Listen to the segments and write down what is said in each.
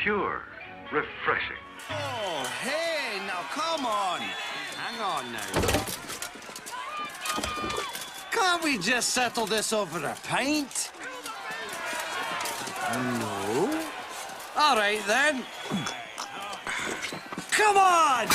pure, refreshing. Oh, hey, now come on. Hang on now. Can't we just settle this over a pint? No. All right, then. Come on!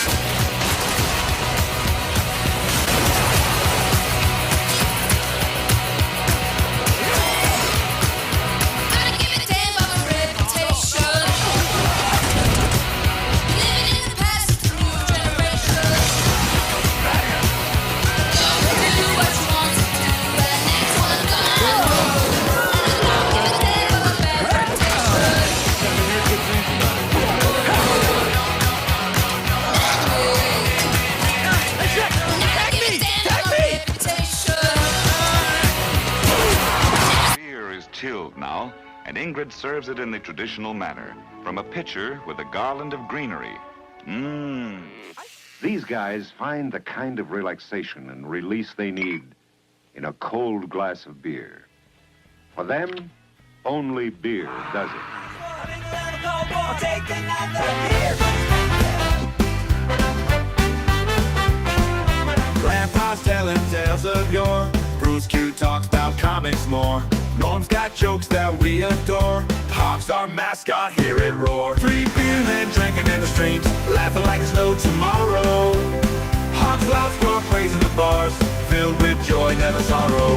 Chilled now, and Ingrid serves it in the traditional manner, from a pitcher with a garland of greenery. Mmm. These guys find the kind of relaxation and release they need in a cold glass of beer. For them, only beer does it. Grandpa's telling tales of yore. Bruce Q talks about comics more. Norm's got jokes that we adore. Hawk's our mascot, hear it roar. 3BeerMen drinking in the streams, laughing like there's no tomorrow. Hawk's loud squirrel praising the bars, filled with joy, never sorrow.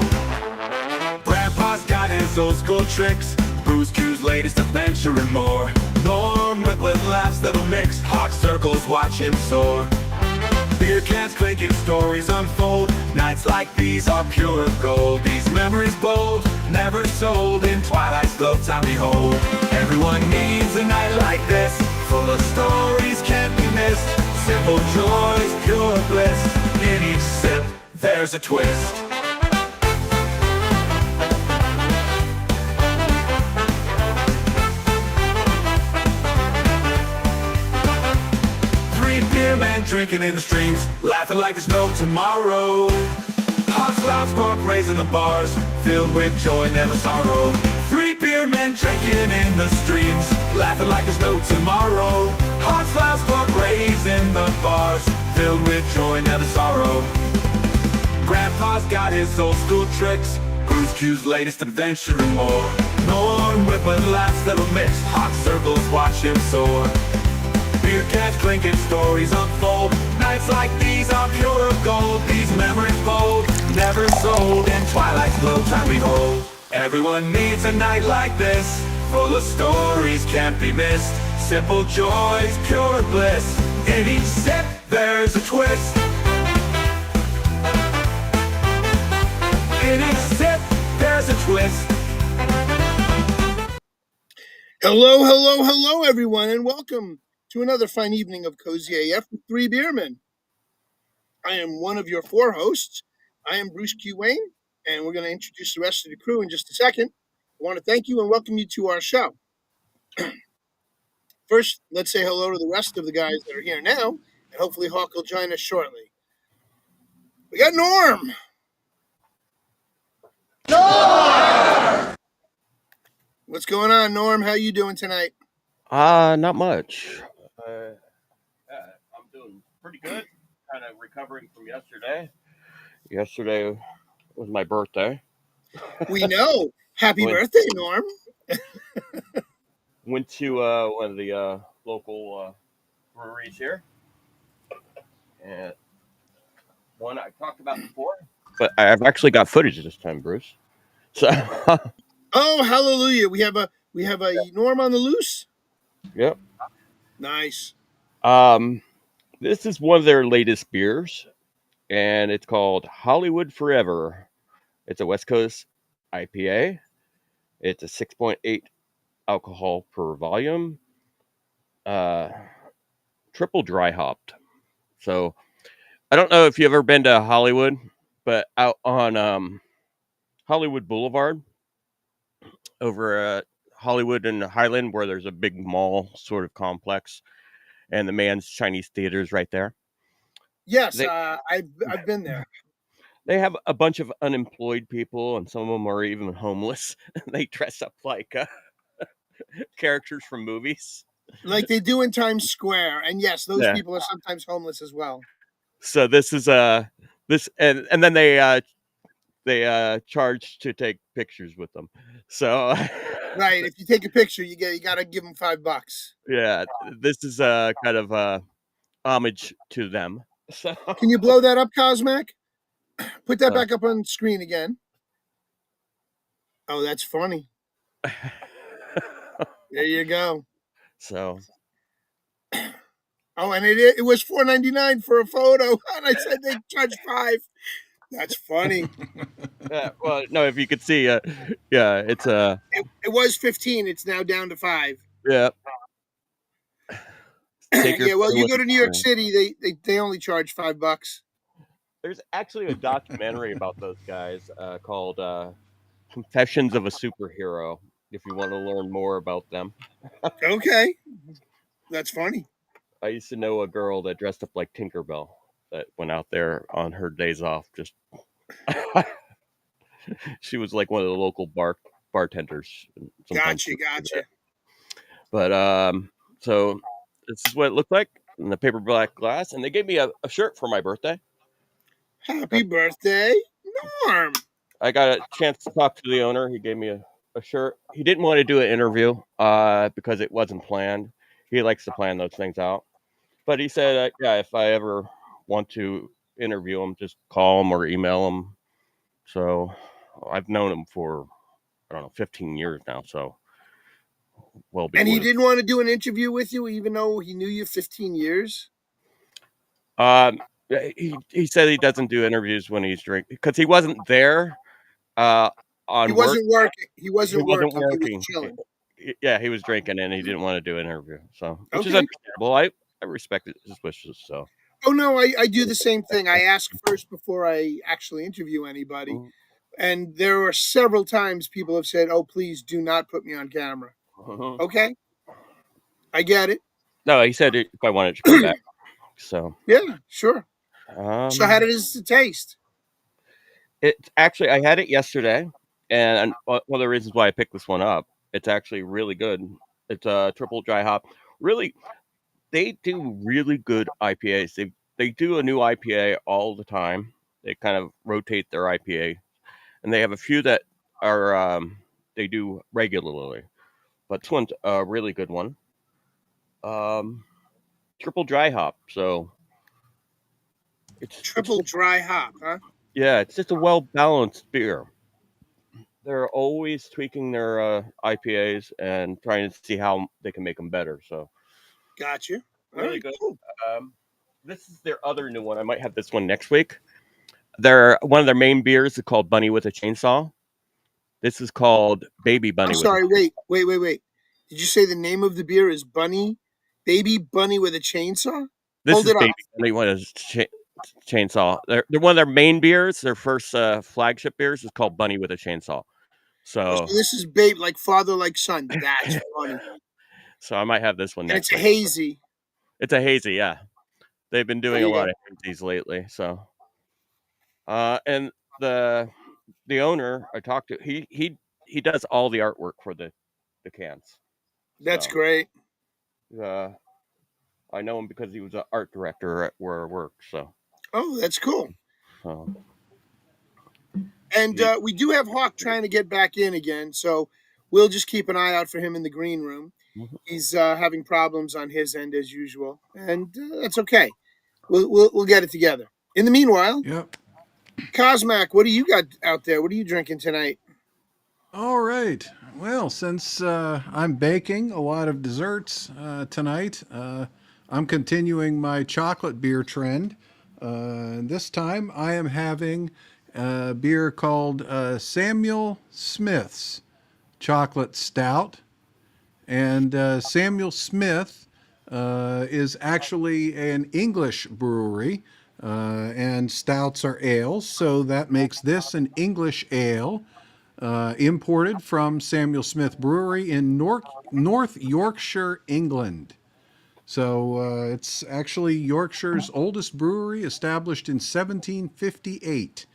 Grandpa's got his old school tricks, Bruce Q's latest adventure and more. Norm with laughs that'll mix, Hawk circles watch him soar. Beer cans clinking, stories unfold. Nights like these are pure gold. These memories bold, never sold. In Twilight's glow time behold. Everyone needs a night like this, full of stories can't be missed. Simple joys, pure bliss. In each sip, there's a twist. Men drinking in the streams, laughing like there's no tomorrow. Hawks, loud spark raising the bars, filled with joy, never sorrow. 3BeerMen drinking in the streams, laughing like there's no tomorrow. Hawks, loud spark raising the bars, filled with joy, never sorrow. Grandpa's got his old school tricks, Bruce Q's latest adventure and more. Norm with laughs that'll mix, Hawk circles watch him soar. Beer cans clinking, stories unfold. Nights like these are pure gold. These memories bold, never sold. In Twilight's glow time behold. Everyone needs a night like this, full of stories can't be missed. Simple joys, pure bliss. In each sip, there's a twist. In each sip, there's a twist. Hello, hello, hello, everyone, and welcome to another fine evening of Cozy AF with 3BeerMen. I am one of your four hosts. I am Bruce Q. Wayne, and we're going to introduce the rest of the crew in just a second. I want to thank you and welcome you to our show. First, let's say hello to the rest of the guys that are here now, and hopefully Hawk will join us shortly. We got Norm! Norm! What's going on, Norm? How you doing tonight? Not much. I'm doing pretty good. Kind of recovering from yesterday. Yesterday was my birthday. We know. Happy birthday, Norm. Went to one of the local breweries here. And one I talked about before. But I've actually got footage this time, Bruce. So oh, hallelujah. We have a Norm on the loose? Yep. Nice. This is one of their latest beers, and it's called Hollywood Forever. It's a West Coast IPA. It's a 6.8 alcohol per volume. Triple dry hopped. So I don't know if you've ever been to Hollywood, but out on Hollywood Boulevard over at Hollywood and Highland, where there's a big mall sort of complex, and the Man's Chinese Theater is right there. Yes, I've been there. They have a bunch of unemployed people, and some of them are even homeless. They dress up like characters from movies. Like they do in Times Square. And yes, those Yeah. people are sometimes homeless as well. So this is this and then they charge to take pictures with them. So Right. If you take a picture, you got to give them $5. yeah, this is kind of homage to them. So Can you blow that up, Cosmac? Put that uh, back up on screen again. Oh, that's funny. There you go. so Oh, and it was $4.99 for a photo, and I said they charge $5. That's funny. yeah, well, no, if you could see, yeah, it's It was 15. It's now down to 5. yeah. Take your Yeah. Well, photo you with go a to New York camera. City, they only charge $5. There's actually a documentary about those guys called "Confessions of a Superhero." If you want to learn more about them, Okay, that's funny. I used to know a girl that dressed up like Tinkerbell that went out there on her days off. Just she was like one of the local bartenders. And sometimes she Gotcha, would do gotcha. that. But so this is what it looked like in the paper black glass, and they gave me a shirt for my birthday. Happy birthday, Norm. I got a chance to talk to the owner. He gave me a shirt. He didn't want to do an interview because it wasn't planned. He likes to plan those things out. But he said, yeah, if I ever want to interview him, just call him or email him. So I've known him for, I don't know, 15 years now. So well And before he this. didn't want to do an interview with you, even though he knew you 15 years. He said he doesn't do interviews when he's drinking because he wasn't there He on work. wasn't working. He He wasn't wasn't working. He was working. chilling. Yeah, he was drinking and he didn't want to do an interview. So, which is Okay. understandable. I respect his wishes. So, Oh no, I do the same thing. I ask first before I actually interview anybody. Mhm. And there were several times people have said, "Oh, please do not put me on camera." Mhm. Okay, I get it. No, he said if I wanted to come back. So, Yeah, sure. So how um, does it taste? it's actually I had it yesterday, and one of the reasons why I picked this one up, it's actually really good. It's a triple dry hop. Really, they do really good IPAs. They do a new IPA all the time. They kind of rotate their IPA, and they have a few that are they do regularly. But this one's a really good one. Um, triple dry hop, so it's Triple just dry hop, huh? yeah, it's just a well balanced beer. They're always tweaking their IPAs and trying to see how they can make them better. So Gotcha. All really right, good. cool. This is their other new one. I might have this one next week. Their one of their main beers is called Bunny with a Chainsaw. This is called Baby I'm Bunny with a. sorry. Wait. Did you say the name of the beer is Baby Bunny with a chainsaw? This Hold is it up. Baby Bunny with a chainsaw. They're one of their main beers. Their first flagship beers is called Bunny with a Chainsaw. Oh, So so this is Babe like father like son. That's funny. so I might have this one And next it's a week. hazy. It's a hazy, yeah. They've been There doing a you go. lot of hazies lately. So and the owner I talked to, he does all the artwork for the cans. That's So great. uh, I know him because he was an art director at where I work. Oh, that's cool. So And he, we do have Hawk trying to get back in again, so we'll just keep an eye out for him in the green room. He's having problems on his end as usual, and that's okay. We'll get it together. In the meanwhile, Yep. Cosmac, what do you got out there? What are you drinking tonight? All right. Well, since I'm baking a lot of desserts tonight, I'm continuing my chocolate beer trend. This time I am having a beer called Samuel Smith's Chocolate Stout. And Samuel Smith is actually an English brewery, and stouts are ales, so that makes this an English ale imported from Samuel Smith Brewery in North Yorkshire, England. So it's actually Yorkshire's oldest brewery, established in 1758.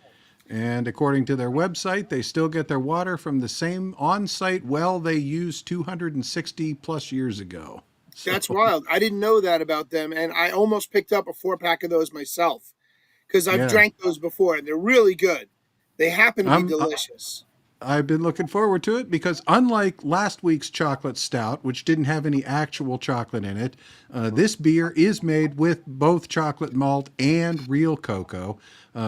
And according to their website, they still get their water from the same on site well they used 260 plus years ago. That's wild. I didn't know that about them, and I almost picked up a 4-pack of those myself because I've Yeah. drank those before, and they're really good. They happen to be I'm delicious. I've been looking forward to it because unlike last week's chocolate stout, which didn't have any actual chocolate in it, this beer is made with both chocolate malt and real cocoa.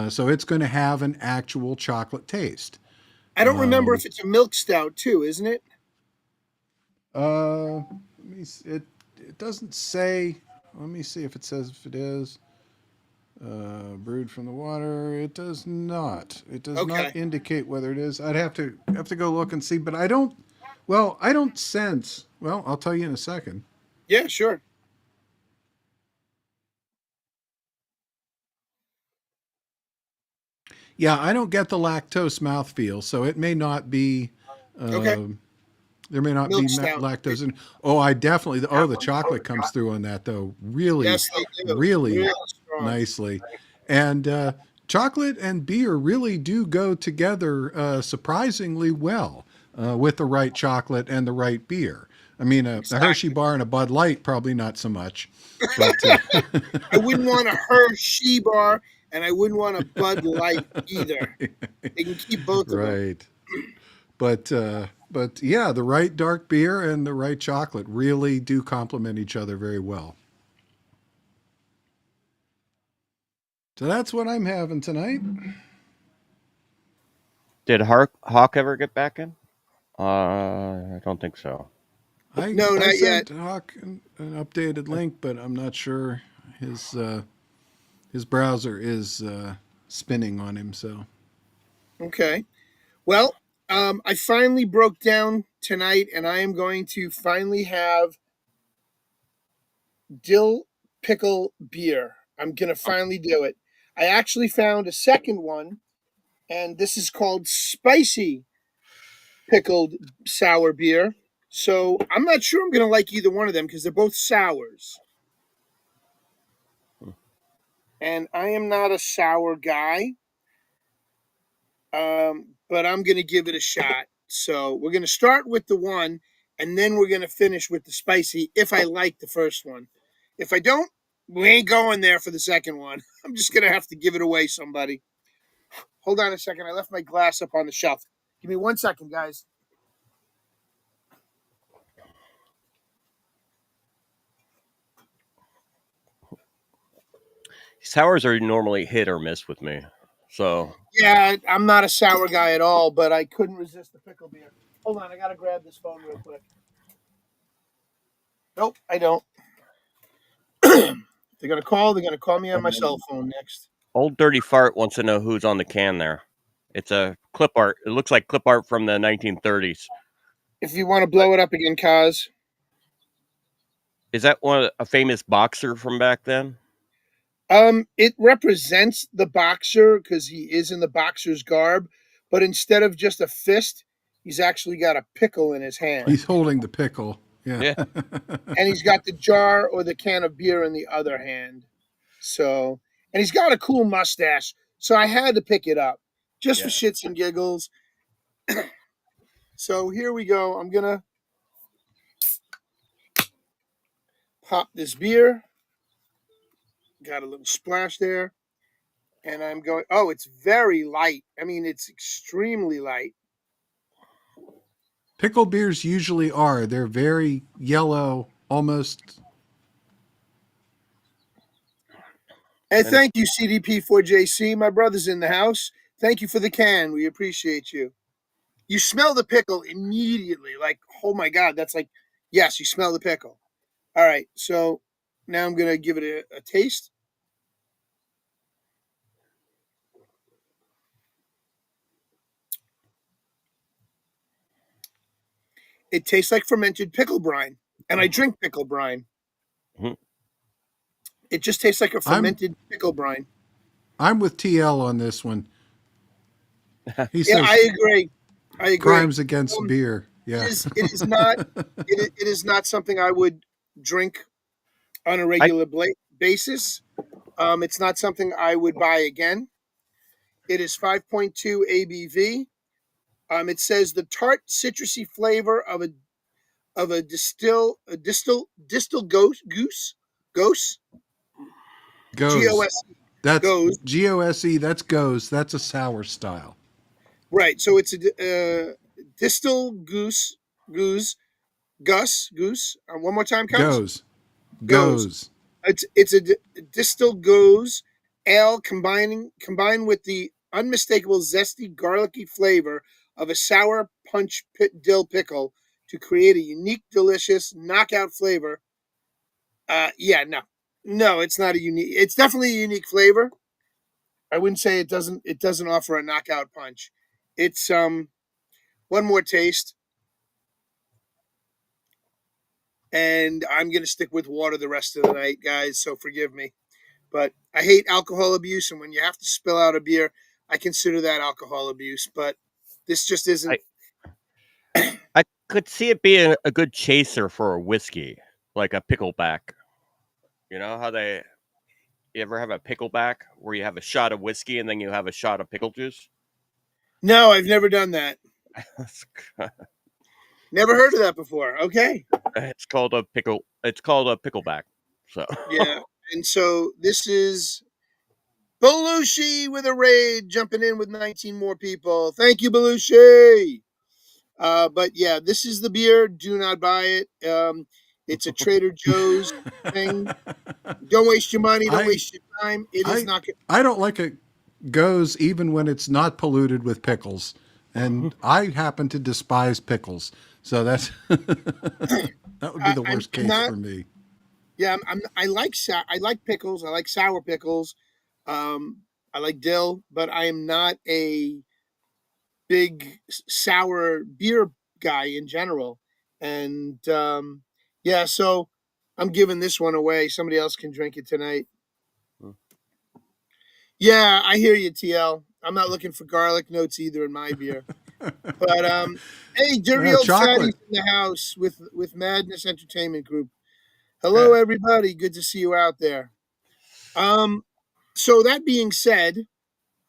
So it's going to have an actual chocolate taste. I don't remember if it's a milk stout too, isn't it? Let me it doesn't say. Let me see if it says if it is. Brewed from the water. It does not. It does Okay. not indicate whether it is. I'd have to go look and see, but I don't. Well, I don't sense. Well, I'll tell you in a second. Yeah, sure. Yeah, I don't get the lactose mouthfeel, so it may not be. Okay. There may not be Milk stout. lactose in. Oh, I definitely. Oh, the chocolate comes through on that though. Really, Yes, they do. really Real strong. nicely, and chocolate and beer really do go together surprisingly well with the right chocolate and the right beer. I mean, a Hershey bar and a Bud Light probably not so much, but I wouldn't want a Hershey bar, and I wouldn't want a Bud Light either. They can keep both of them. right. But yeah, the right dark beer and the right chocolate really do complement each other very well. So that's what I'm having tonight. Did Hawk ever get back in? I don't think so. No, I not sent yet. Hawk an updated link, but I'm not sure his browser is spinning on him. So Okay. Well, I finally broke down tonight, and I am going to finally have dill pickle beer. I'm going to finally do it. I actually found a second one, and this is called spicy pickled sour beer. So I'm not sure I'm going to like either one of them because they're both sours. And I am not a sour guy, but I'm going to give it a shot. So we're going to start with the one, and then we're going to finish with the spicy if I like the first one. If I don't, we ain't going there for the second one. I'm just going to have to give it away somebody. Hold on a second. I left my glass up on the shelf. Give me 1 second, guys. Sours are normally hit or miss with me. So Yeah, I'm not a sour guy at all, but I couldn't resist the pickle beer. Hold on, I got to grab this phone real quick. Nope, I don't. They're going to call me on my cell phone next. Old Dirty Fart wants to know who's on the can there. It's a clip art. It looks like clip art from the 1930s. If you want to blow it up again, Kaz. Is that a famous boxer from back then? It represents the boxer because he is in the boxer's garb, but instead of just a fist, he's actually got a pickle in his hand. he's holding the pickle. Yeah. Yeah. And he's got the jar or the can of beer in the other hand. So, and he's got a cool mustache. So I had to pick it up just for shits and giggles. So here we go. I'm going to pop this beer. Got a little splash there. And I'm going, oh, it's very light. I mean, it's extremely light. Pickle beers usually are. They're very yellow, almost. And thank you, CDP4JC. My brother's in the house. Thank you for the can. We appreciate you. You smell the pickle immediately. Like, oh my God, that's like, yes, you smell the pickle. All right, so now I'm going to give it a taste. It tastes like fermented pickle brine, and I drink pickle brine. Mhm. It just tastes like a fermented pickle brine. I'm with TL on this one. He Yeah, says I agree. I agree. crimes against beer. Yeah. It is not. It is not something I would drink on a regular basis. It's not something I would buy again. It is 5.2 ABV. It says the tart citrusy flavor of a distil goose Goes. GOS That's goes. GOSE. That's goes. That's a sour style. Right. So it's a distil goose goose. One more time, Coach. Goes. Goes. Goes. It's a distil goes ale combined with the unmistakable zesty garlicky flavor of a sour punch dill pickle to create a unique, delicious knockout flavor. Yeah, no, it's not a unique. It's definitely a unique flavor. I wouldn't say it doesn't. It doesn't offer a knockout punch. It's one more taste, and I'm gonna stick with water the rest of the night, guys. So forgive me. But I hate alcohol abuse, and when you have to spill out a beer, I consider that alcohol abuse. But this just I isn't. I could see it being a good chaser for a whiskey, like a pickleback. You know how they you ever have a pickleback where you have a shot of whiskey and then you have a shot of pickle juice? No, I've never done that. Never heard of that before. Okay, It's called a pickle. It's called a pickleback. So yeah. And so this is Belushi with a raid jumping in with 19 more people. Thank you, Belushi. But yeah, this is the beer. Do not buy it. It's a Trader Joe's thing. Don't waste your money. Don't I waste your time. It is I not good. I don't like it goes even when it's not polluted with pickles. And I happen to despise pickles. So that's that would be the I'm worst case not. for me. Yeah, I like pickles. I like sour pickles. I like dill, but I am not a big sour beer guy in general. And yeah, so I'm giving this one away. Somebody else can drink it tonight. Yeah, I hear you, TL. I'm not looking for garlic notes either in my beer. But hey, dirty old fatties Chocolate. in the house with Madness Entertainment Group. Hello, everybody. Good to see you out there. Um, so that being said,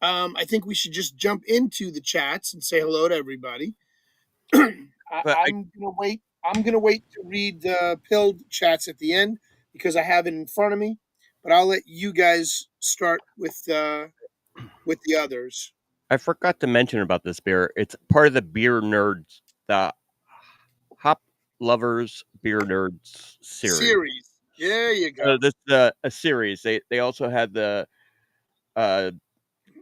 I think we should just jump into the chats and say hello to everybody. but I'm gonna wait. I'm gonna wait to read the pilled chats at the end because I have it in front of me. But I'll let you guys start with the others. I forgot to mention about this beer. It's part of the beer nerds, the hop lovers beer nerds series. Series. There you So go. this is a series. They also had the uh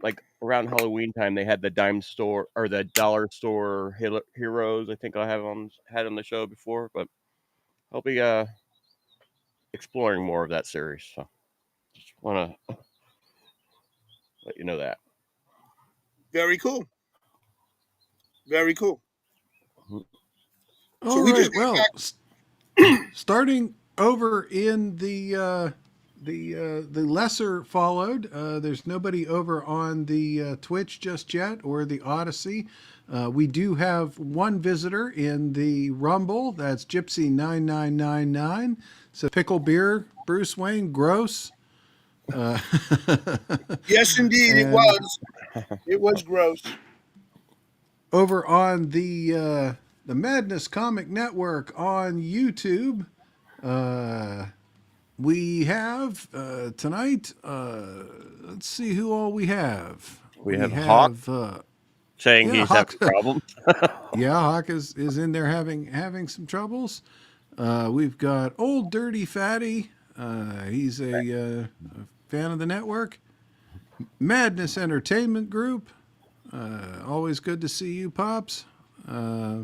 like around Halloween time they had the dime store or the dollar store heroes. I think I have on had on the show before, but I'll be exploring more of that series. So just want to let you know that. Very cool. Very cool. Mhm. So All we just right. got Well, back. starting over in the lesser followed. There's nobody over on the Twitch just yet or the Odyssey. We do have one visitor in the Rumble. That's Gypsy9999. So pickle beer, Bruce Wayne, gross. Uh, Yes, indeed, it and was. It was gross. over on the Madness Comic Network on YouTube. Uh, We have tonight. Let's see who all we have. We We have Hawk have saying yeah, he's having Hawk. problems. Yeah, Hawk is in there having some troubles. We've got Old Dirty Fatty. He's a fan of the network. Madness Entertainment Group. Always good to see you, Pops. Uh,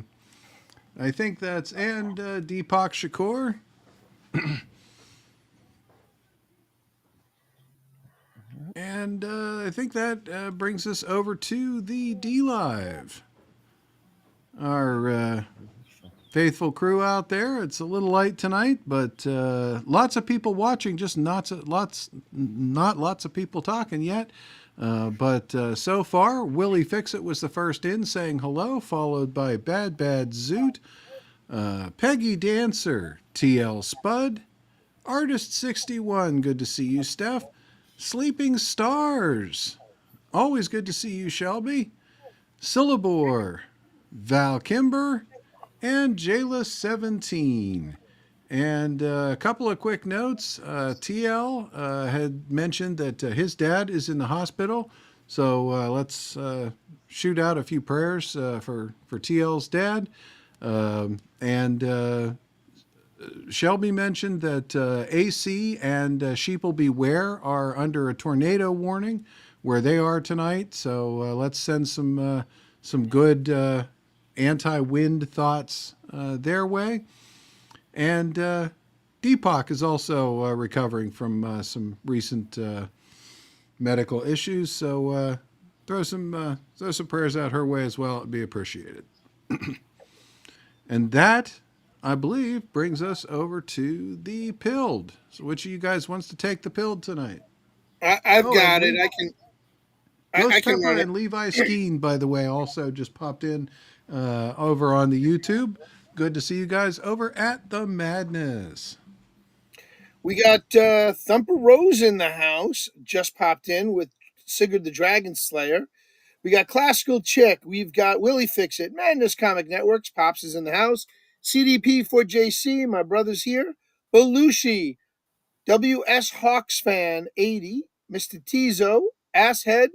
I think that's and Deepak Shakur. And I think that brings us over to the D Live. Our faithful crew out there. It's a little light tonight, but lots of people watching. Just not lots of people talking yet. But so far, Willie Fixit was the first in, saying hello, followed by Bad Zoot, Peggy Dancer, TL Spud, Artist 61. Good to see you, Steph. Sleeping Stars. Always good to see you, Shelby. Syllabore, Val Kimber, and Jayla17. And a couple of quick notes. TL had mentioned that his dad is in the hospital. So let's shoot out a few prayers for TL's dad. And Shelby mentioned that AC and Sheeple Beware are under a tornado warning where they are tonight. So let's send some good anti-wind thoughts their way. And Deepak is also recovering from some recent medical issues. So throw some prayers out her way as well. It'd be appreciated. And that, I believe, brings us over to the pilled. So which of you guys wants to take the pilled tonight? I've Oh, and got it. I Ghost can Pepper run it. and Levi Skeen, by the way, also just popped in over on the YouTube. Good to see you guys over at the Madness. We got Thumper Rose in the house. Just popped in with Sigurd the Dragon Slayer. We got Classical Chick. We've got Willie Fix It. Madness Comic Networks. Pops is in the house. CDP for JC. My brother's here. Belushi. WS Hawks fan 80. Mr. Tizo. Asshead.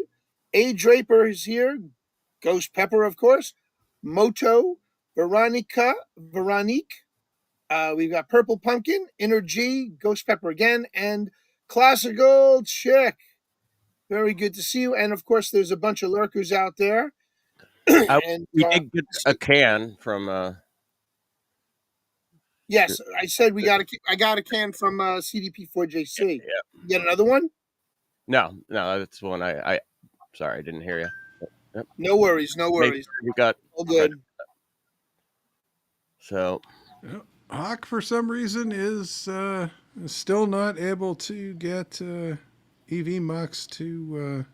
A Draper is here. Ghost Pepper, of course. Moto. Veronique. We've got Purple Pumpkin, Inner G, Ghost Pepper again, and Classical Chick. Very good to see you. And of course, there's a bunch of lurkers out there. And We did get a can from. yes, I said I got a can from CDP4JC. Yeah. You get another one? No, that's the one I. Sorry, I didn't hear you. Yep. No worries, no worries. We got all good. So, Hawk, for some reason, is still not able to get EV Mux to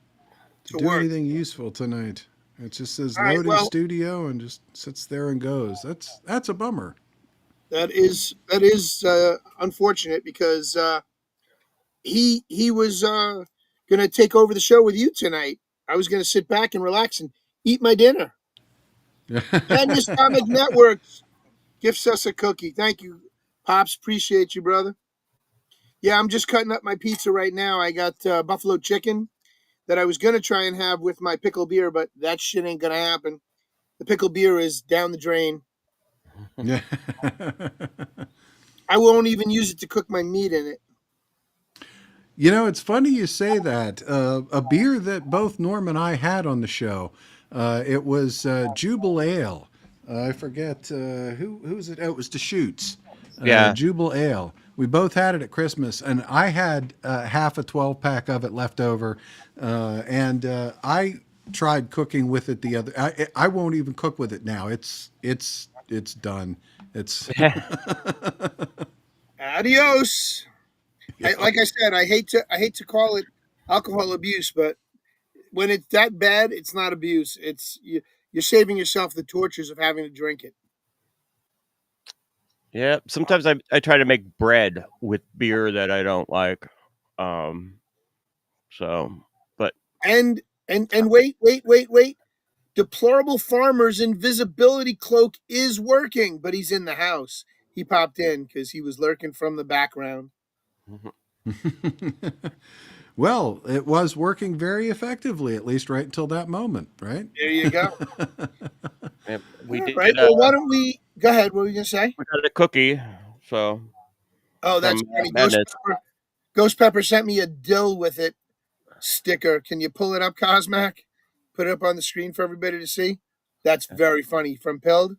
do work. anything useful tonight. It just says All right, loading well, studio and just sits there and goes. That's a bummer. That is unfortunate because he was going to take over the show with you tonight. I was going to sit back and relax and eat my dinner. Madness Comic Networks gifts us a cookie. Thank you, Pops. Appreciate you, brother. Yeah, I'm just cutting up my pizza right now. I got buffalo chicken that I was going to try and have with my pickle beer, but that shit ain't going to happen. The pickle beer is down the drain. Yeah. I won't even use it to cook my meat in it. You know, it's funny you say that. A beer that both Norm and I had on the show, it was Jubal Ale. I forget who's it. Oh, it was Deschutes. Yeah. Jubal Ale. We both had it at Christmas, and I had half a 12-pack of it left over, and I tried cooking with it the other. I won't even cook with it now. It's done. It's Adios. Like I said, I hate to call it alcohol abuse, but when it's that bad, it's not abuse. It's you're saving yourself the tortures of having to drink it. yeah. Sometimes I try to make bread with beer that I don't like. So, but And wait. Deplorable Farmer's invisibility cloak is working, but he's in the house. He popped in because he was lurking from the background. well, it was working very effectively, at least right until that moment, right? There you go. yeah, we did. Right. Well, why don't we go ahead? What were you gonna say? We got a cookie. So, Oh, that's from funny. Madness. Ghost Pepper sent me a dill with it sticker. Can you pull it up, Cosmac? Put it up on the screen for everybody to see. That's very funny. From Pilled.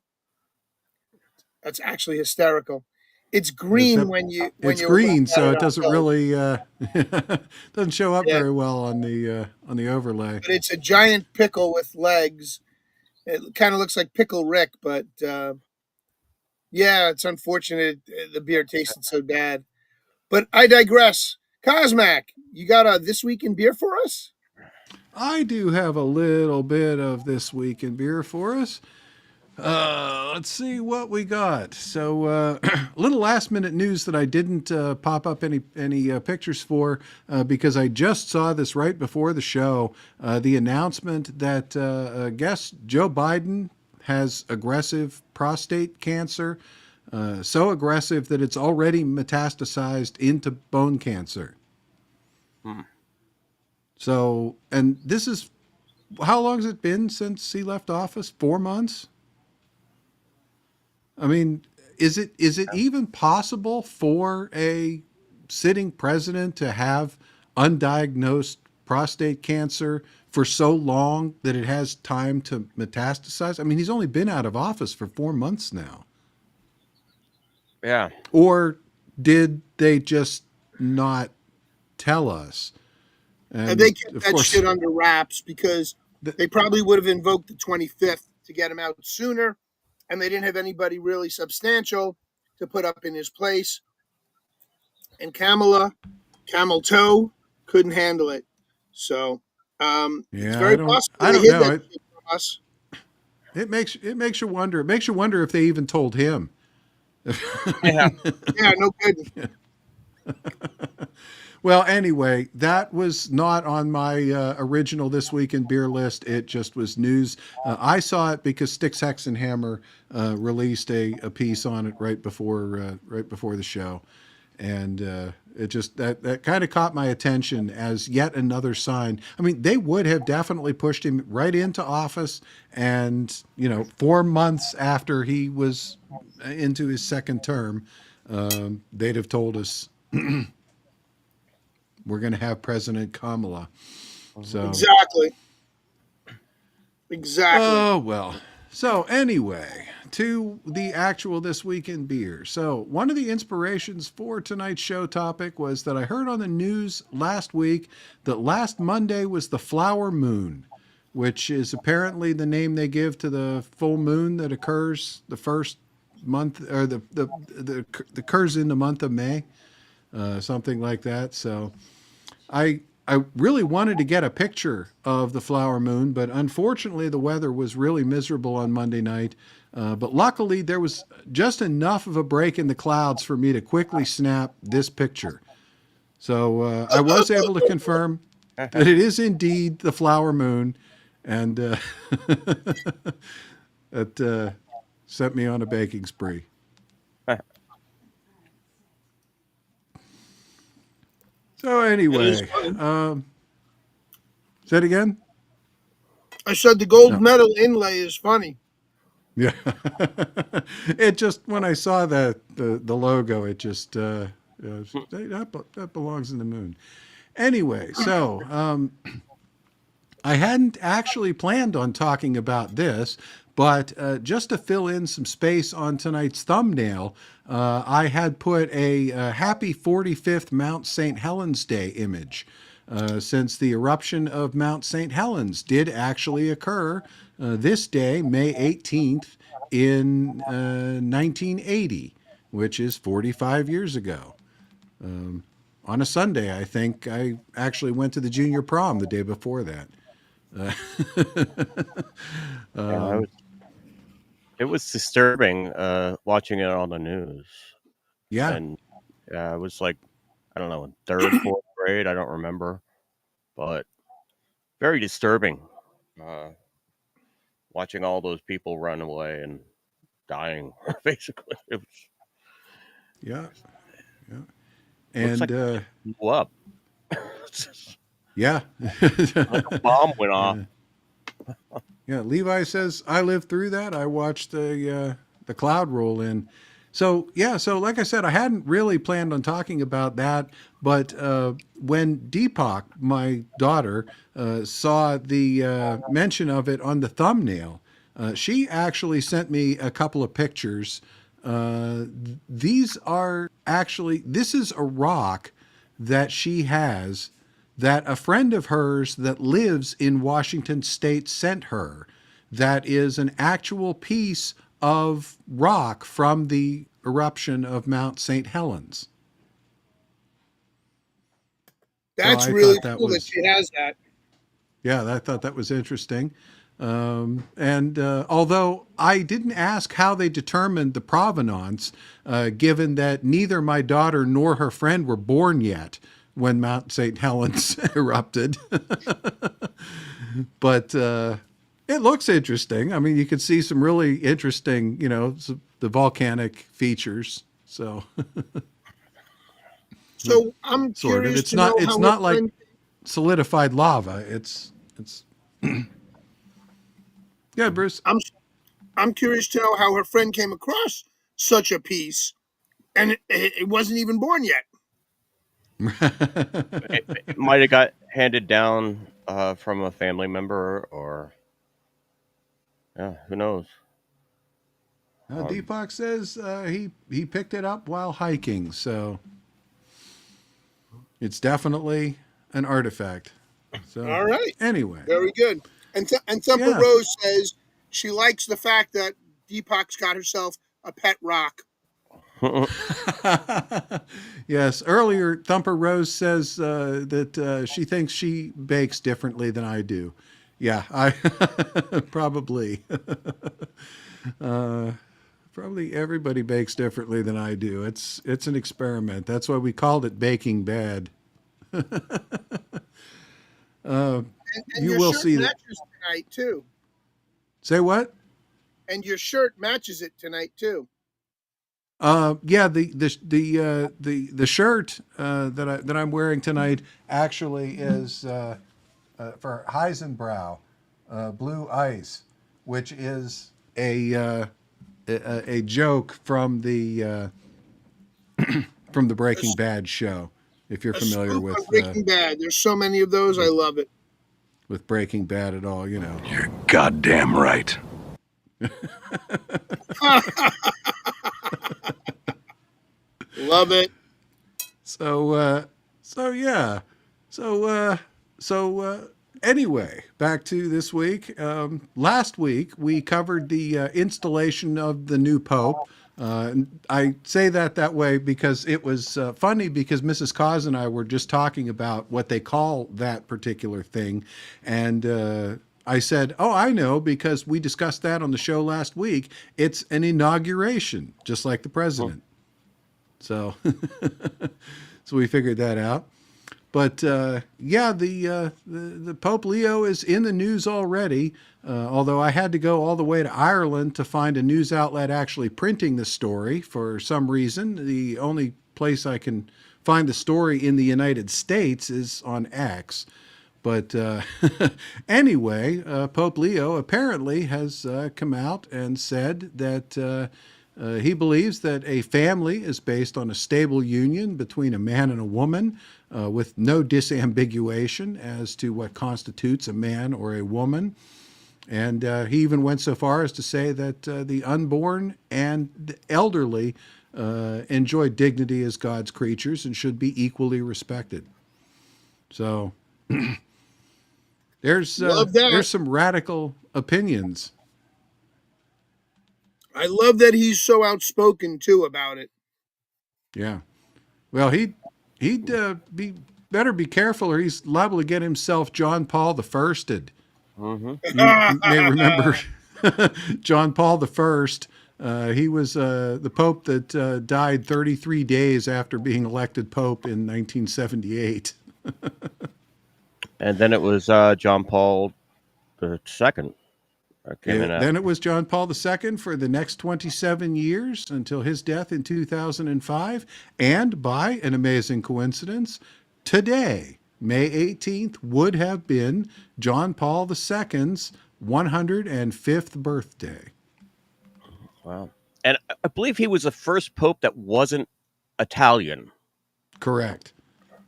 That's actually hysterical. It's green when you it's green, so it doesn't Pilled. really doesn't show up very well on the overlay. But it's a giant pickle with legs. It kind of looks like Pickle Rick, but yeah, it's unfortunate the beer tasted so bad. But I digress. Cosmac, you got a This Week in Beer for us? I do have a little bit of This Week in Beer for us. Let's see what we got. So, a little last minute news that I didn't pop up any pictures for because I just saw this right before the show. The announcement that guest Joe Biden has aggressive prostate cancer, so aggressive that it's already metastasized into bone cancer. So, and this is, how long has it been since he left office? 4 months? I mean, is it even possible for a sitting president to have undiagnosed prostate cancer for so long that it has time to metastasize? I mean, he's only been out of office for 4 months now. Yeah. Or did they just not tell us? And they kept that shit under wraps because they probably would have invoked the 25th to get him out sooner, and they didn't have anybody really substantial to put up in his place. And Camel Toe, couldn't handle it. So it's very possible I they don't hid know. that shit from us. It makes you wonder. It makes you wonder if they even told him. Yeah. Yeah, no kidding. Well, anyway, that was not on my original This Week in Beer list. It just was news. I saw it because Styx Hexenhammer released a piece on it right before the show, and it just that kind of caught my attention as yet another sign. I mean, they would have definitely pushed him right into office, and 4 months after he was into his second term, they'd have told us. We're going to have President Kamala. So Exactly. Oh, well. So anyway, to the actual This Week in Beer. So one of the inspirations for tonight's show topic was that I heard on the news last week that last Monday was the flower moon, which is apparently the name they give to the full moon that occurs the first month, or the occurs in the month of May, something like that. So I really wanted to get a picture of the flower moon, but unfortunately the weather was really miserable on Monday night. But luckily there was just enough of a break in the clouds for me to quickly snap this picture. So I was able to confirm that it is indeed the flower moon, and that sent me on a baking spree. So anyway, say it again. I said the gold medal inlay is funny. Yeah, it just, when I saw the logo, it just that belongs in the moon. Anyway, so I hadn't actually planned on talking about this, but just to fill in some space on tonight's thumbnail, I had put a happy 45th Mount St. Helens Day image, since the eruption of Mount St. Helens did actually occur this day, May 18th, in 1980, which is 45 years ago. On a Sunday, I think I actually went to the junior prom the day before that. It was disturbing watching it on the news. Yeah. And it was like, I don't know, in third, fourth grade, I don't remember. But very disturbing watching all those people run away and dying, basically. It was, yeah. And like it blew up. Yeah. Like a bomb went off. Yeah, Levi says, I lived through that. I watched the cloud roll in. So, yeah, so like I said, I hadn't really planned on talking about that. But when Deepak, my daughter, saw the mention of it on the thumbnail, she actually sent me a couple of pictures. These are actually, this is a rock that she has that a friend of hers that lives in Washington State sent her. That is an actual piece of rock from the eruption of Mount St. Helens. That's so really cool that she has that. Yeah, I thought that was interesting. And although I didn't ask how they determined the provenance, given that neither my daughter nor her friend were born yet when Mount St. Helens erupted. But It looks interesting. I mean, you can see some really interesting, the volcanic features. So, So I'm sort of. curious It's to know not. It's how her not like friend. solidified lava. It's. Yeah, Bruce. I'm I'm curious to know how her friend came across such a piece, and it wasn't even born yet. It might have got handed down from a family member, or yeah, who knows? Deepak says he picked it up while hiking, so it's definitely an artifact. So All right, anyway, very good. And Thumper yeah. Rose says she likes the fact that Deepak's got herself a pet rock. Yes, earlier Thumper Rose says that she thinks she bakes differently than I do. Yeah, I probably. Probably everybody bakes differently than I do. It's an experiment. That's why we called it Baking Bad. And You your will shirt see that. matches tonight too. Say what? And your shirt matches it tonight too. Yeah, the shirt that I'm wearing tonight actually is for Heisenbrow, Blue Ice, which is a joke from the Breaking Bad show. If you're A familiar spoof on Breaking Bad. There's so many of those. I love it. with Breaking Bad at all, you know. You're goddamn right. Love it. So yeah, anyway, back to this week. Last week we covered the installation of the new pope. I say that way because it was funny because Mrs. Cause and I were just talking about what they call that particular thing, and I said, "Oh, I know because we discussed that on the show last week. It's an inauguration, just like the president." So, so we figured that out. But yeah, the Pope Leo is in the news already. Although I had to go all the way to Ireland to find a news outlet actually printing the story for some reason. The only place I can find the story in the United States is on X. But anyway, Pope Leo apparently has come out and said that he believes that a family is based on a stable union between a man and a woman with no disambiguation as to what constitutes a man or a woman. And he even went so far as to say that the unborn and the elderly enjoy dignity as God's creatures and should be equally respected. So there's Love that. some radical opinions. I love that he's so outspoken too about it. Yeah. Well, he'd be better be careful, or he's liable to get himself John Paul the Firsted. Mm-hmm. You may remember John Paul the First. He was the Pope that died 33 days after being elected Pope in 1978. And then it was John Paul the Second. Then it was John Paul II for the next 27 years until his death in 2005. And by an amazing coincidence, today, May 18th, would have been John Paul II's 105th birthday. Wow. And I believe he was the first pope that wasn't Italian. Correct.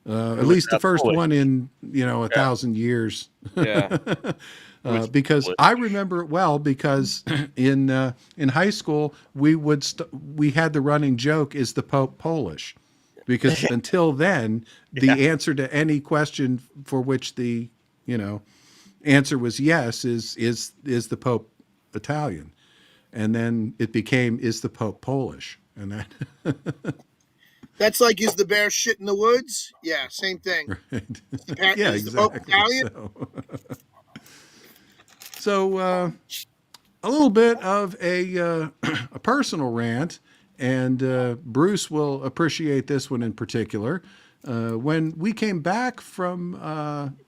At least the first Polish. one in, 1,000 years. Yeah. Because I remember it well because in high school we had the running joke, is the Pope Polish? Because until then the answer to any question for which the answer was yes is the Pope Italian, and then it became, is the Pope Polish? And that That's like, is the bear shit in the woods? Yeah, same thing. right. Yeah, is the Pope Italian? So a little bit of a personal rant, and Bruce will appreciate this one in particular. When we came back from,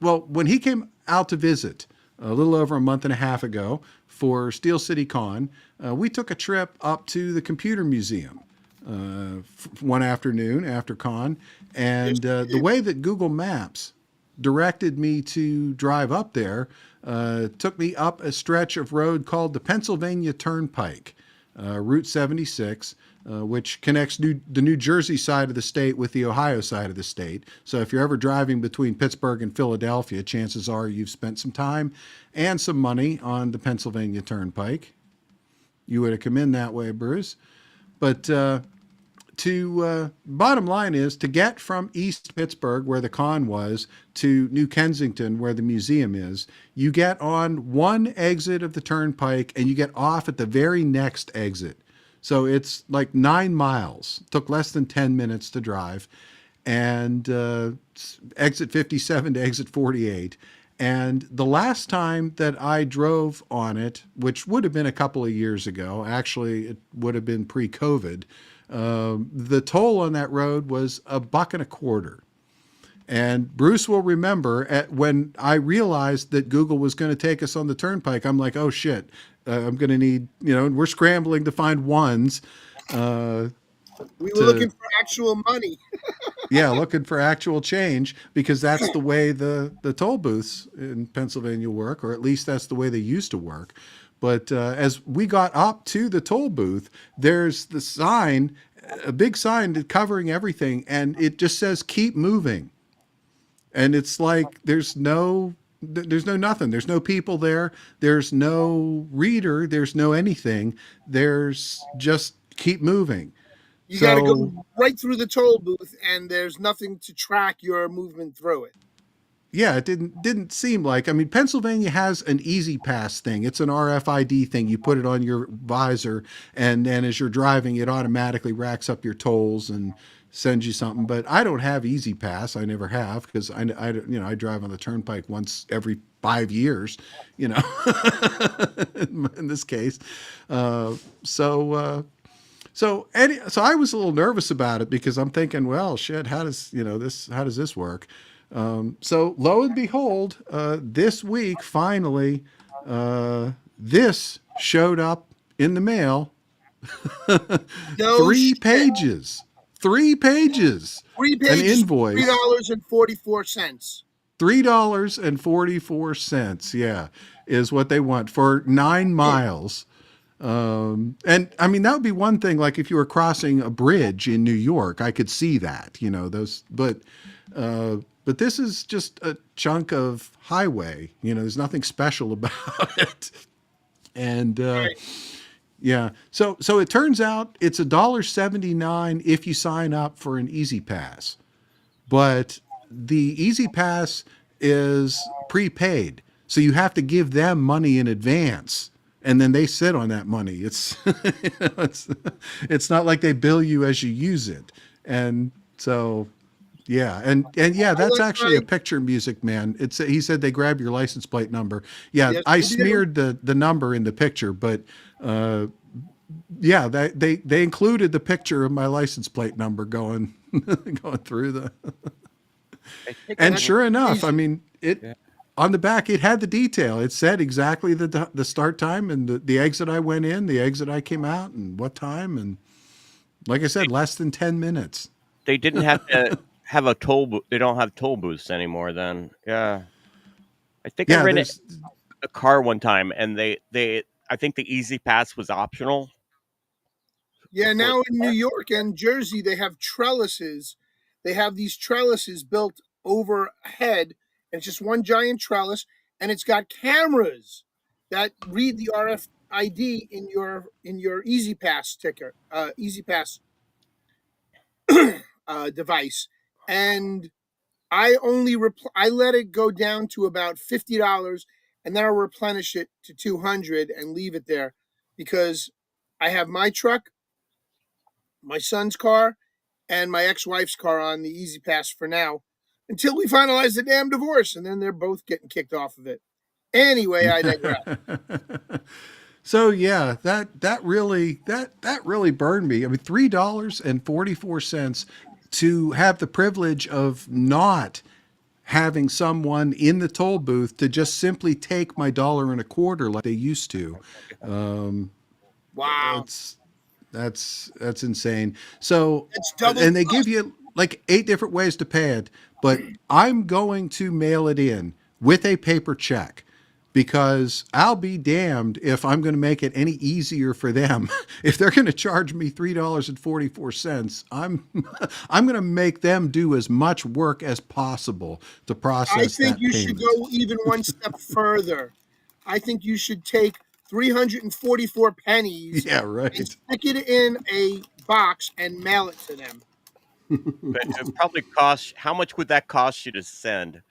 when he came out to visit a little over a month and a half ago for Steel City Con. We took a trip up to the Computer Museum one afternoon after con, and the way that Google Maps directed me to drive up there took me up a stretch of road called the Pennsylvania Turnpike, Route 76, which connects the New Jersey side of the state with the Ohio side of the state. So if you're ever driving between Pittsburgh and Philadelphia, chances are you've spent some time and some money on the Pennsylvania Turnpike. You would have come in that way, Bruce. But bottom line is, to get from East Pittsburgh, where the con was, to New Kensington, where the museum is, you get on one exit of the turnpike and you get off at the very next exit. So it's like 9 miles. Took less than 10 minutes to drive. And exit 57 to exit 48. And the last time that I drove on it, which would have been a couple of years ago, actually it would have been pre-COVID, the toll on that road was $1.25. And Bruce will remember when I realized that Google was going to take us on the turnpike, I'm like, oh shit, I'm going to need, we're scrambling to find ones. We were looking for actual money. Yeah, looking for actual change, because that's the way the toll booths in Pennsylvania work, or at least that's the way they used to work. But as we got up to the toll booth, there's the sign, a big sign covering everything, and it just says, keep moving. And it's like there's no nothing. There's no people there. There's no reader. There's no anything. There's just keep moving. You got to go right through the toll booth, and there's nothing to track your movement through it. Yeah, it didn't seem like. I mean, Pennsylvania has an Easy Pass thing. It's an RFID thing. You put it on your visor, and then as you're driving, it automatically racks up your tolls and sends you something. But I don't have Easy Pass. I never have, because I drive on the turnpike once every 5 years, in this case. So I was a little nervous about it, because I'm thinking, well, shit, how does this work? So lo and behold, this week, finally, this showed up in the mail. 3 pages. An invoice. $3.44. $3.44, yeah, is what they want for 9 miles. And I mean, that would be one thing, like if you were crossing a bridge in New York, I could see that, but this is just a chunk of highway, there's nothing special about it. And, yeah, so it turns out it's $1.79 if you sign up for an Easy Pass, but the Easy Pass is prepaid. So you have to give them money in advance, and then they sit on that money. It's it's not like they bill you as you use it. And so, yeah. And yeah, that's actually a picture music, man. He said they grab your license plate number. Yeah. Yes, I smeared the number in the picture, but, yeah, they included the picture of my license plate number going through the, and sure enough, I mean, on the back, it had the detail. It said exactly the start time and the exit I went in, the exit I came out, and what time. And like I said, less than 10 minutes. They didn't have to have a toll booth. They don't have toll booths anymore then. Yeah. I think I rented a car one time, and I think the Easy Pass was optional. Yeah, now in New York and Jersey, they have trellises. They have these trellises built overhead, and it's just one giant trellis, and it's got cameras that read the RFID in your Easy Pass sticker, Easy Pass device. And I let it go down to about $50, and then I'll replenish it to $200 and leave it there, because I have my truck, my son's car, and my ex-wife's car on the Easy Pass for now, until we finalize the damn divorce, and then they're both getting kicked off of it. Anyway, I digress. So yeah, that really burned me. I mean, $3.44 to have the privilege of not having someone in the toll booth to just simply take my $1.25 like they used to. Wow. That's insane. So, That's double and they cost. give you like 8 different ways to pay it, but I'm going to mail it in with a paper check because I'll be damned if I'm going to make it any easier for them. If they're going to charge me $3.44, I'm going to make them do as much work as possible to I process think that you should payment. go even one step further. I think you should take 344 pennies Yeah, and right. stick it in a box and mail it to them. But it probably costs. How much would that cost you to send?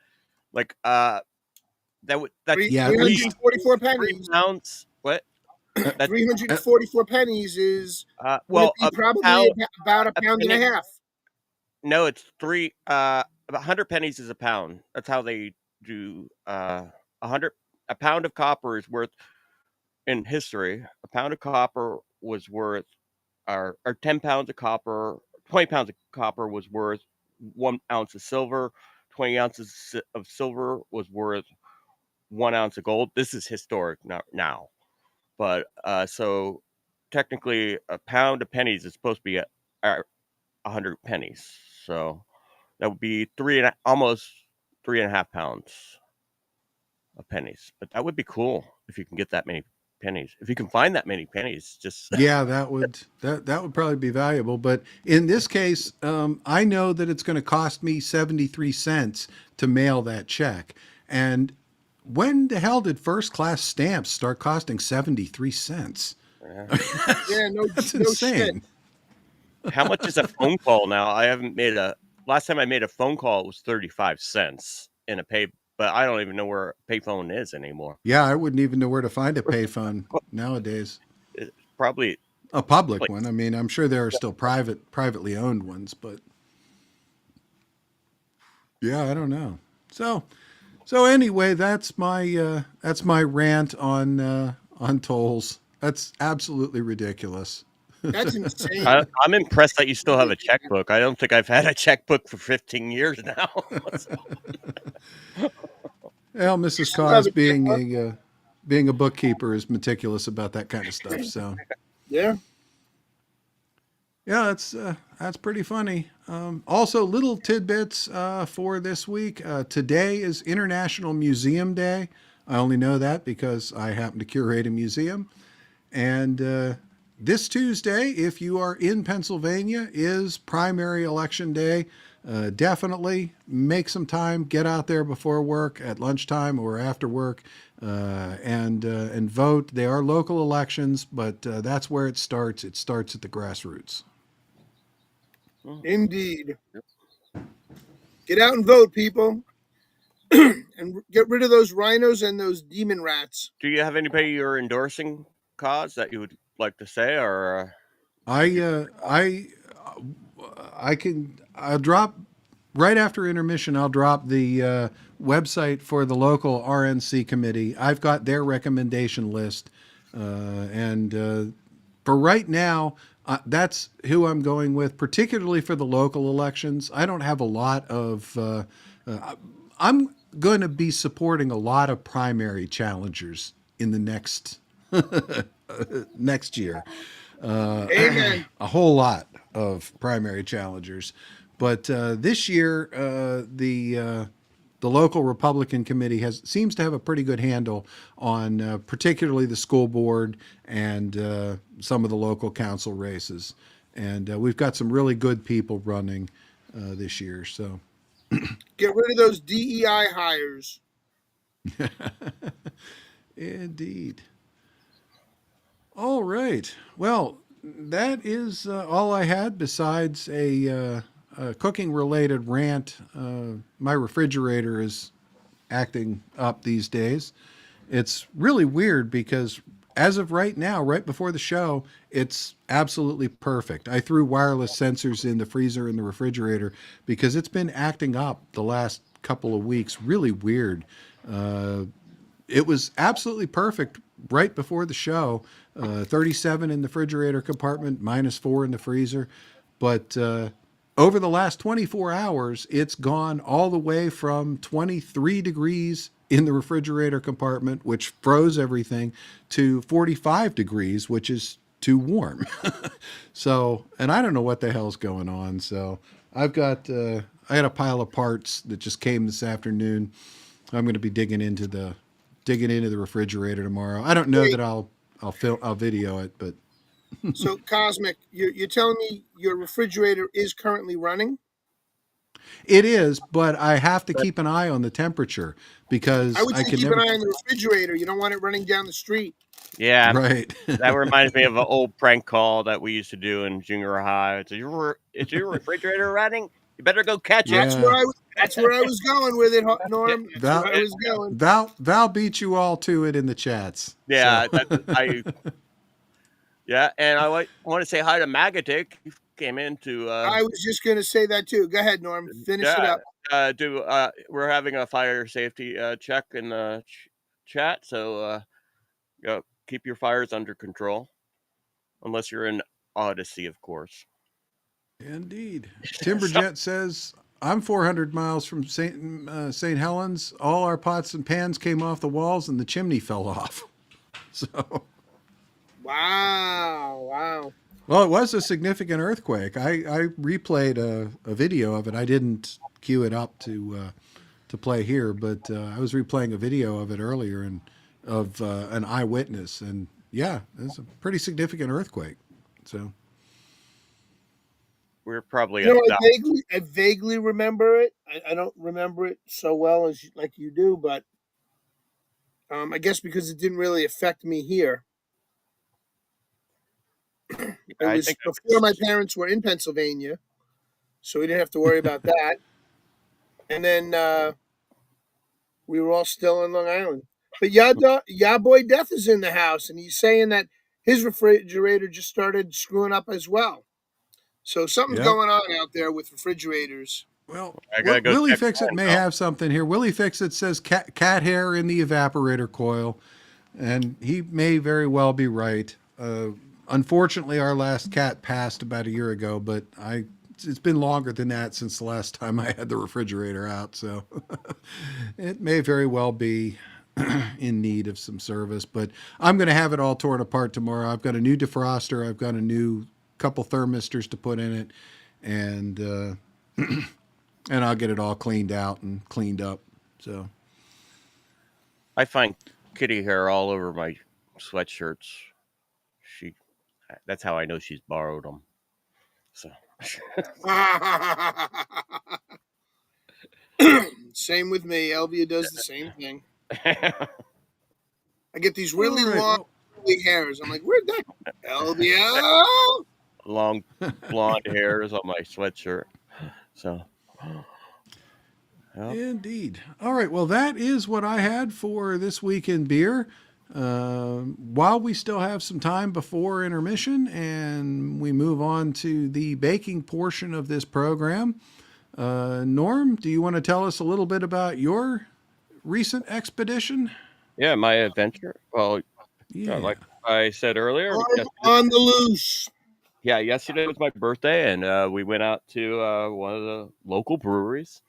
Like, that's Three, Yeah, at least 344 three pennies. pounds. What? That's 344 pennies is would it well, be a probably pound. about a A pound and a penny. half? No, it's three. About 100 pennies is a pound. That's how they do. 100. A pound of copper is worth in history. A pound of copper was worth, or 10 pounds of copper. 20 pounds of copper was worth 1 ounce of silver. 20 ounces of silver was worth 1 ounce of gold. This is historic, not now. But so technically, a pound of pennies is supposed to be 100 pennies. So that would be almost 3.5 pounds of pennies. But that would be cool if you can get that many pennies. If you can find that many pennies, just yeah, that would probably be valuable. But in this case, I know that it's going to cost me 73 cents to mail that check. And when the hell did first class stamps start costing 73 cents? Yeah, no, That's no shit. insane. how much is a phone call now? I haven't made a. Last time I made a phone call, it was 35 cents in a pay. But I don't even know where a payphone is anymore. Yeah, I wouldn't even know where to find a payphone nowadays. It's probably A public like one. I mean, I'm sure there are still privately owned ones, but yeah, I don't know. So anyway, that's my rant on tolls. That's absolutely ridiculous. That's insane. I'm impressed that you still have a checkbook. I don't think I've had a checkbook for 15 years now. Well, Mrs. still have Cause a checkbook? being a bookkeeper is meticulous about that kind of stuff. So Yeah. yeah, that's pretty funny. Also, little tidbits for this week. Today is International Museum Day. I only know that because I happen to curate a museum. And this Tuesday, if you are in Pennsylvania, is primary election day. Definitely make some time, get out there before work, at lunchtime or after work, and vote. They are local elections, but that's where it starts. It starts at the grassroots. Indeed. Get out and vote, people. And get rid of those rhinos and those demon rats. Do you have anybody you're endorsing, cause that you would like to say, or I uh, I I'll drop right after intermission. I'll drop the website for the local RNC committee. I've got their recommendation list, and for right now, that's who I'm going with, particularly for the local elections. I don't have a lot of. I'm going to be supporting a lot of primary challengers in the next year. Amen. A whole lot of primary challengers. But this year, the local Republican committee seems to have a pretty good handle on particularly the school board and some of the local council races. And we've got some really good people running this year. So Get rid of those DEI hires. indeed. All right. Well, that is all I had besides a cooking related rant. My refrigerator is acting up these days. It's really weird because as of right now, right before the show, it's absolutely perfect. I threw wireless sensors in the freezer and the refrigerator because it's been acting up the last couple of weeks. Really weird. It was absolutely perfect right before the show. 37 in the refrigerator compartment, -4 in the freezer. But over the last 24 hours, it's gone all the way from 23 degrees in the refrigerator compartment, which froze everything, to 45 degrees, which is too warm. So, and I don't know what the hell's going on. So I had a pile of parts that just came this afternoon. I'm going to be digging into the refrigerator tomorrow. I don't know Wait, that I'll video it, but so Cosmic, you're telling me your refrigerator is currently running? it is, but I have to keep an eye on the temperature I because would I say can keep an never. eye on the refrigerator. You don't want it running down the street. Yeah, Right. that reminds me of an old prank call that we used to do in junior high. Is your refrigerator running? You better go catch it. That's where Yeah. I was. That's where I was going with it, Yeah, Norm. That's Val where I was going. Val beat you all to it in the chats. So yeah, and I want to say hi to Magatic. He came in to I was just going to say that too. Go ahead, Norm. Finish it yeah, up. we're having a fire safety check in the chat, so keep your fires under control, unless you're in Odyssey, of course. indeed, So, Timberjet says I'm 400 miles from St. Helens. All our pots and pans came off the walls, and the chimney fell off. So, Wow. Wow. well, it was a significant earthquake. I replayed a video of it. I didn't queue it up to play here, but I was replaying a video of it earlier and of an eyewitness, and yeah, it's a pretty significant earthquake. So we're probably You a know, thousand. I vaguely remember it. I don't remember it so well as like you do, but I guess because it didn't really affect me here. It I was think it before my was, parents were in Pennsylvania, so we didn't have to worry about that. And then we were all still on Long Island. But Ya Boy Death is in the house, and he's saying that his refrigerator just started screwing up as well. So something's yep. going on out there with refrigerators. Well, I gotta go Willie check Fix It mine may out. have something here. Willie Fix It says cat hair in the evaporator coil, and he may very well be right. Unfortunately, our last cat passed about a year ago, but it's been longer than that since the last time I had the refrigerator out, so it may very well be in need of some service. But I'm going to have it all torn apart tomorrow. I've got a new defroster. I've got a new couple thermistors to put in it, and and I'll get it all cleaned out and cleaned up. So I find kitty hair all over my sweatshirts. She, that's how I know she's borrowed them. So, Same with me. Elvia does the same thing. yeah. I get these all really right, long well, curly hairs. I'm like, where'd that Elvia? Long blonde hairs on my sweatshirt. So, well, indeed. All right, well, that is what I had for this week in beer. While we still have some time before intermission and we move on to the baking portion of this program, Norm, do you want to tell us a little bit about your recent expedition? yeah, my adventure. Well, Yeah. like I said earlier, Arm on the loose. yesterday was my birthday, and we went out to one of the local breweries,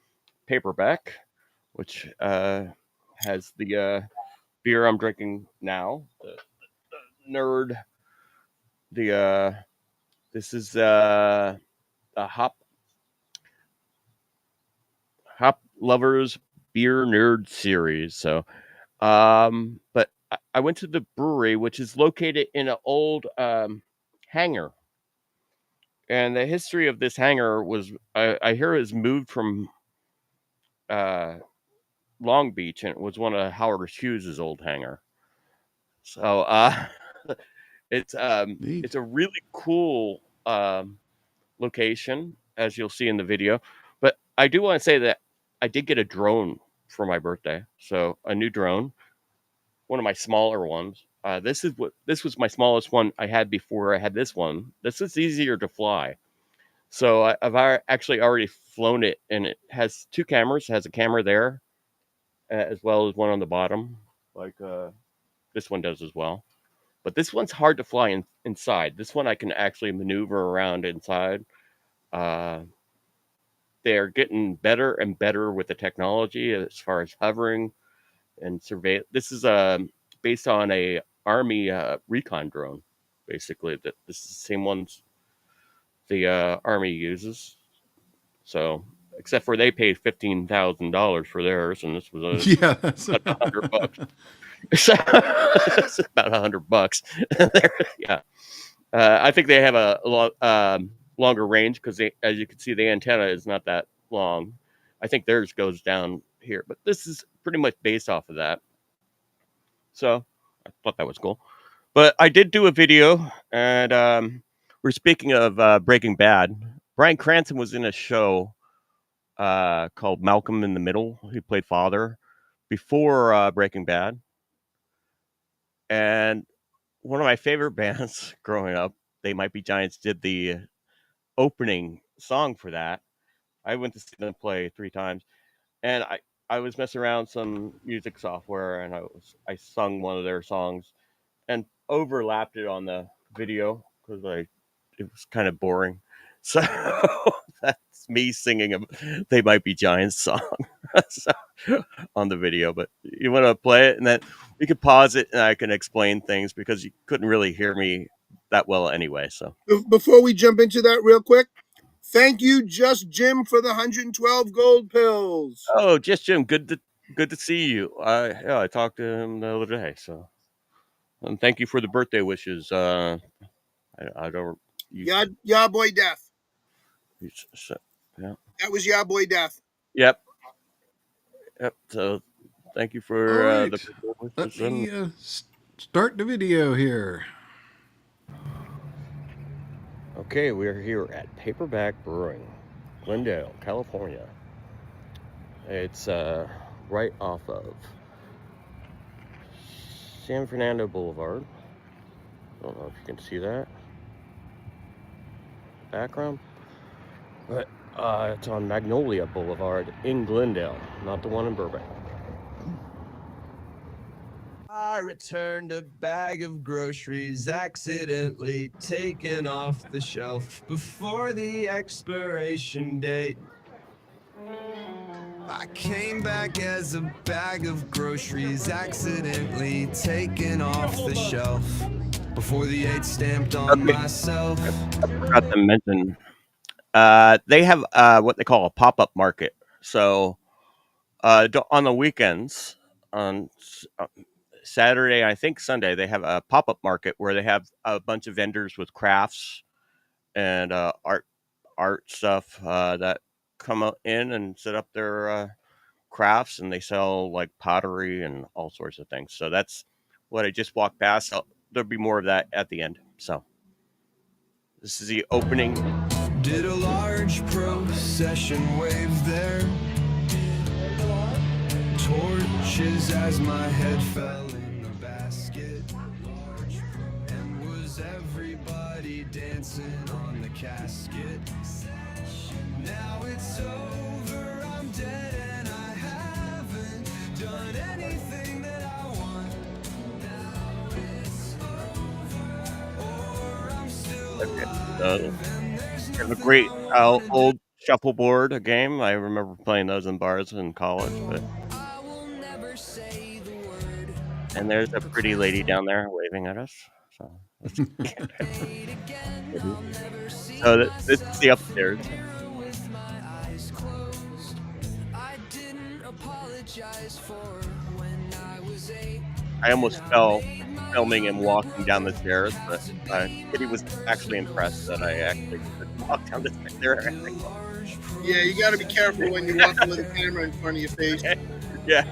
Paperback, which has the beer I'm drinking now, the Nerd. The this is a hop lovers beer nerd series. So, but I went to the brewery, which is located in an old hangar. And the history of this hangar was, I hear, it was moved from uh, Long Beach, and it was one of Howard Hughes' old hangar. So Neat. it's a really cool location, as you'll see in the video. But I do want to say that I did get a drone for my birthday, so a new drone, one of my smaller ones. This was my smallest one I had before I had this one. This is easier to fly. So I've actually already flown it, and it has two cameras. It has a camera there, as well as one on the bottom, like this one does as well. But this one's hard to fly inside. This one I can actually maneuver around inside. Uh, they're getting better and better with the technology as far as hovering and survey. This is based on a Army recon drone, basically. That this is the same ones the Army uses. So, except for they paid $15,000 for theirs, and this was Yeah, that's about $100. So it's about $100. Yeah, I think they have a longer range because, as you can see, the antenna is not that long. I think theirs goes down here, but this is pretty much based off of that. So I thought that was cool. But I did do a video, and we're speaking of Breaking Bad. Bryan Cranston was in a show called Malcolm in the Middle. He played father before Breaking Bad, and one of my favorite bands growing up, They Might Be Giants, did the opening song for that. I went to see them play 3 times, and I was messing around some music software, and I sung one of their songs and overlapped it on the video because it was kind of boring. So that's me singing a "They Might Be Giants" song so, on the video. But you want to play it, and then we could pause it, and I can explain things because you couldn't really hear me that well anyway. So Before we jump into that, real quick, thank you, Just Jim, for the 112 gold pills. oh, just Jim, good to see you. Yeah, I talked to him the other day. So and thank you for the birthday wishes. I don't. Ya boy death. Yeah. That was Ya boy death. Yep. Yep. So thank you all for right. the Let me start the video here. Okay, we are here at Paperback Brewing, Glendale, California. It's right off of San Fernando Boulevard. I don't know if you can see that background, but it's on Magnolia Boulevard in Glendale, not the one in Burbank. I returned a bag of groceries accidentally taken off the shelf before the expiration date. I came back as a bag of groceries accidentally taken off the shelf before the 8 stamped on myself. I forgot to mention, they have what they call a pop-up market. So on the weekends, on Saturday, I think Sunday, they have a pop-up market where they have a bunch of vendors with crafts and art stuff that come in and set up their crafts, and they sell like pottery and all sorts of things. So that's what I just walked past. There'll be more of that at the end. So this is the opening. Did a large procession wave there? Torches as my head fell in the basket. And was everybody dancing on the casket? Now it's over, I'm dead, and I haven't done anything that I want. Now it's over, or I'm still alive. Have a great old shuffleboard, a game. I remember playing those in bars in college. But and there's a pretty lady down there waving at us. So, so this is the upstairs. I almost fell filming and walking down the stairs, but Kitty was actually impressed that I actually could walk down the stairs. Yeah, you got to be careful when you're walking with a camera in front of your face. Yeah,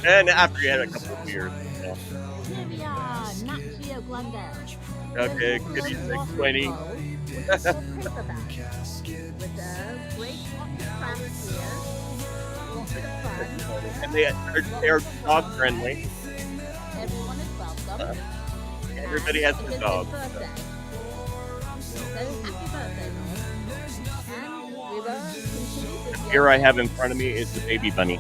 and after you had a couple of beers. Yeah. Okay, Kitty's explaining. And they're dog friendly. Everyone is welcome. Everybody has a dog. Happy birthday, and we will continue The beer I have in front of me is the baby bunny.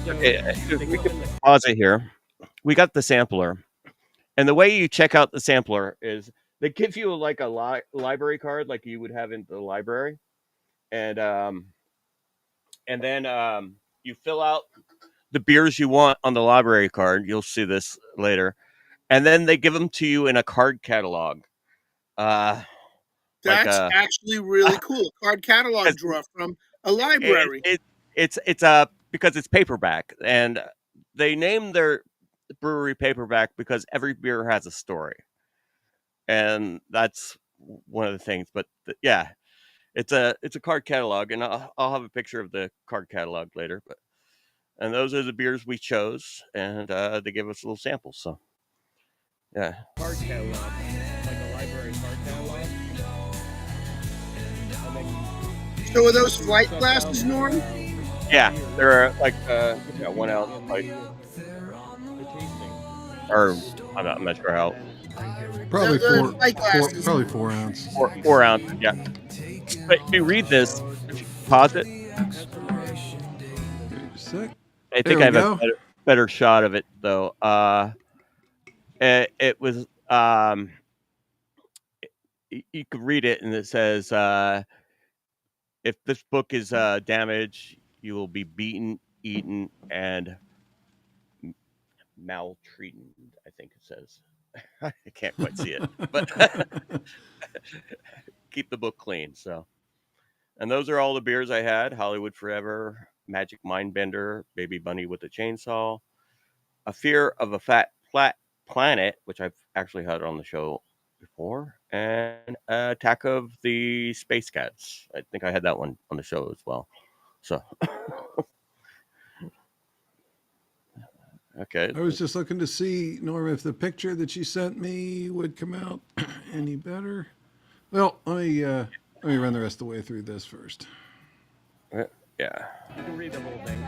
Okay, if we can pause it here. We got the sampler. And the way you check out the sampler is They give you like a library card, like you would have in the library, and then you fill out the beers you want on the library card. You'll see this later, and then they give them to you in a card catalog. Uh, like That's actually really cool. Card catalog 'cause drawer from a it, library. it it's because it's paperback, and they named their brewery paperback because every beer has a story, and that's one of the things. But yeah, it's a card catalog, and I'll have a picture of the card catalog later. But and those are the beers we chose, and they give us little samples. So yeah, card catalog, like a library card catalog. And then So are those flight glasses, Norm? yeah, they're like 1 ounce, like, or I'm not sure how. Probably The flight glasses. probably 4 ounce. 4 ounces, yeah. But if you read this, if you pause it, Sick. I There think we I have go. a better shot of it though. It was you could read it, and it says, if this book is damaged, you will be beaten, eaten, and maltreated. I think it says. I can't quite see it, but keep the book clean. So, and those are all the beers I had: Hollywood Forever, Magic Mindbender, Baby Bunny with a Chainsaw, A Fear of a Flat Planet, which I've actually had on the show before, and Attack of the Space Cats. I think I had that one on the show as well. So, okay. I was just looking to see, Norm, if the picture that you sent me would come out any better. Well, let me run the rest of the way through this first. Yeah. You can read the whole thing.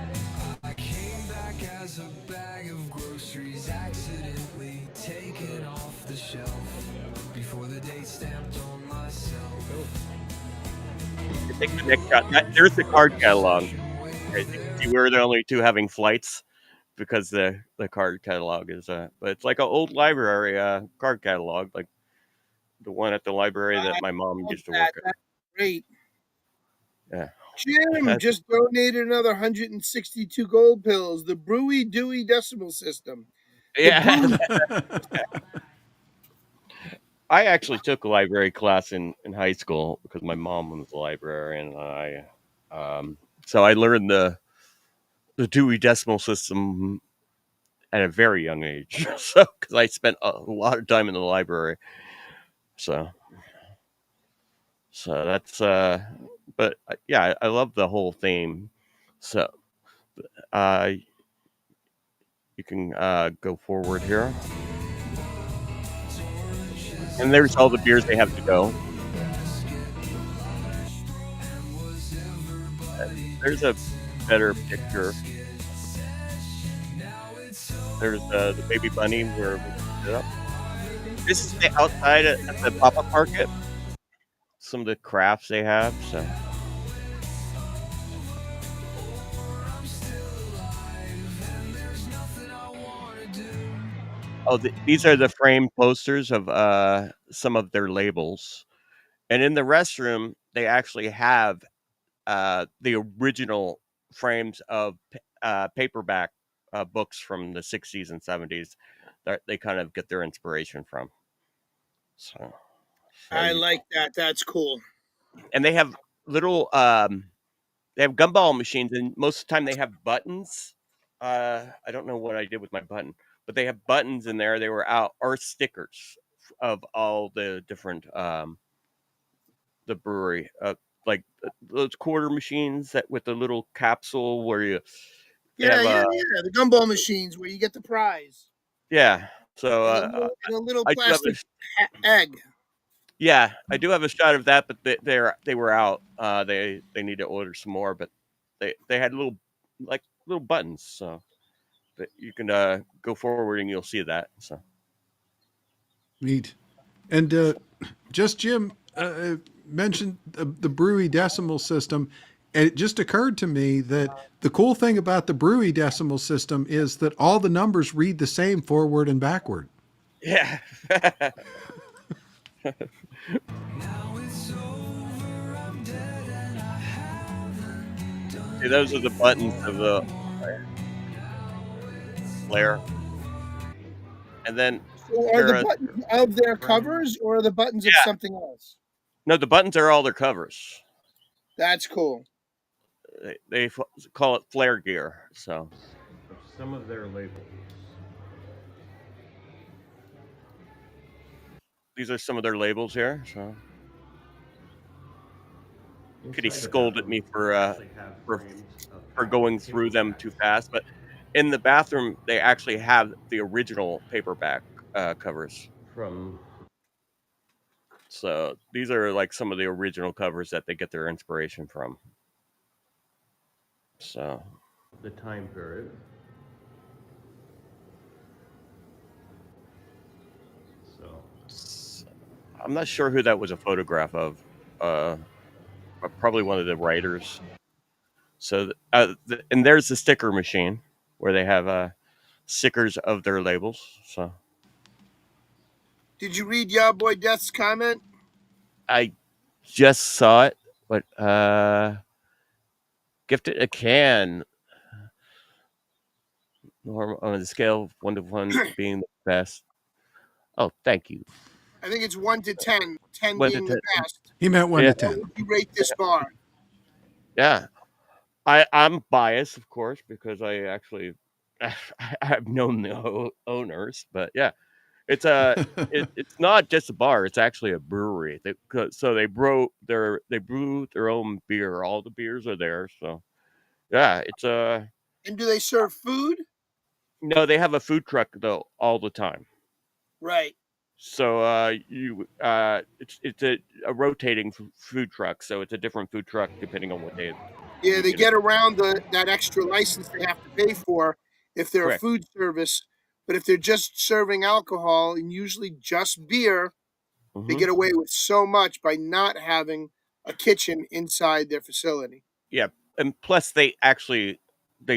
I came back as a bag of groceries accidentally taken off the shelf before the date stamped on myself. You take the next shot. There's the card catalog. Okay, see, we're the only two having flights because the card catalog is but it's like an old library card catalog, like the one at the library that my mom used to work at. That's great. Yeah. Jim just donated another 162 gold pills. The Brewy Dewey Decimal System. Yeah. I actually took a library class in high school because my mom was a librarian, and so I learned the Dewey Decimal System at a very young age. So because I spent a lot of time in the library, so that's but yeah, I love the whole theme. So you can go forward here, and there's all the beers they have to go. There's a better picture. There's the baby bunny where we put it up. This is the outside at the pop-up market. Some of the crafts they have. So these are the framed posters of some of their labels, and in the restroom they actually have the original frames of paperback books from the 60s and 70s that they kind of get their inspiration from. So I like that. That's cool. And they have little they have gumball machines, and most of the time they have buttons. I don't know what I did with my button, but they have buttons in there. They were out, or stickers of all the different the brewery, like those quarter machines that with the little capsule where you Yeah, the gumball machines where you get the prize. Yeah. So in a little I do have plastic egg. Yeah, I do have a shot of that, but they were out. They need to order some more, but they had little buttons, so that you can go forward and you'll see that. So Neat. And just Jim mentioned the Brewy Decimal System, and it just occurred to me that the cool thing about the Brewy Decimal System is that all the numbers read the same forward and backward. Yeah. See, those are the buttons of the flare, and then So are the there are buttons of their frames. covers or are the buttons of Yeah, something else? no, the buttons are all their covers. That's cool. They call it flare gear. So of some of their labels. These are some of their labels here. So Kitty scolded me for for going through them too fast, but in the bathroom they actually have the original paperback covers from. So these are like some of the original covers that they get their inspiration from. So the time period. So I'm not sure who that was a photograph of. Uh, Probably one of the writers. So and there's the sticker machine where they have stickers of their labels. So Did you read Yowboy Death's comment? I just saw it, but gifted a can on a scale of 1 to 1 being the best. Oh, thank you. I think it's 1 to 10, 10 What being did the it? best. He meant 1 Yeah, to What 10. would you rate this bar? yeah. I'm biased, of course, because I actually I've known the owners, but yeah, it's a it's not just a bar; it's actually a brewery. So they brew their own beer. All the beers are there. So yeah, it's a And do they serve food? no. They have a food truck though all the time. Right. So it's a rotating food truck. So it's a different food truck depending on what day Yeah, you they get it. get around that extra license they have to pay for if they're a Correct. food service. But if they're just serving alcohol and usually just beer, they Hmm. get away with so much by not having a kitchen inside their facility. Yeah, and plus they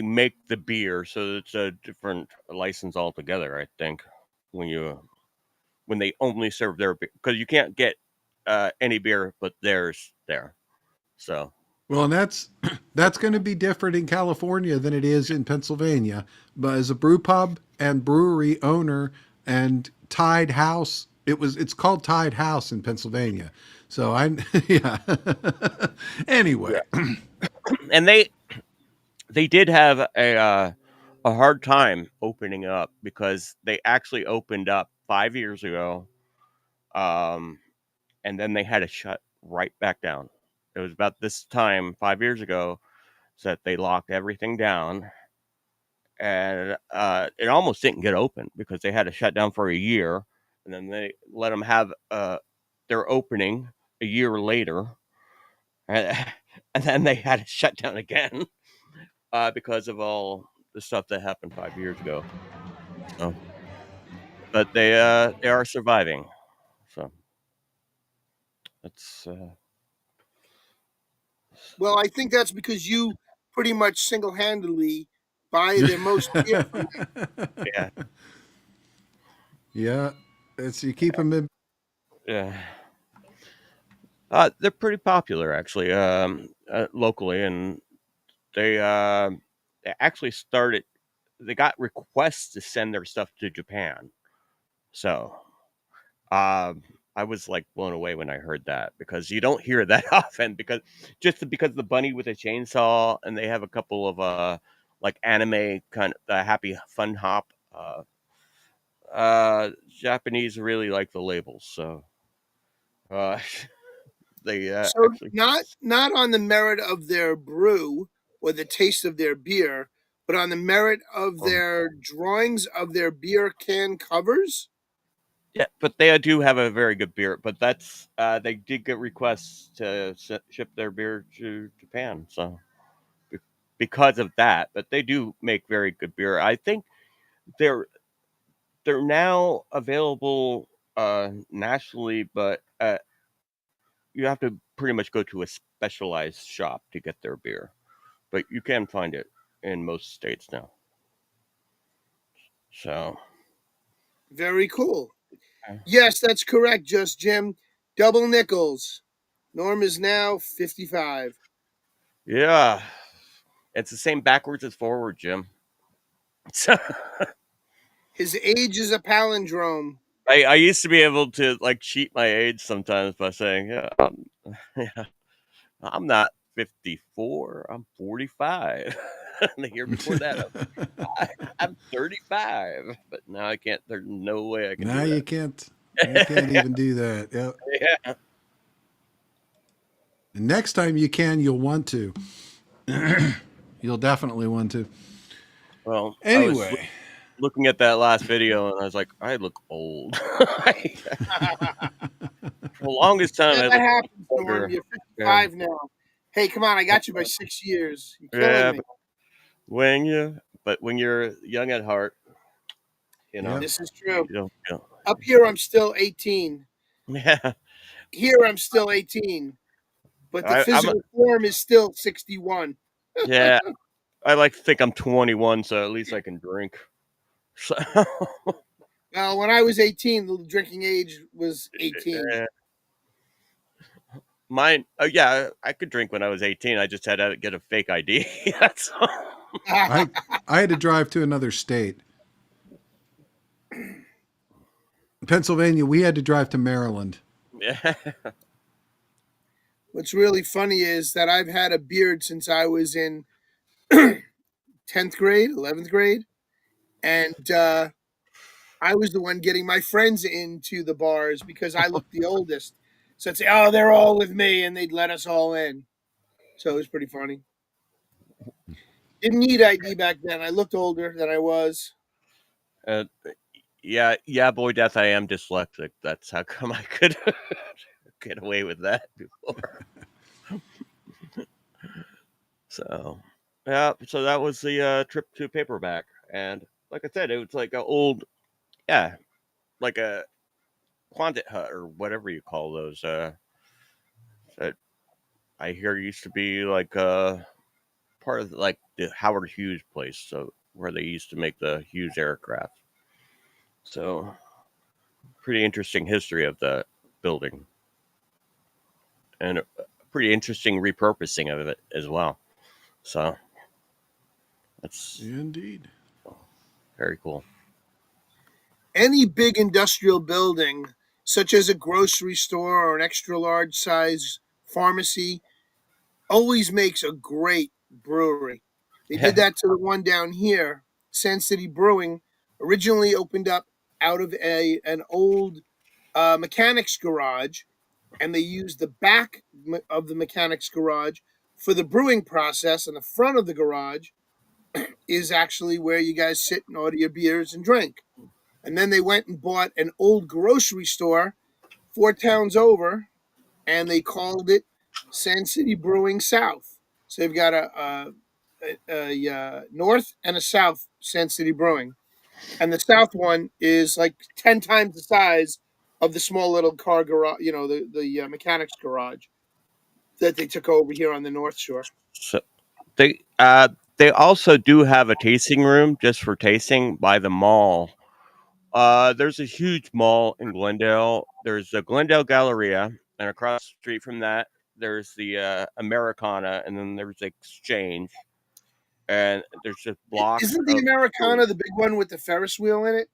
make the beer, so it's a different license altogether. I think when you when they only serve their beer because you can't get any beer but theirs there. So Well, and that's going to be different in California than it is in Pennsylvania. But as a brew pub and brewery owner and Tide House, it's called Tide House in Pennsylvania. So I yeah. yeah, Anyway, and they did have a hard time opening up because they actually opened up 5 years ago, um, and then they had to shut right back down. It was about this time 5 years ago that they locked everything down, and it almost didn't get open because they had to shut down for a year, and then they let them have their opening a year later, and, and then they had to shut down again because of all the stuff that happened 5 years ago. So, but they are surviving. So that's Well, I think that's because you pretty much single-handedly buy their most beer from them. yeah, yeah, it's you keep them in. yeah. They're pretty popular actually locally, and they they actually started. They got requests to send their stuff to Japan. So um, I was like blown away when I heard that because you don't hear that often because the bunny with a chainsaw, and they have a couple of like anime kind of the happy fun hop. Japanese really like the labels, so uh, they So actually. not on the merit of their brew or the taste of their beer, but on the merit of their drawings of their beer can covers. Yeah, but they do have a very good beer. But that's they did get requests to ship their beer to Japan, so be- because of that. But they do make very good beer. I think they're they're now available nationally, but you have to pretty much go to a specialized shop to get their beer. But you can find it in most states now. So Very cool. Yes, that's correct, Just Jim. Double nickels. Norm is now 55. Yeah, it's the same backwards as forward, Jim. So, His age is a palindrome. I used to be able to like cheat my age sometimes by saying, yeah, yeah, I'm not 54, I'm 45. And the year before that, I'm 35, but now I can't. There's no way I can Now do you can't. You can't that. even do that. Yep. Yeah. And next time you can, you'll want to. You'll definitely want to. Well, I was Anyway. looking at that last video and I was like, I look old. For the longest time, Yeah, I that looked happens, Norm. older. You're Yeah, 55 now. Hey, come on. I got you by 6 years. You're killing yeah. me. But when you're young at heart, you know, Yep. This is you true. don't. Up here, I'm still 18. Yeah, Here, I'm still 18. But the I'm. physical form is still 61. Yeah, I like to think I'm 21, so at least I can drink. So, Well, when I was 18, the drinking age was 18. yeah. Mine. Oh yeah, I could drink when I was 18. I just had to get a fake ID. That's all. I I had to drive to another state. Pennsylvania, we had to drive to Maryland. Yeah. What's really funny is that I've had a beard since I was in 10th grade, 11th grade. And I was the one getting my friends into the bars because I looked the oldest. So I'd say, oh, they're all with me. And they'd let us all in. So it was pretty funny. Didn't need ID back then. I looked older than I was. Uh, yeah, boy, death. I am dyslexic. That's how come I could get away with that before. So, yeah. So that was the trip to paperback, and like I said, it was like a old, yeah, like a Quonset hut or whatever you call those. That I hear used to be like part of like the Howard Hughes place, so where they used to make the Hughes aircraft. So, pretty interesting history of the building, and a pretty interesting repurposing of it as well. So that's Indeed. very cool. Any big industrial building, such as a grocery store or an extra large size pharmacy, always makes a great brewery. They did Yeah. that to the one down here. Sand City Brewing originally opened up out of an old mechanics garage, and they used the back of the mechanics garage for the brewing process, and the front of the garage is actually where you guys sit and order your beers and drink. And then they went and bought an old grocery store 4 towns over, and they called it Sand City Brewing South. So they've got a north and a south Sand City Brewing, and the south one is like 10 times the size of the small little car garage, the mechanics garage that they took over here on the North Shore. So they also do have a tasting room just for tasting by the mall. There's a huge mall in Glendale. There's the Glendale Galleria, and across the street from that, there's the Americana, and then there's the Exchange, and there's just blocks Isn't the of. Americana the big one with the Ferris wheel in it?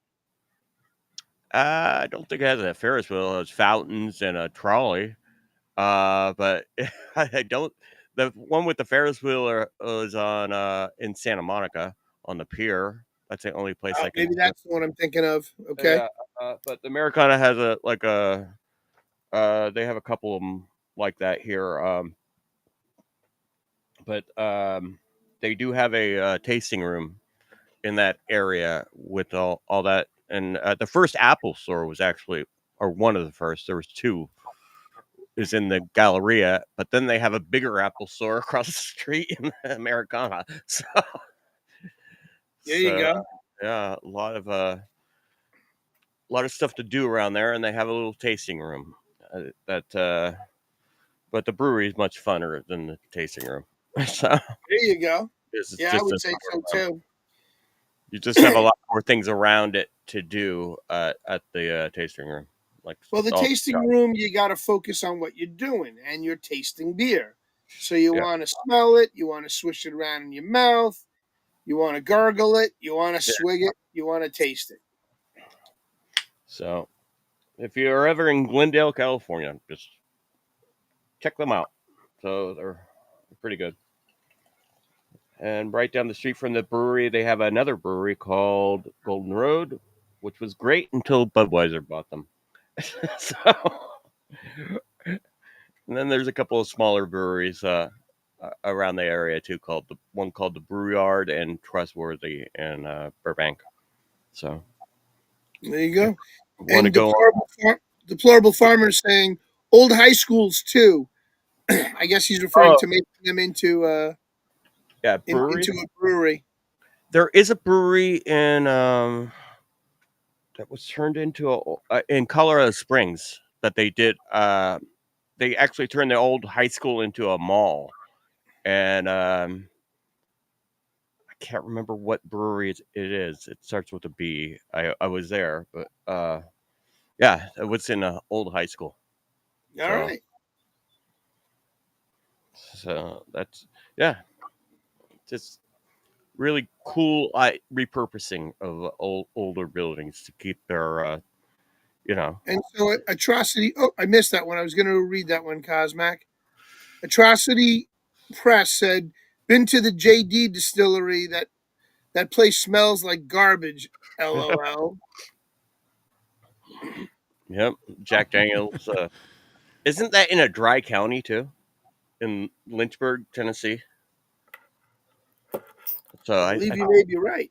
I don't think it has a Ferris wheel. It has fountains and a trolley. But I don't. The one with the Ferris wheel is on in Santa Monica on the pier. That's the only place I can. Maybe that's the one I'm thinking of. Okay. Yeah, but the Americana has a like a. They have a couple of them like that here. But they do have a tasting room in that area with all that. And the first Apple store was actually, or one of the first. There was two. Is in the Galleria, but then they have a bigger Apple store across the street in the Americana. So, There you so go. yeah, a lot of stuff to do around there, and they have a little tasting room. But the brewery is much funner than the tasting room. So There you go. it's Yeah, I just would a say so too. You just have a lot more things around it to do at the tasting room. Well, the tasting room, you got to focus on what you're doing, and you're tasting beer. So you want to smell it, you want to swish it around in your mouth, you want to gargle it, you want to swig it, you want to taste it. So, if you're ever in Glendale, California, just check them out. So they're pretty good. And right down the street from the brewery, they have another brewery called Golden Road, which was great until Budweiser bought them. So, and then there's a couple of smaller breweries around the area too, called the Brew Yard and Trustworthy in Burbank. So there you go. Want to go? Deplorable Farmer's saying old high schools too. I guess he's referring to making them into breweries? into a brewery. There is a brewery in that was turned into in Colorado Springs that they did. They actually turned the old high school into a mall, and I can't remember what brewery it is. It starts with a B. I was there, but yeah, it was in an old high school. All right. So that's just really cool repurposing of older buildings to keep their And so Atrocity. Oh, I missed that one. I was going to read that one, Cosmac. Atrocity Press said, "Been to the JD distillery. That place smells like garbage." LOL. Yep, Jack Daniels. Isn't that in a dry county too, in Lynchburg, Tennessee? So I believe you may be right.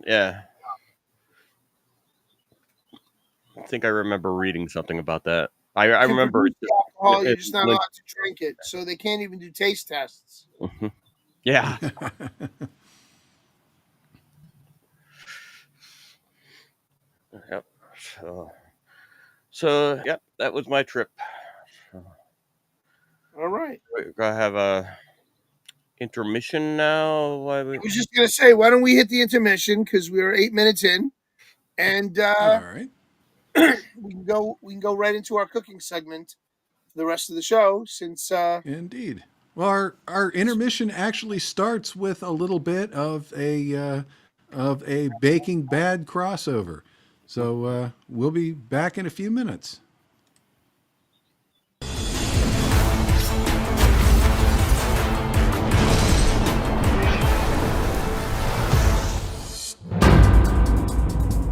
Yeah, I think I remember reading something about that. I remember alcohol. You're just not allowed to drink it, so they can't even do taste tests. Yeah. Yep. So yep, that was my trip. All right. We're gonna have a intermission now. I was just gonna say, why don't we hit the intermission because we are 8 minutes in, and all right, we can go right into our cooking segment for the rest of the show. Since indeed, well, our intermission actually starts with a little bit of a Baking Bad crossover. So we'll be back in a few minutes.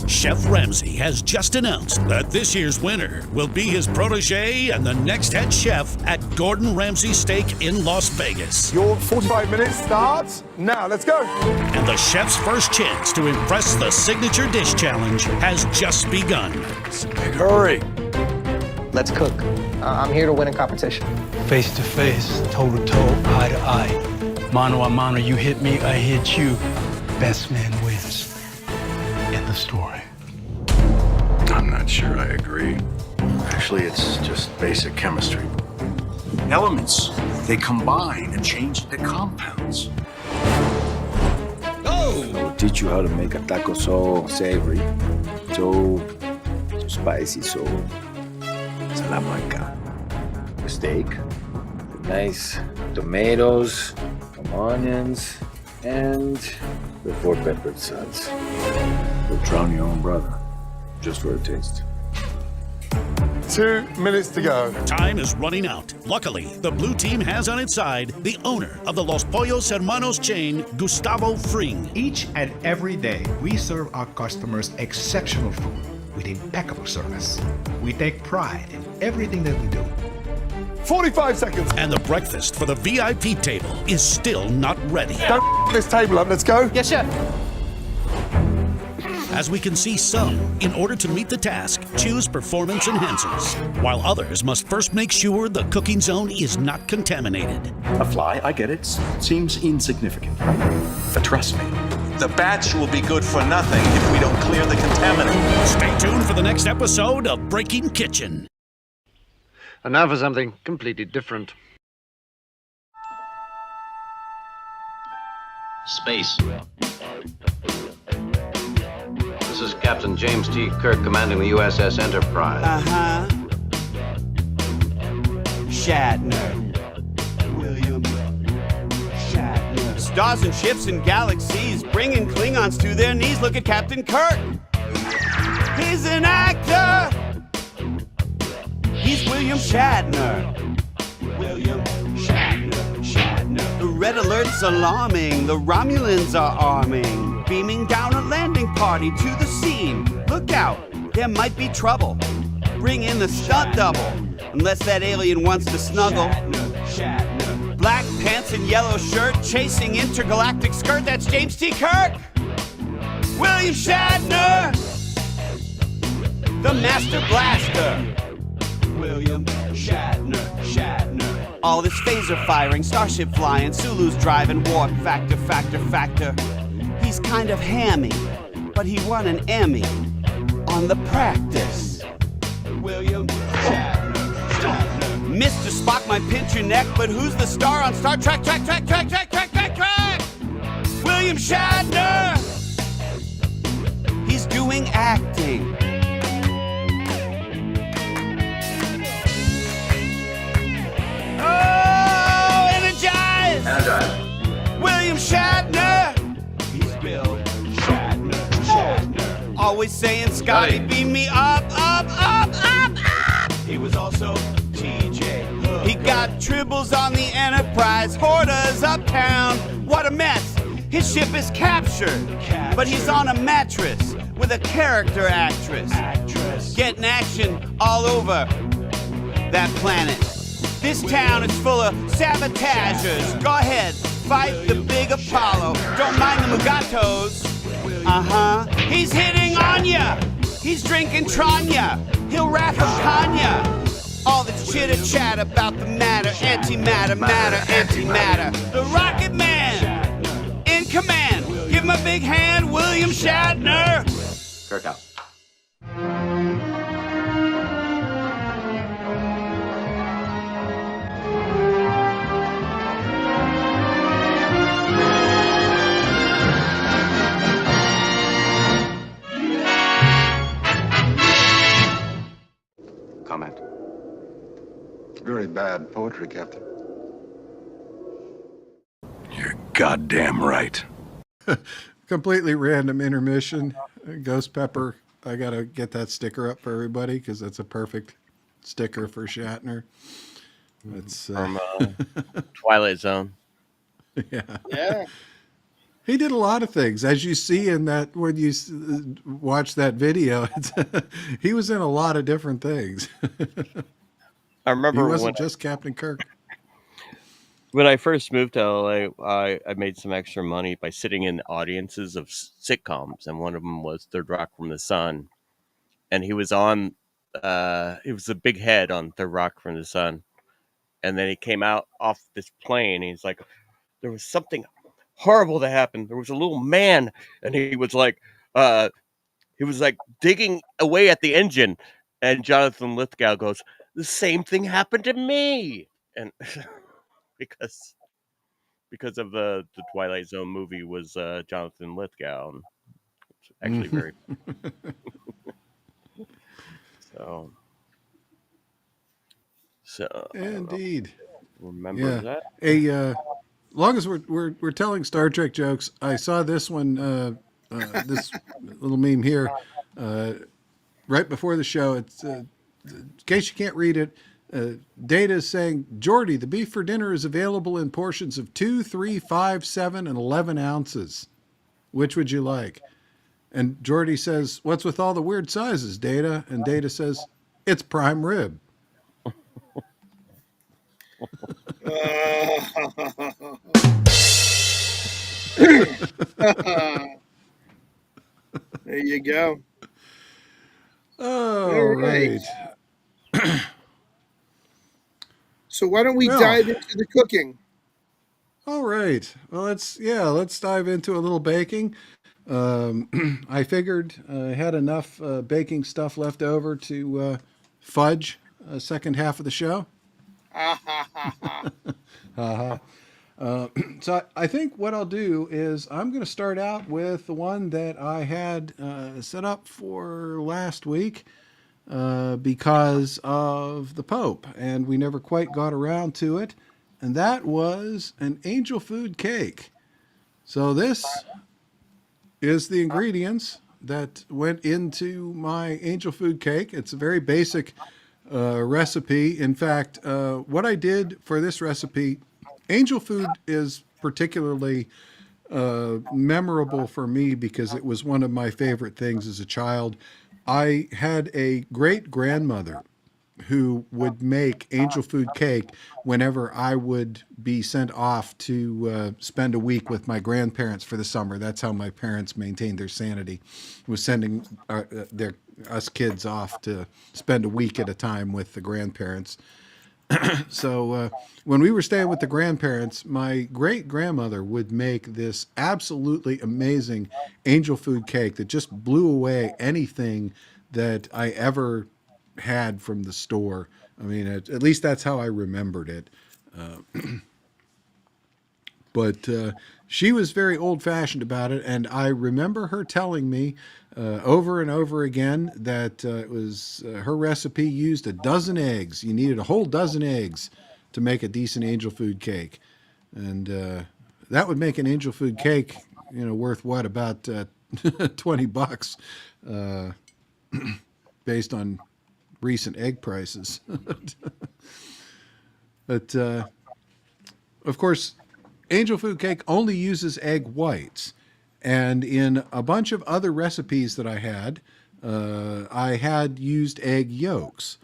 Chef Ramsay has just announced that this year's winner will be his protege and the next head chef at Gordon Ramsay Steak in Las Vegas. Your 45 minutes starts now. Let's go. And the chef's first chance to impress the Signature Dish Challenge has just begun. Big hurry. Let's cook. I'm here to win a competition. Face to face, toe to toe, eye to eye. Mano a mano, you hit me, I hit you. Best man wins. End of story. I'm not sure I agree. Actually, it's just basic chemistry. Elements, they combine and change into compounds. I will teach you how to make a taco so savory, so spicy, so Salamanca. The steak, the nice tomatoes, some onions, and the 4 peppered sons. You'll drown your own brother, just for a taste. 2 minutes to go. Time is running out. Luckily, the blue team has on its side the owner of the Los Pollos Hermanos chain, Gustavo Fring. Each and every day, we serve our customers exceptional food with impeccable service. We take pride in everything that we do. 45 seconds. And the breakfast for the VIP table is still not ready. Don't this table up. Let's go. Yes, chef. As we can see, some, in order to meet the task, choose performance enhancers, while others must first make sure the cooking zone is not contaminated. A fly, I get it, seems insignificant, but trust me, the batch will be good for nothing if we don't clear the contaminant. Stay tuned for the next episode of Breaking Kitchen. And now for something completely different. Space. This is Captain James T. Kirk commanding the USS Enterprise. Uh-huh. Shatner. William Shatner. Stars and ships and galaxies, bringing Klingons to their knees. Look at Captain Kirk. He's an actor. He's William Shatner. William Shatner. The red alert's alarming. The Romulans are arming, beaming down a landing party to the scene. Look out, there might be trouble. Bring in the stunt double, unless that alien wants to snuggle. Shatner. Black pants and yellow shirt, chasing intergalactic skirt. That's James T. Kirk. William Shatner. The Master Blaster. William Shatner. All this phaser firing, starship flying, Sulu's driving, warp factor. He's kind of hammy, but he won an Emmy on the practice. William Shatner. Mr. Spock might pinch your neck, but who's the star on Star Trek? William Shatner. He's doing acting. Energize. William Shatner. He's Bill Shatner. Always saying, Scotty, beam me up. He was also TJ. He got tribbles on the Enterprise, Horta's uptown. What a mess. His ship is captured, but he's on a mattress with a character actress. Getting action all over that planet. This town is full of sabotagers. Go ahead, fight the big Apollo. Don't mind the Mugatos. Uh-huh. He's hitting on ya. He's drinking Tranya. He'll rap a Kanya. All this chitter-chat about the matter. Antimatter, antimatter. The Rocket Man in command. Give him a big hand, William Shatner. Kirk out. Comment. Very bad poetry, Captain. You're goddamn right. Completely random intermission. Ghost Pepper. I got to get that sticker up for everybody because that's a perfect sticker for Shatner. It's from Twilight Zone. Yeah. He did a lot of things, as you see in that when you watch that video. He was in a lot of different things. I remember he wasn't just Captain Kirk. When I first moved to LA, I made some extra money by sitting in audiences of sitcoms, and one of them was Third Rock from the Sun, and he was on. He was the big head on Third Rock from the Sun, and then he came out off this plane. And he's like, there was something horrible that happened. There was a little man, and he was like digging away at the engine, and Jonathan Lithgow goes, the same thing happened to me, and because of the Twilight Zone movie was Jonathan Lithgow. And it's actually very so indeed. Remember that? As long as we're telling Star Trek jokes, I saw this one, this little meme here, right before the show. It's in case you can't read it. Data is saying, Geordi, the beef for dinner is available in portions of 2, 3, 5, 7, and 11 ounces. Which would you like? And Geordi says, what's with all the weird sizes, Data? And Data says, it's prime rib. There you go. All right. So why don't we dive into the cooking? All right. Well, let's dive into a little baking. I figured I had enough baking stuff left over to fudge a second half of the show. So I think what I'll do is I'm going to start out with the one that I had set up for last week because of the Pope, and we never quite got around to it, and that was an angel food cake. So this is the ingredients that went into my angel food cake. It's a very basic recipe. In fact, what I did for this recipe, angel food is particularly memorable for me because it was one of my favorite things as a child. I had a great grandmother who would make angel food cake whenever I would be sent off to spend a week with my grandparents for the summer. That's how my parents maintained their sanity, was sending us kids off to spend a week at a time with the grandparents. So when we were staying with the grandparents, my great grandmother would make this absolutely amazing angel food cake that just blew away anything that I ever had from the store. I mean, at least that's how I remembered it. But she was very old fashioned about it, and I remember her telling me over and over again that it was her recipe used a dozen eggs. You needed a whole dozen eggs to make a decent angel food cake, and that would make an angel food cake, worth what, about $20, based on recent egg prices. But of course, angel food cake only uses egg whites. And in a bunch of other recipes that I had used egg yolks,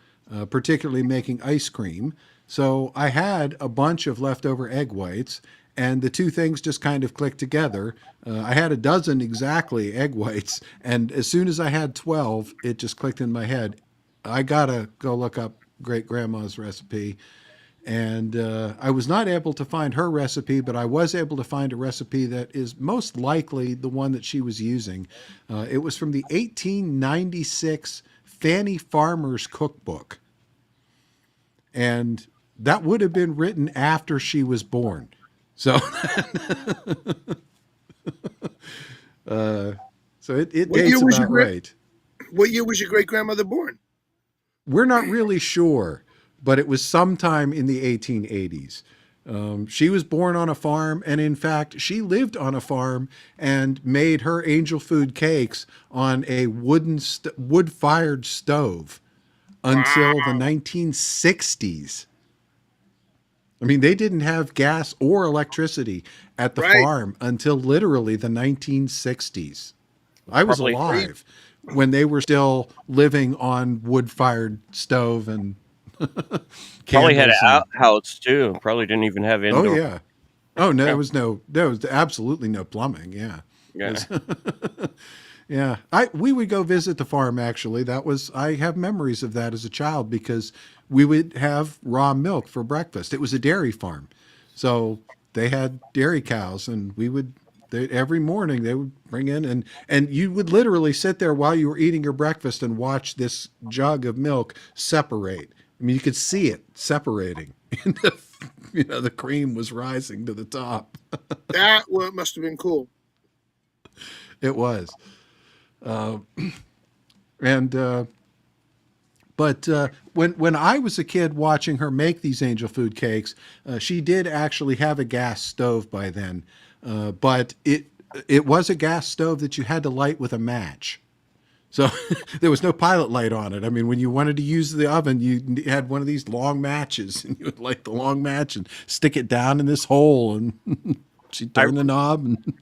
particularly making ice cream. So I had a bunch of leftover egg whites, and the two things just kind of clicked together. I had a dozen exactly egg whites, and as soon as I had 12, it just clicked in my head. I gotta go look up great grandma's recipe. And I was not able to find her recipe, but I was able to find a recipe that is most likely the one that she was using. It was from the 1896 Fanny Farmer's Cookbook. And that would have been written after she was born. So, so it dates about right. What year was your great grandmother born? We're not really sure, but it was sometime in the 1880s. She was born on a farm, and in fact, she lived on a farm and made her angel food cakes on a wood-fired stove until the 1960s. I mean, they didn't have gas or electricity at the farm until literally the 1960s. I was alive when they were still living on wood-fired stove and probably had an outhouse too. Probably didn't even have indoor. Oh yeah. Oh no, there was absolutely no plumbing. Yeah. Yeah. Yeah. We would go visit the farm actually. I have memories of that as a child because we would have raw milk for breakfast. It was a dairy farm. So they had dairy cows, and every morning they would bring in and you would literally sit there while you were eating your breakfast and watch this jug of milk separate. I mean, you could see it separating. The cream was rising to the top. That must have been cool. It was. But when I was a kid watching her make these angel food cakes, she did actually have a gas stove by then. But it was a gas stove that you had to light with a match. So there was no pilot light on it. I mean, when you wanted to use the oven, you had one of these long matches, and you would light the long match and stick it down in this hole, and she'd turn the knob. And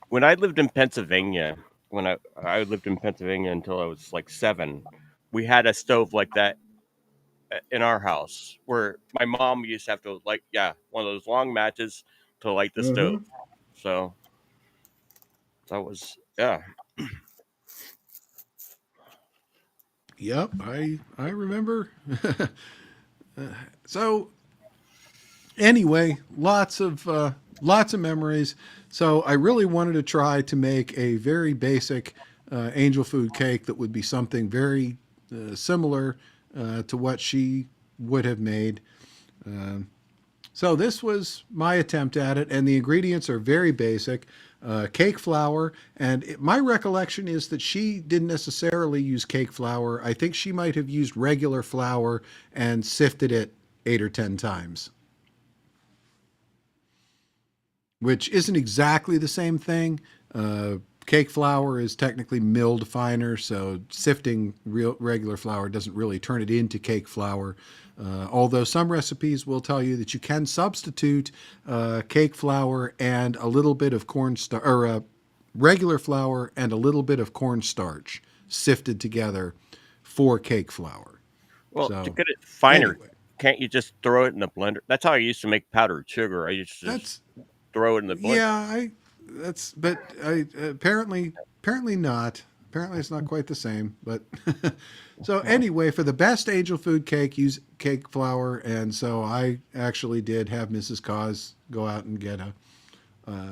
when I lived in Pennsylvania, I lived in Pennsylvania until I was like 7, we had a stove like that in our house where my mom used to have to one of those long matches to light the stove. So that was, Yep, I remember. So anyway, lots of memories. So I really wanted to try to make a very basic angel food cake that would be something very similar to what she would have made. So this was my attempt at it, and the ingredients are very basic. Cake flour, and my recollection is that she didn't necessarily use cake flour. I think she might have used regular flour and sifted it 8 or 10 times, which isn't exactly the same thing. Cake flour is technically milled finer, so sifting regular flour doesn't really turn it into cake flour. Although some recipes will tell you that you can substitute cake flour and a little bit of cornstarch, or regular flour and a little bit of cornstarch sifted together for cake flour. Well, So, to get it finer, anyway, can't you just throw it in the blender? That's how I used to make powdered sugar. I used to just throw it in the blender. yeah, apparently not. Apparently it's not quite the same, but so anyway, for the best angel food cake, use cake flour, and so I actually did have Mrs. Cause go out and get a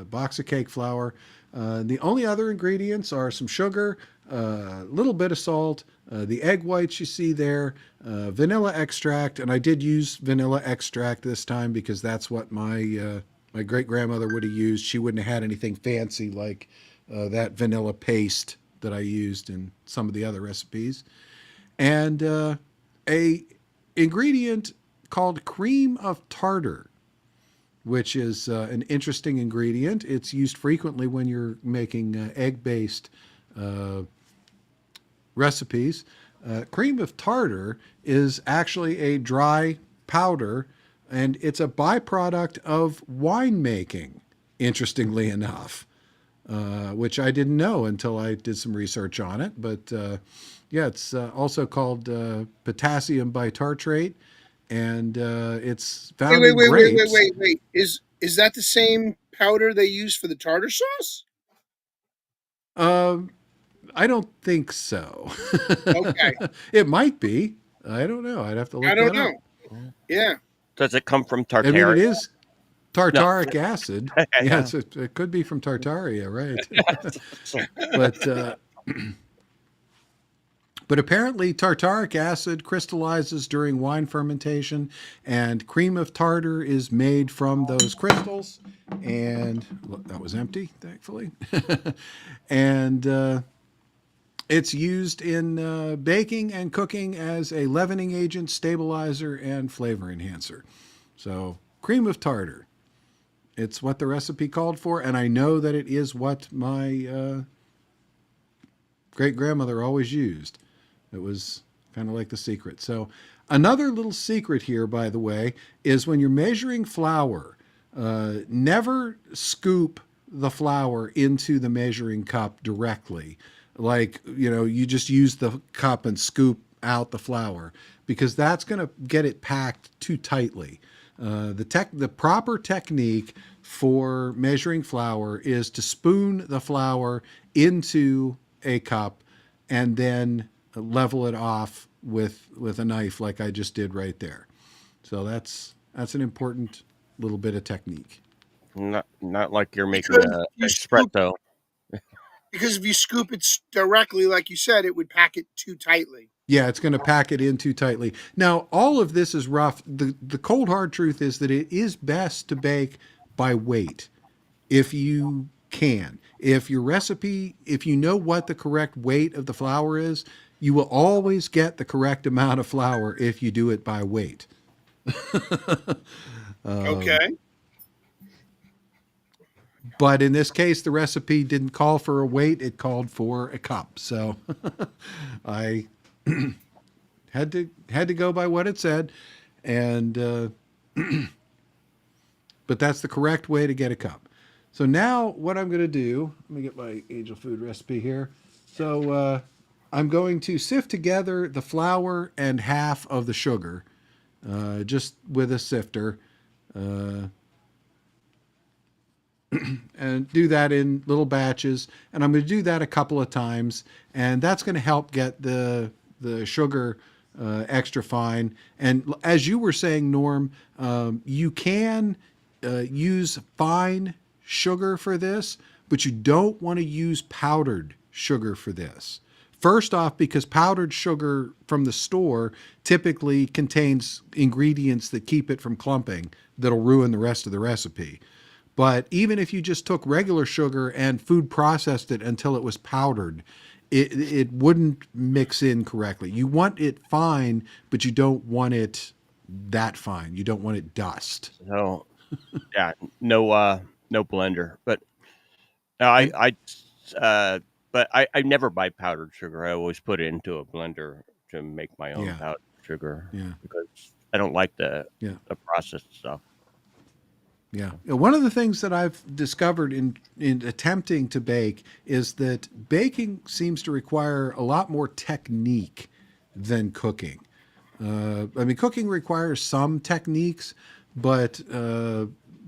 box of cake flour. The only other ingredients are some sugar, a little bit of salt, the egg whites you see there, vanilla extract, and I did use vanilla extract this time because that's what my great-grandmother would have used. She wouldn't have had anything fancy like that vanilla paste that I used in some of the other recipes. And a ingredient called cream of tartar, which is an interesting ingredient. It's used frequently when you're making egg-based recipes. Cream of tartar is actually a dry powder, and it's a byproduct of winemaking, interestingly enough, which I didn't know until I did some research on it. But yeah, it's also called potassium bitartrate, and it's found in grapes. Wait. Is that the same powder they use for the tartar sauce? I don't think so. Okay. It might be. I don't know. I'd have to look that up. I don't know. Yeah. Does it come from Tartaria? I mean, it is tartaric acid. Yeah, it could be from Tartaria, right? But apparently tartaric acid crystallizes during wine fermentation, and cream of tartar is made from those crystals. And that was empty, thankfully. And it's used in baking and cooking as a leavening agent, stabilizer, and flavor enhancer. So cream of tartar. It's what the recipe called for, and I know that it is what my great-grandmother always used. It was kind of like the secret. So another little secret here, by the way, is when you're measuring flour, never scoop the flour into the measuring cup directly. Like, you just use the cup and scoop out the flour, because that's going to get it packed too tightly. The proper technique for measuring flour is to spoon the flour into a cup and then level it off with a knife like I just did right there. So that's an important little bit of technique. Not like you're making an espresso. Because if you scoop it directly, like you said, it would pack it too tightly. Yeah, it's going to pack it in too tightly. Now, all of this is rough. The cold hard truth is that it is best to bake by weight if you can. If your recipe, if you know what the correct weight of the flour is, you will always get the correct amount of flour if you do it by weight. Okay. But in this case, the recipe didn't call for a weight, it called for a cup. So I had to go by what it said. And but that's the correct way to get a cup. So now what I'm going to do, let me get my angel food recipe here. So I'm going to sift together the flour and half of the sugar, just with a sifter. And do that in little batches. And I'm going to do that a couple of times. And that's going to help get the sugar extra fine. And as you were saying, Norm, you can use fine sugar for this, but you don't want to use powdered sugar for this. First off, because powdered sugar from the store typically contains ingredients that keep it from clumping that'll ruin the rest of the recipe. But even if you just took regular sugar and food processed it until it was powdered, it wouldn't mix in correctly. You want it fine, but you don't want it that fine. You don't want it dust. So, yeah, no blender. But no, And I never buy powdered sugar. I always put it into a blender to make my own yeah, powdered sugar yeah, because I don't like the yeah. processed stuff. Yeah. One of the things that I've discovered in attempting to bake is that baking seems to require a lot more technique than cooking. I mean, cooking requires some techniques, but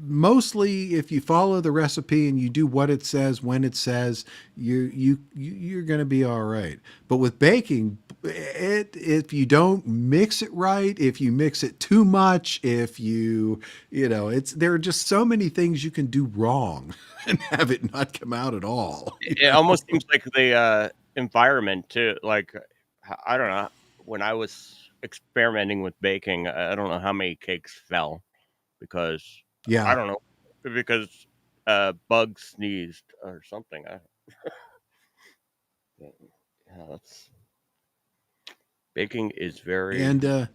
mostly if you follow the recipe and you do what it says when it says, you're going to be all right. But with baking, if you don't mix it right, if you mix it too much, if there are just so many things you can do wrong and have it not come out at all. It almost seems like the environment too. Like I don't know, when I was experimenting with baking, I don't know how many cakes fell because I Yeah. don't know because bugs sneezed or something. Yeah, baking is very. And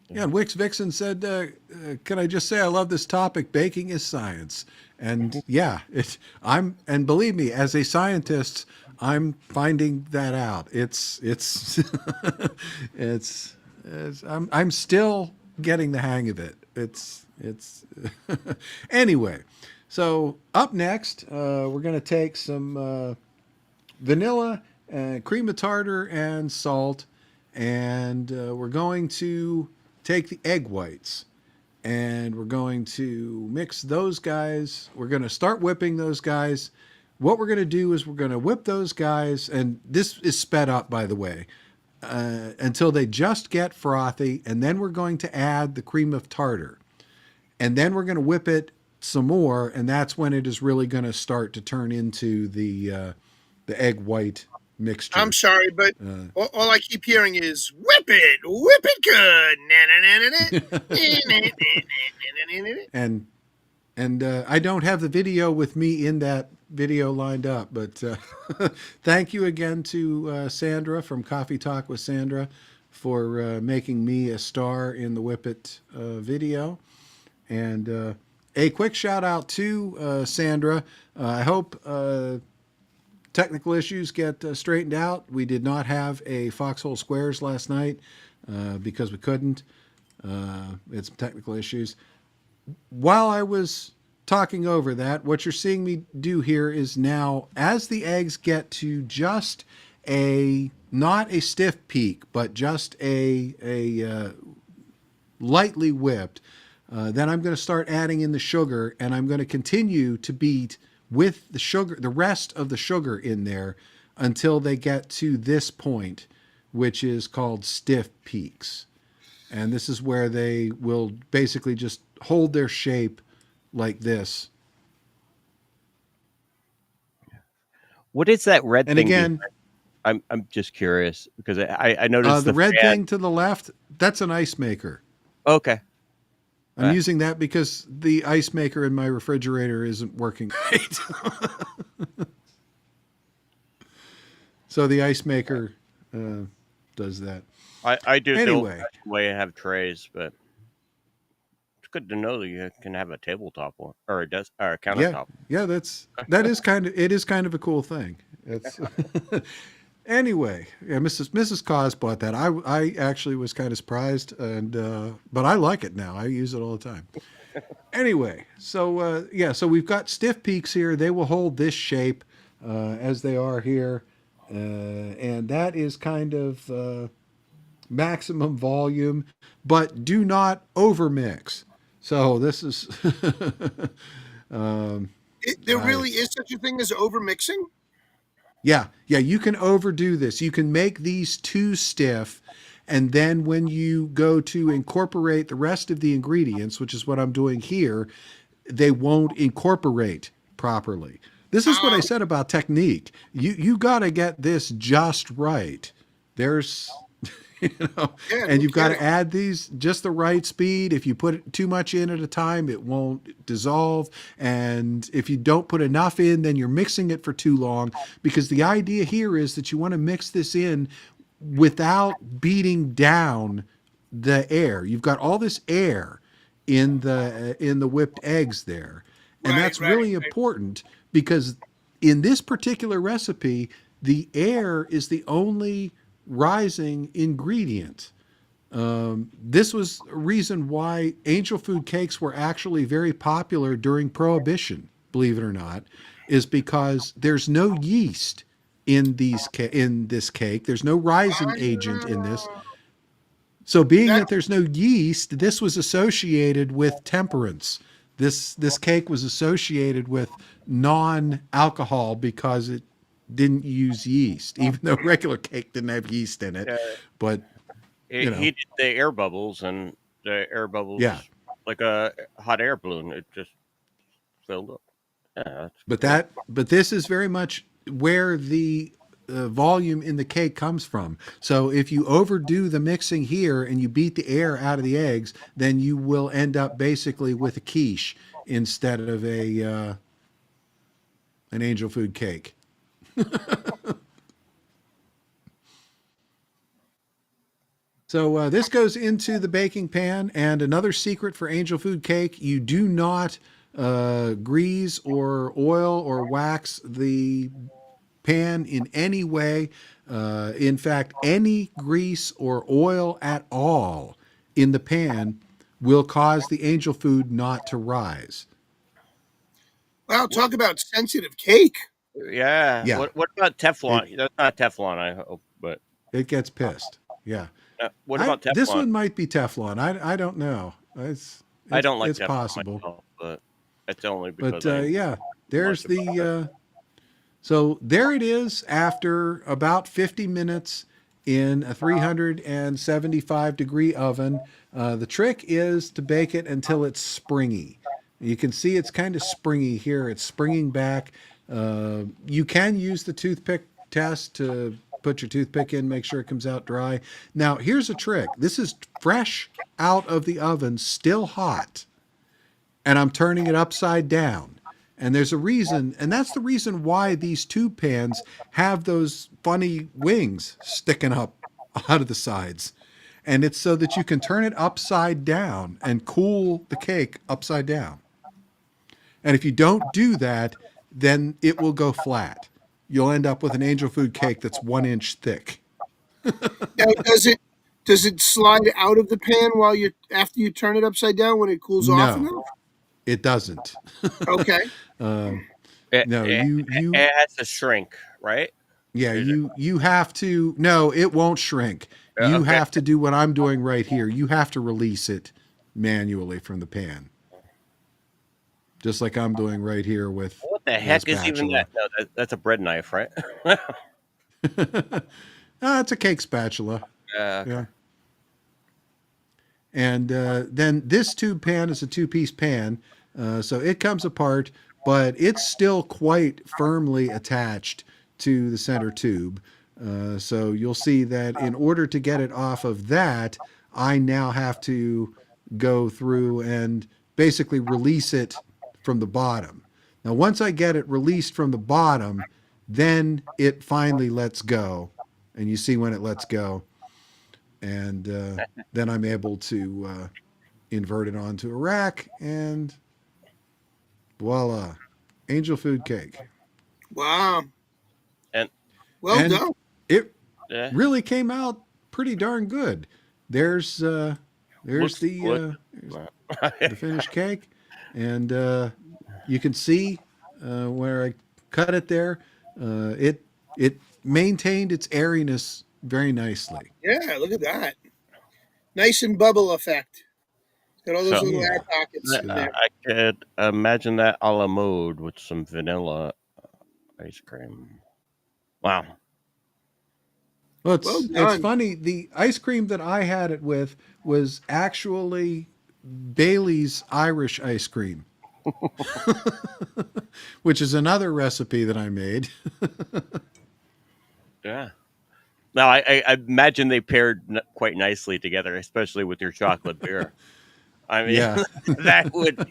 yeah, Wix Vixen said, "Can I just say I love this topic? Baking is science." And yeah, and believe me, as a scientist, I'm finding that out. It's I'm still getting the hang of it. It's anyway. So up next, we're gonna take some vanilla, cream of tartar, and salt. And we're going to take the egg whites and we're going to mix those guys. We're going to start whipping those guys. What we're going to do is we're going to whip those guys, and this is sped up, by the way, until they just get frothy. And then we're going to add the cream of tartar. And then we're going to whip it some more, and that's when it is really going to start to turn into the egg white mixture. I'm sorry, but all I keep hearing is whip it good. And I don't have the video with me in that video lined up, but thank you again to Sandra from Coffee Talk with Sandra for making me a star in the Whip It video. And a quick shout out to Sandra. I hope technical issues get straightened out. We did not have a Foxhole Squares last night because we couldn't. It's technical issues. While I was talking over that, what you're seeing me do here is now, as the eggs get to just not a stiff peak, but just a lightly whipped, then I'm going to start adding in the sugar, and I'm going to continue to beat with the sugar, the rest of the sugar in there until they get to this point, which is called stiff peaks. And this is where they will basically just hold their shape like this. What is that red and thing? Again, I'm just curious because I noticed the red thing to the left, that's an ice maker. Okay. I'm using that because the ice maker in my refrigerator isn't working right. So the ice maker does that. I do anyway. The way I have trays, but it's good to know that you can have a tabletop one or a desk or a countertop. Yeah, that is kind of a cool thing. It's Anyway, yeah, Mrs. Cos bought that. I actually was kind of surprised, but I like it now. I use it all the time. Anyway, so so we've got stiff peaks here. They will hold this shape as they are here, and that is kind of maximum volume. But do not overmix. So this is. There really is such a thing as overmixing? Yeah, you can overdo this. You can make these too stiff, and then when you go to incorporate the rest of the ingredients, which is what I'm doing here, they won't incorporate properly. This is what I said about technique. You got to get this just right. There's, and you've got to add these just the right speed. If you put too much in at a time, it won't dissolve. And if you don't put enough in, then you're mixing it for too long. Because the idea here is that you want to mix this in without beating down the air. You've got all this air in the whipped eggs there. And that's really important because in this particular recipe, the air is the only rising ingredient. This was a reason why angel food cakes were actually very popular during Prohibition, believe it or not, is because there's no yeast in this cake. There's no rising agent in this. So being that there's no yeast, this was associated with temperance. This cake was associated with non-alcohol because it didn't use yeast, even though regular cake didn't have yeast in it. But it heated the air bubbles, and the air bubbles, like a hot air balloon, it just filled up. Yeah, but this is very much where the volume in the cake comes from. So if you overdo the mixing here and you beat the air out of the eggs, then you will end up basically with a quiche instead of an angel food cake. So this goes into the baking pan, and another secret for angel food cake, you do not grease or oil or wax the pan in any way. In fact, any grease or oil at all in the pan will cause the angel food not to rise. Wow, talk about sensitive cake. Yeah. What about Teflon? That's not Teflon, I hope, but it gets pissed. Yeah. What about Teflon? This one might be Teflon. I don't know. I don't like it's Teflon possible, myself, but it's only because. But there's the. So there it is after about 50 minutes in a 375-degree oven. The trick is to bake it until it's springy. You can see it's kind of springy here. It's springing back. You can use the toothpick test to put your toothpick in, make sure it comes out dry. Now, here's a trick. This is fresh out of the oven, still hot, and I'm turning it upside down. And there's a reason, and that's the reason why these tube pans have those funny wings sticking up out of the sides. And it's so that you can turn it upside down and cool the cake upside down. And if you don't do that, then it will go flat. You'll end up with an angel food cake that's 1 inch thick. Now, does it slide out of the pan after you turn it upside down when it cools off enough? It doesn't. Okay. It has to shrink, right? Yeah, you have to. No, it won't shrink. You have to do what I'm doing right here. You have to release it manually from the pan, just like I'm doing right here with. What the heck is even that? No, that's a bread knife, right? It's a cake spatula. Okay. Yeah. And then this tube pan is a 2-piece pan, so it comes apart, but it's still quite firmly attached to the center tube. So you'll see that in order to get it off of that, I now have to go through and basically release it from the bottom. Now, once I get it released from the bottom, then it finally lets go. And you see when it lets go. And then I'm able to invert it onto a rack, and voila, angel food cake. Wow. And well done. It really came out pretty darn good. There's the finished cake, and you can see where I cut it there. It maintained its airiness very nicely. Yeah, look at that. Nice and bubble effect. Got all those little air pockets in there. I could imagine that a la mode with some vanilla ice cream. Wow. Well, it's funny. The ice cream that I had it with was actually Bailey's Irish ice cream. which is another recipe that I made. Yeah. Now, I imagine they paired quite nicely together, especially with your chocolate beer. I mean, Yeah. that would.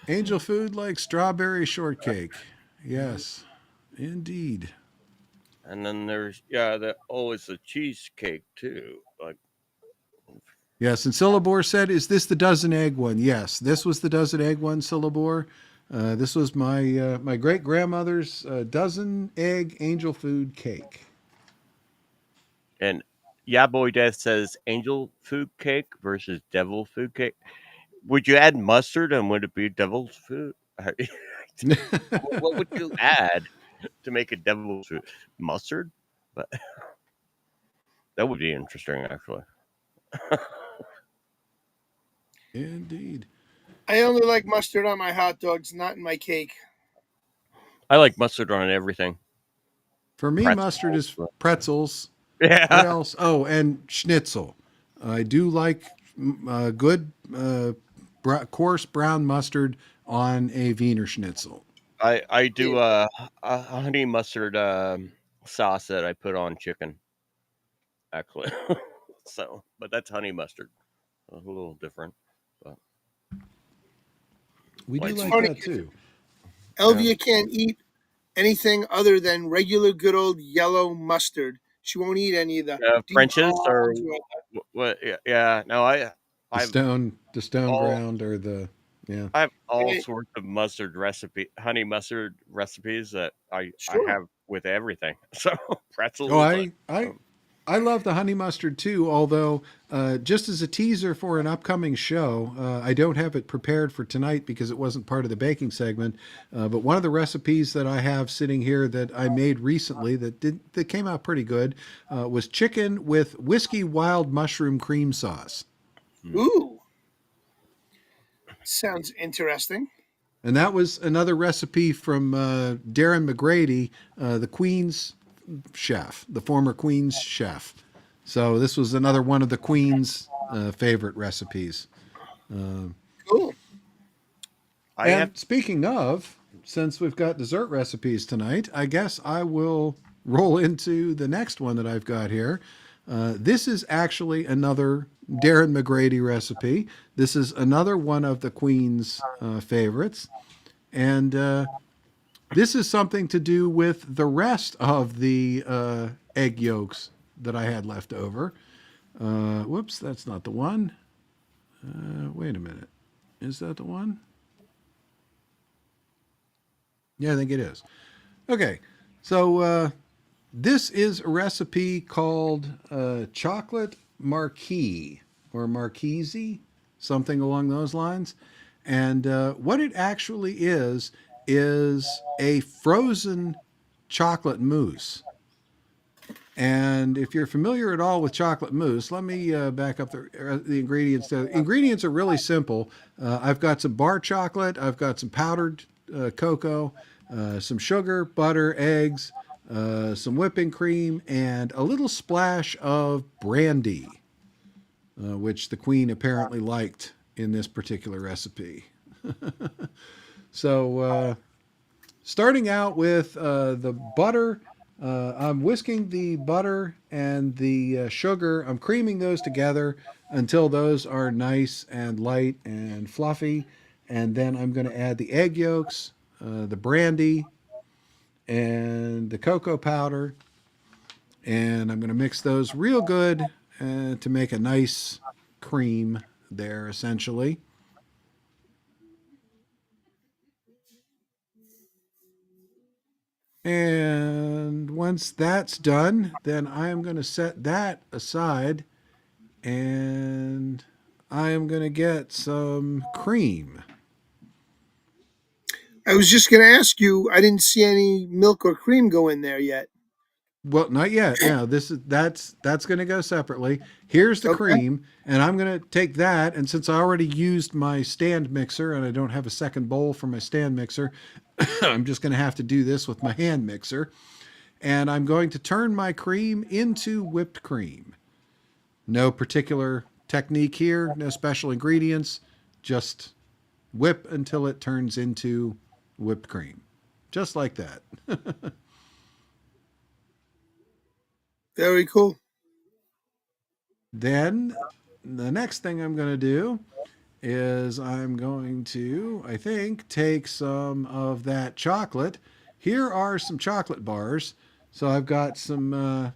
Angel food like strawberry shortcake. Yes, indeed. And then there's it's a cheesecake too. Like, Yes, and Syllabore said, "Is this the dozen egg one?" Yes, this was the dozen egg one, Syllabore. This was my great grandmother's dozen egg angel food cake. and yeah, boy, Death says angel food cake versus devil food cake. Would you add mustard and would it be devil's food? What would you add to make a devil's food? Mustard? But that would be interesting, actually. Indeed. I only like mustard on my hot dogs, not in my cake. I like mustard on everything. For me, mustard is pretzels. Yeah. What else? Oh, and schnitzel. I do like good coarse brown mustard on a Wiener Schnitzel. I do a honey mustard sauce that I put on chicken, actually. So, but that's honey mustard. A little different. But We do It's like funny that too. Elvia can't eat anything other than regular good old yellow mustard. She won't eat any of the deep French's or Dijon. what? Yeah, no, I've The stone all ground or the yeah. I have all Hey, sorts of honey mustard recipes that I sure. have with everything. So Oh, pretzels, I love the honey mustard too. Although, just as a teaser for an upcoming show, I don't have it prepared for tonight because it wasn't part of the baking segment. But one of the recipes that I have sitting here that I made recently that came out pretty good was chicken with whiskey wild mushroom cream sauce. Ooh, sounds interesting. And that was another recipe from Darren McGrady, the Queen's chef, the former Queen's chef. So this was another one of the Queen's favorite recipes. Cool. Speaking of, since we've got dessert recipes tonight, I guess I will roll into the next one that I've got here. This is actually another Darren McGrady recipe. This is another one of the Queen's favorites. And this is something to do with the rest of the egg yolks that I had left over. Whoops, that's not the one. Wait a minute. Is that the one? Yeah, I think it is. Okay, so this is a recipe called chocolate marquis or marquise, something along those lines. And what it actually is a frozen chocolate mousse. And if you're familiar at all with chocolate mousse, let me back up the ingredients. The ingredients are really simple. I've got some bar chocolate, I've got some powdered cocoa, some sugar, butter, eggs, some whipping cream, and a little splash of brandy, which the Queen apparently liked in this particular recipe. So, starting out with the butter, I'm whisking the butter and the sugar. I'm creaming those together until those are nice and light and fluffy. And then I'm going to add the egg yolks, the brandy, and the cocoa powder. And I'm going to mix those real good to make a nice cream there, essentially. And once that's done, then I am going to set that aside and I am going to get some cream. I was just going to ask you. I didn't see any milk or cream go in there yet. Well, not yet. No, that's going to go separately. Here's the cream, and I'm going to take that. And since I already used my stand mixer, and I don't have a second bowl for my stand mixer, I'm just going to have to do this with my hand mixer. And I'm going to turn my cream into whipped cream. No particular technique here, no special ingredients, just whip until it turns into whipped cream. Just like that. Very cool. Then the next thing I'm going to do is I'm going to, I think, take some of that chocolate. Here are some chocolate bars. So I've got some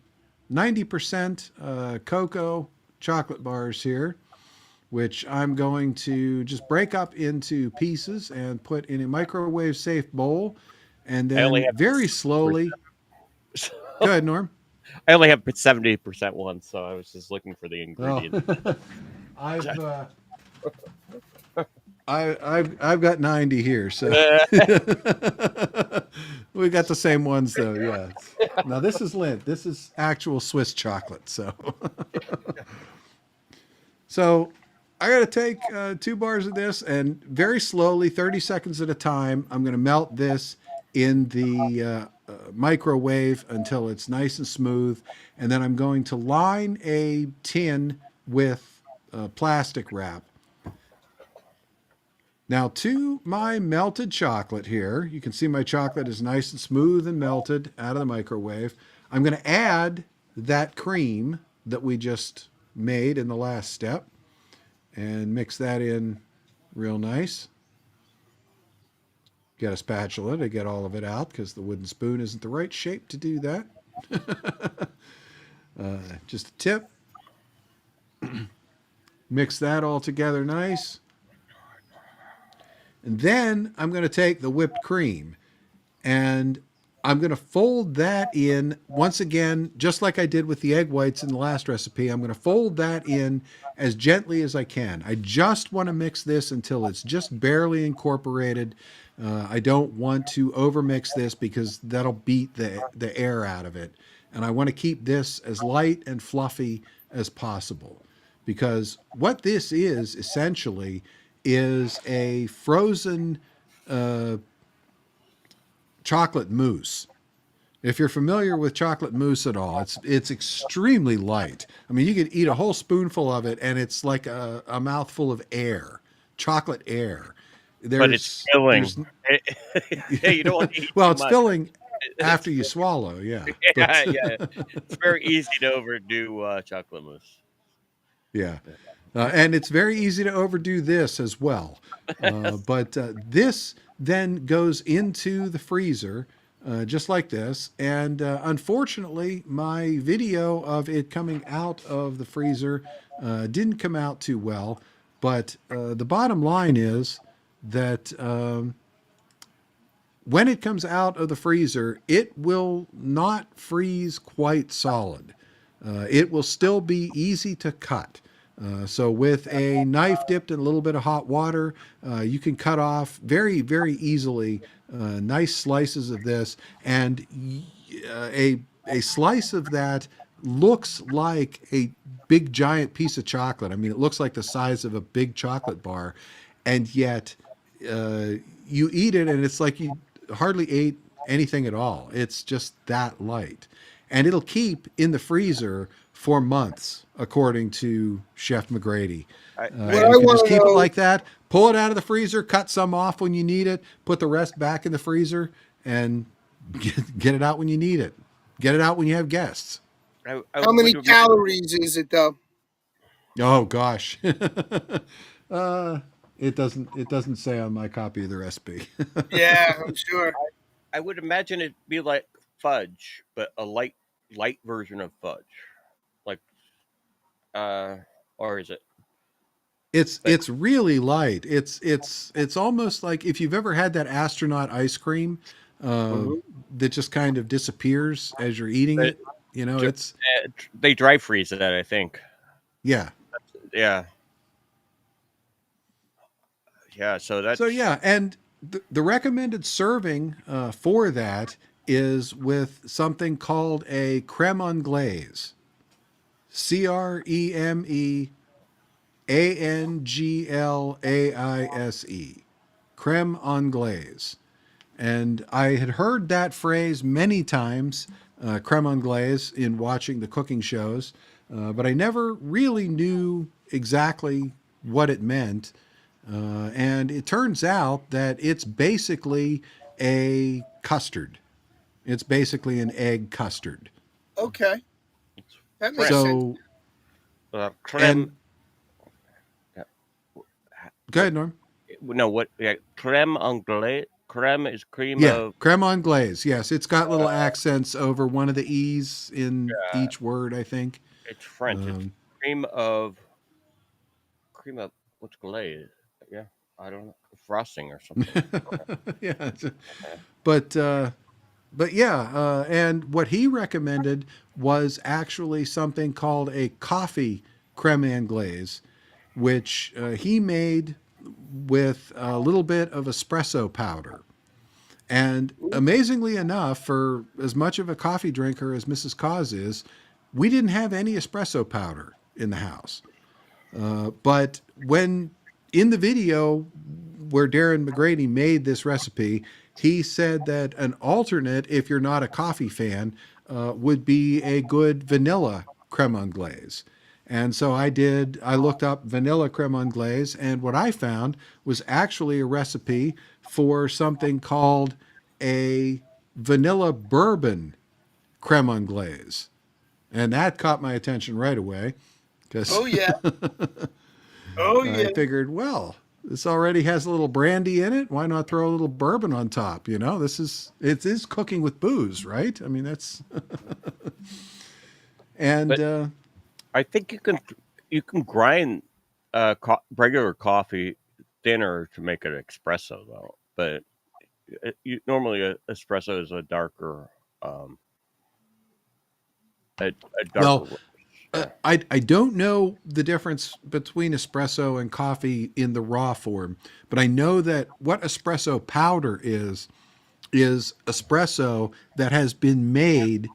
90% cocoa chocolate bars here, which I'm going to just break up into pieces and put in a microwave safe bowl. And I only then have very slowly. Go ahead, Norm. I only have 70% one, so I was just looking for the ingredient. Oh. I've got 90 here, so we got the same ones though. Yeah. Now this is Lindt. This is actual Swiss chocolate. So, so I got to take 2 bars of this and very slowly, 30 seconds at a time, I'm going to melt this in the microwave until it's nice and smooth, and then I'm going to line a tin with plastic wrap. Now to my melted chocolate here, you can see my chocolate is nice and smooth and melted out of the microwave. I'm going to add that cream that we just made in the last step and mix that in real nice. Get a spatula to get all of it out because the wooden spoon isn't the right shape to do that. Just a tip. Mix that all together nice. And then I'm going to take the whipped cream and I'm going to fold that in once again, just like I did with the egg whites in the last recipe. I'm going to fold that in as gently as I can. I just want to mix this until it's just barely incorporated. I don't want to overmix this because that'll beat the air out of it. And I want to keep this as light and fluffy as possible, because what this is essentially is a frozen chocolate mousse. If you're familiar with chocolate mousse at all, it's extremely light. I mean, you could eat a whole spoonful of it, and it's like a mouthful of air, chocolate air. But it's filling. You don't want to eat well, too it's much. filling after you swallow, yeah. Yeah, yeah. It's very easy to overdo chocolate mousse. Yeah. And it's very easy to overdo this as well. But this then goes into the freezer just like this. And unfortunately, my video of it coming out of the freezer didn't come out too well. But the bottom line is that when it comes out of the freezer, it will not freeze quite solid. It will still be easy to cut. So with a knife dipped in a little bit of hot water, you can cut off very, very easily nice slices of this. And a slice of that looks like a big giant piece of chocolate. I mean, it looks like the size of a big chocolate bar. And yet you eat it and it's like you hardly ate anything at all. It's just that light. And it'll keep in the freezer for months, according to Chef McGrady. You can just keep it like that, pull it out of the freezer, cut some off when you need it, put the rest back in the freezer, and get it out when you need it. Get it out when you have guests. How many calories is it, though? Oh, gosh. It doesn't say on my copy of the recipe. Yeah, I'm sure. I would imagine it'd be like fudge, but a light version of fudge. Like or is it? It's really light. It's almost like if you've ever had that astronaut ice cream that just kind of disappears as you're eating it. You know, it's they dry freeze it, I think. Yeah. Yeah. Yeah, so yeah, and the recommended serving for that is with something called a creme anglaise. CREMEANGLAISE. Creme anglaise. And I had heard that phrase many times, creme anglaise, in watching the cooking shows, but I never really knew exactly what it meant. And it turns out that it's basically a custard. It's basically an egg custard. Okay, that makes Creme. sense. So, Creme. and Yeah, go ahead, Norm. No, what? Yeah, creme anglaise. Creme is cream Yeah, of. creme anglaise. Yes, it's got little accents over one of the E's in Yeah, each word, I think. it's French. It's cream of. Cream of what's glaze? Yeah, I don't know. Frosting or something. Yeah, Okay. but yeah, and what he recommended was actually something called a coffee creme anglaise, which he made with a little bit of espresso powder. And amazingly enough, for as much of a coffee drinker as Mrs. Cause is, we didn't have any espresso powder in the house. But when in the video where Darren McGrady made this recipe, he said that an alternate, if you're not a coffee fan, would be a good vanilla creme anglaise. And so I looked up vanilla creme anglaise, and what I found was actually a recipe for something called a vanilla bourbon creme anglaise. And that caught my attention right away because Oh yeah. Oh I yeah. figured, well, this already has a little brandy in it. Why not throw a little bourbon on top? You know, it is cooking with booze, right? I mean, that's and But I think you can grind regular coffee thinner to make it espresso though. But normally a espresso is a darker um a darker well, roast. Yeah. I don't know the difference between espresso and coffee in the raw form, but I know that what espresso powder is espresso that has been made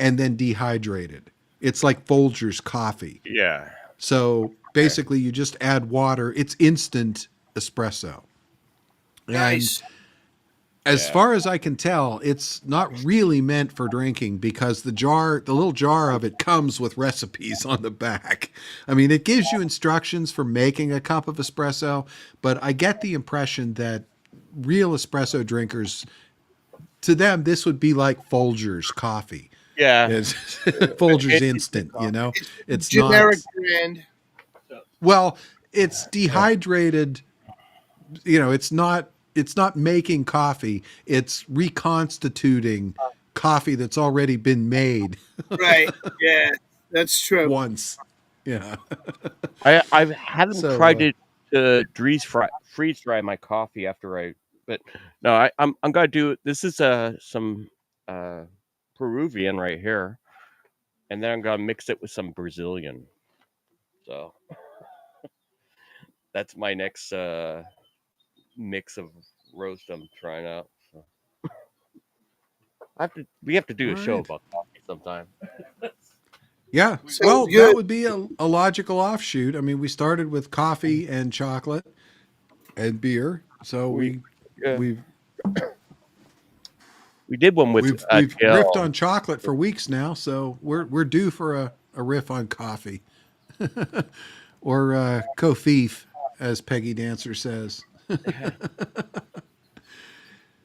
and then dehydrated. It's like Folgers coffee. Yeah. So basically, you just add water. It's instant espresso. And Nice. as Yeah. far as I can tell, it's not really meant for drinking because the little jar of it comes with recipes on the back. I mean, it gives you instructions for making a cup of espresso, but I get the impression that real espresso drinkers, to them, this would be like Folgers coffee. Yeah. It's Folgers It- instant, you know? It's not, Generic brand. well, it's dehydrated, it's not making coffee, it's reconstituting coffee that's already been made Right. Yeah, that's true. once. Yeah. I haven't So tried to freeze dry my coffee after but no, I'm gonna do this is some uh Peruvian right here, and then I'm gonna mix it with some Brazilian. So that's my next mix of roast I'm trying out. So we have to do all a show right. about coffee sometime. Yeah. Sounds Well, that good. would be a logical offshoot. I mean, we started with coffee and chocolate and beer. So Yeah. we've We did one with we've riffed Jill. on chocolate for weeks now, so we're due for a riff on coffee. Or Kofif, as Peggy Dancer says.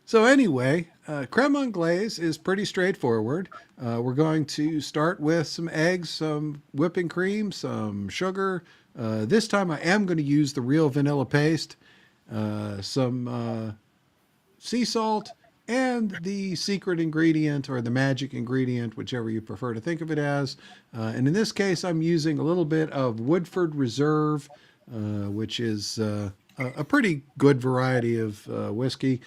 So anyway, creme anglaise is pretty straightforward. We're going to start with some eggs, some whipping cream, some sugar. This time I am going to use the real vanilla paste, some sea salt, and the secret ingredient or the magic ingredient, whichever you prefer to think of it as. And in this case, I'm using a little bit of Woodford Reserve, which is a pretty good variety of whiskey.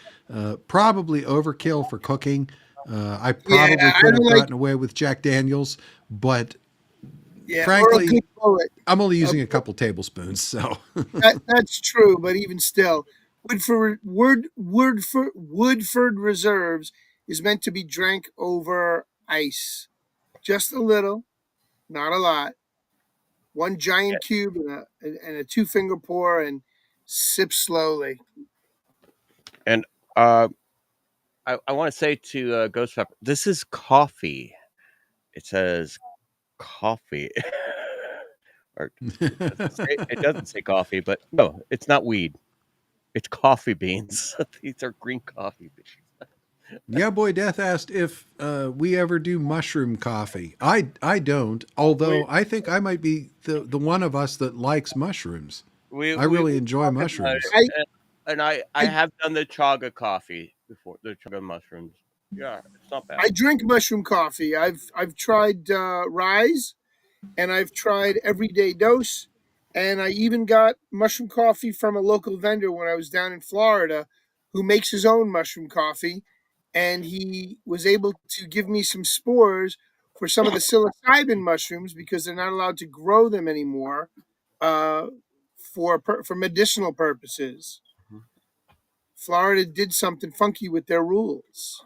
Probably overkill for cooking. I probably Yeah, I could have don't like. gotten away with Jack Daniels, but Yeah, or a frankly, good bullet. I'm only A using a couple tablespoons. So, That's true, but even still, Woodford Reserves is meant to be drank over ice, just a little, not a lot. One giant cube and a two-finger pour, and sip slowly. And uh, I want to say to Ghost Pepper, this is coffee. It says coffee. Or it doesn't say coffee, but no, it's not weed. It's coffee beans. These are green coffee beans. Yeah, Boy Death asked if we ever do mushroom coffee. I don't, although I think I might be the one of us that likes mushrooms. I really We enjoy talk about mushrooms. it, and I have done the chaga coffee before, the chaga mushrooms. Yeah, it's not bad. I drink mushroom coffee. I've tried Rise, and I've tried Everyday Dose, and I even got mushroom coffee from a local vendor when I was down in Florida, who makes his own mushroom coffee, and he was able to give me some spores for some of the psilocybin mushrooms because they're not allowed to grow them anymore uh, for medicinal purposes. Florida did something funky with their rules.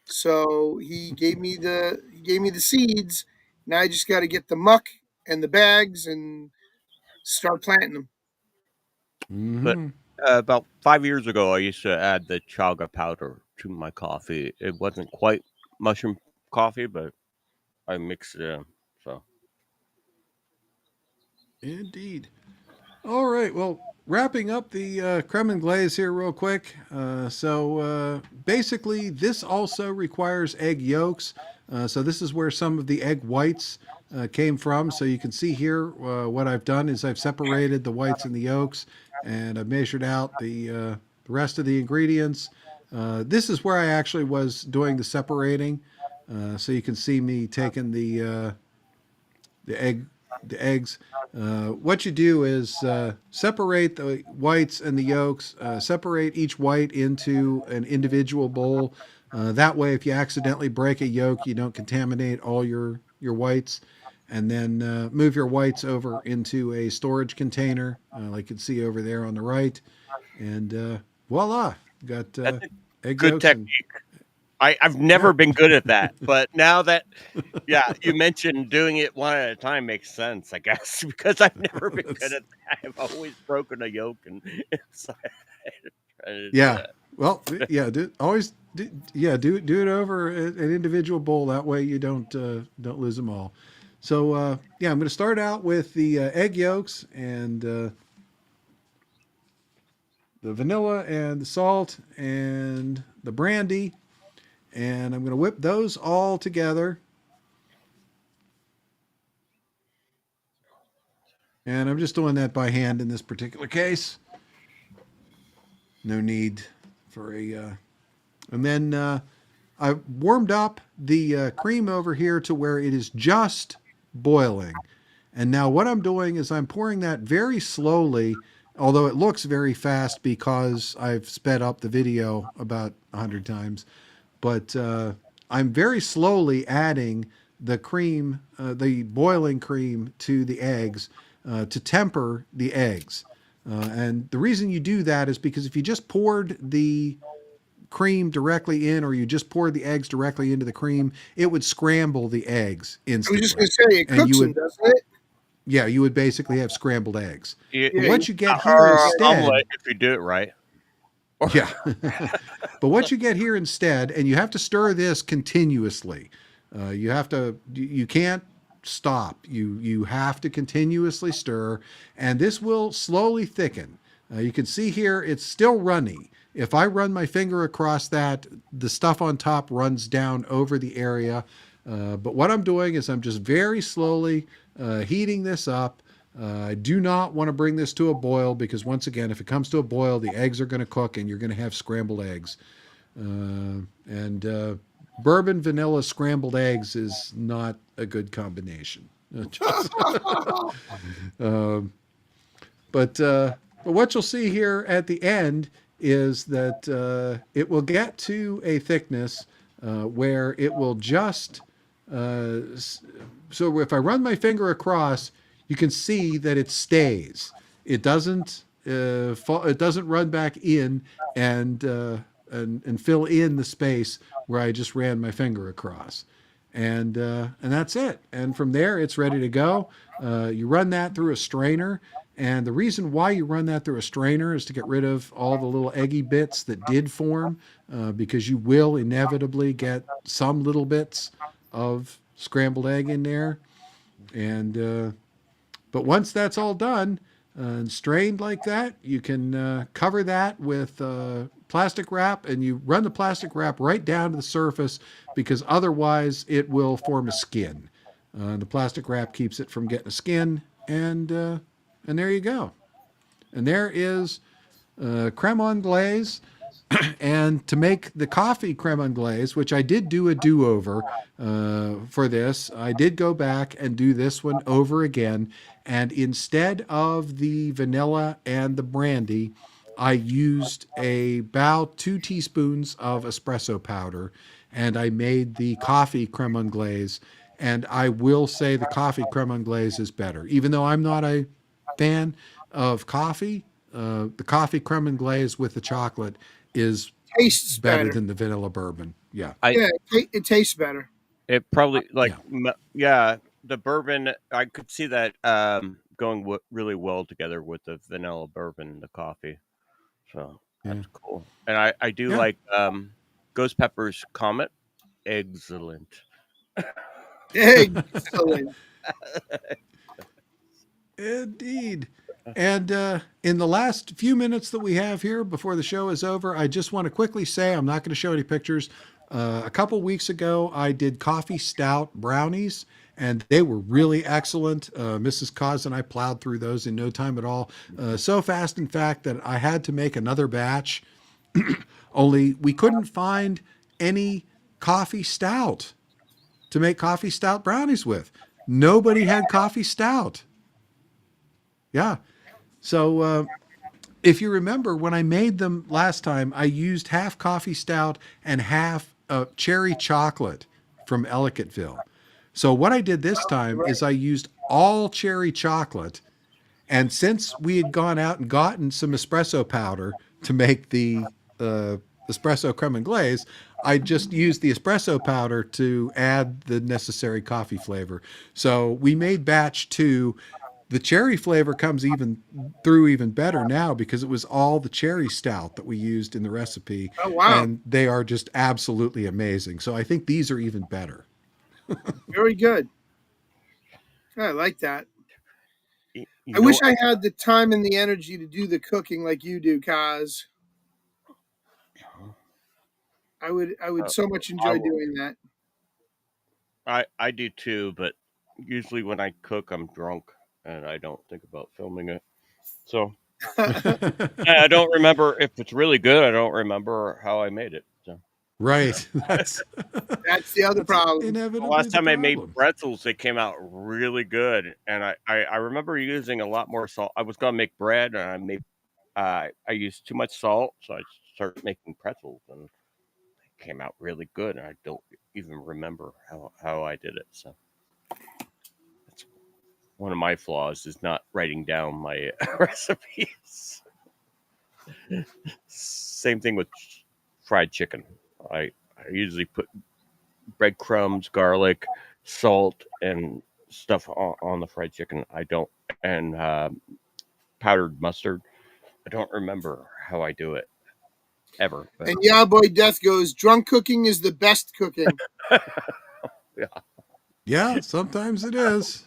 So he gave me the seeds. Now I just got to get the muck and the bags and start planting them. But Mm-hmm. about 5 years ago, I used to add the chaga powder to my coffee. It wasn't quite mushroom coffee, but I mixed it in. So Indeed. All right. Well, wrapping up the creme and glaze here real quick. Basically, this also requires egg yolks. So this is where some of the egg whites came from. So you can see here what I've done is I've separated the whites and the yolks, and I've measured out the rest of the ingredients. This is where I actually was doing the separating. So you can see me taking the egg the eggs. What you do is separate the whites and the yolks. Separate each white into an individual bowl. That way, if you accidentally break a yolk, you don't contaminate all your whites. And then move your whites over into a storage container, like you can see over there on the right. And voila, got that's a egg good yolks and technique. I've yeah. never been good at that, but now that yeah, you mentioned doing it one at a time makes sense, I guess, because I've never been good at that. I've always broken a yolk and so trying to do Yeah. that. Well, yeah. Do it over an individual bowl. That way you don't lose them all. So yeah, I'm going to start out with the egg yolks and the vanilla and the salt and the brandy, and I'm going to whip those all together. And I'm just doing that by hand in this particular case. No need for a. And then I warmed up the cream over here to where it is just boiling. And now what I'm doing is I'm pouring that very slowly, although it looks very fast because I've sped up the video about 100 times. But I'm very slowly adding the cream, the boiling cream to the eggs to temper the eggs. And the reason you do that is because if you just poured the cream directly in or you just poured the eggs directly into the cream, it would scramble the eggs I was just instantly. going to say it And you cooks them, would, doesn't it? yeah, you would basically have scrambled eggs. You, But Yeah. what you get here or instead, omelet if you do it right. yeah. But what you get here instead, and you have to stir this continuously. You have to, you can't stop. You have to continuously stir, and this will slowly thicken. You can see here it's still runny. If I run my finger across that, the stuff on top runs down over the area. But what I'm doing is I'm just very slowly heating this up. I do not want to bring this to a boil because once again, if it comes to a boil, the eggs are going to cook and you're going to have scrambled eggs. And bourbon vanilla scrambled eggs is not a good combination. um, but what you'll see here at the end is that it will get to a thickness where it will just so if I run my finger across, you can see that it stays. It doesn't it doesn't run back in and fill in the space where I just ran my finger across. And that's it. And from there, it's ready to go. You run that through a strainer. And the reason why you run that through a strainer is to get rid of all the little eggy bits that did form, because you will inevitably get some little bits of scrambled egg in there. And But once that's all done and strained like that, you can cover that with plastic wrap, and you run the plastic wrap right down to the surface because otherwise it will form a skin. The plastic wrap keeps it from getting a skin, and there you go. And there is creme anglaise. And to make the coffee creme anglaise, which I did do a do-over for this, I did go back and do this one over again. And instead of the vanilla and the brandy, I used about 2 teaspoons of espresso powder, and I made the coffee creme anglaise. And I will say the coffee creme anglaise is better, even though I'm not a fan of coffee. The coffee creme anglaise with the chocolate is Tastes better better. than the vanilla bourbon. Yeah. Yeah, it tastes better. It probably the bourbon. I could see that going really well together with the vanilla bourbon and the coffee. So that's cool. And I do like Ghost Pepper's Comet. Excellent. Excellent. Indeed. And in the last few minutes that we have here before the show is over, I just want to quickly say I'm not going to show any pictures. A couple weeks ago, I did coffee stout brownies, and they were really excellent. Mrs. Cos and I plowed through those in no time at all. So fast, in fact, that I had to make another batch. Only we couldn't find any coffee stout to make coffee stout brownies with. Nobody had coffee stout. Yeah. So if you remember, when I made them last time, I used half coffee stout and half cherry chocolate from Ellicottville. So what I did this time is I used all cherry chocolate. And since we had gone out and gotten some espresso powder to make the espresso creme anglaise, I just used the espresso powder to add the necessary coffee flavor. So we made batch 2. The cherry flavor comes even better now because it was all the cherry stout that we used in the recipe. Oh, wow. And they are just absolutely amazing. So I think these are even better. Very good. I like that. I wish I had the time and the energy to do the cooking like you do, Kaz. I would so much enjoy doing that. I do too, but usually when I cook, I'm drunk and I don't think about filming it. So I don't remember if it's really good. I don't remember how I made it. So. Right. That's the other problem. The last time I made pretzels, they came out really good, and I remember using a lot more salt. I was gonna make bread, and I used too much salt, so I started making pretzels, and they came out really good. And I don't even remember how I did it. So that's one of my flaws is not writing down my recipes. Same thing with fried chicken. I usually put breadcrumbs, garlic, salt, and stuff on the fried chicken. I don't, and powdered mustard. I don't remember how I do it ever. But. And yeah, boy, Death goes, drunk cooking is the best cooking. Yeah. Yeah, sometimes it is.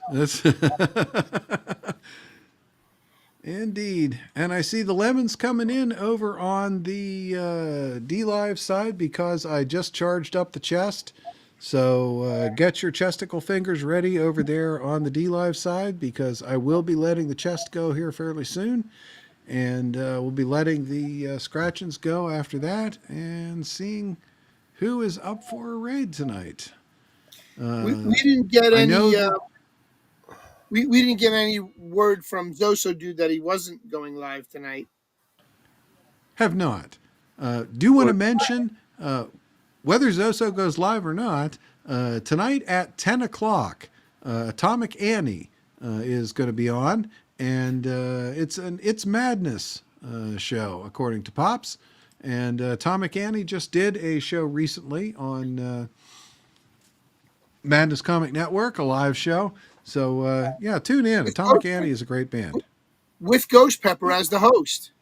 Indeed. And I see the lemons coming in over on the D-Live side because I just charged up the chest. So get your chesticle fingers ready over there on the D-Live side because I will be letting the chest go here fairly soon. And we'll be letting the scratchings go after that and seeing who is up for a raid tonight. We didn't get any... We didn't get any word from Zoso Dude that he wasn't going live tonight. Have not. Do want to mention, whether Zoso goes live or not, tonight at 10 o'clock, Atomic Annie is going to be on, and it's an It's Madness show, according to Pops. And Atomic Annie just did a show recently on Madness Comic Network, a live show. So, yeah, tune in. Atomic Annie is a great band. With Ghost Pepper as the host.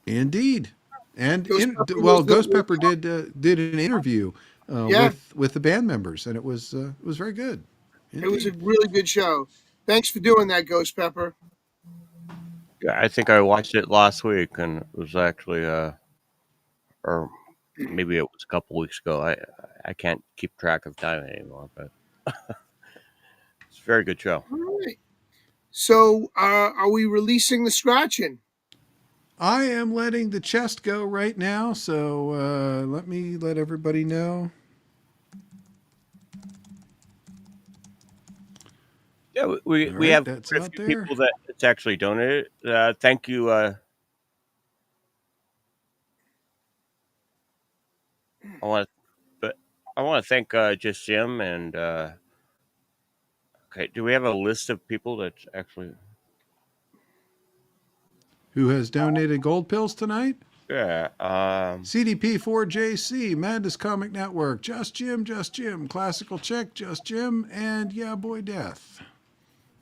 Indeed. And, Ghost Pepper did an interview with the band members, and it was very good. Indeed. It was a really good show. Thanks for doing that, Ghost Pepper. Yeah, I think I watched it last week, and it was actually, or maybe it was a couple weeks ago. I can't keep track of time anymore, but it's a very good show. All right. So, are we releasing the scratching? I am letting the chest go right now, so let me let everybody know. Yeah, we All right, have that's quite a out few there. people that it's actually donated. Thank you. I want, but I want to thank just Jim and okay. Do we have a list of people that's actually? Who has donated gold pills tonight? Yeah. CDP4JC, Madness Comic Network, Just Jim, Classical Chick, Just Jim, and Yeah Boy Death.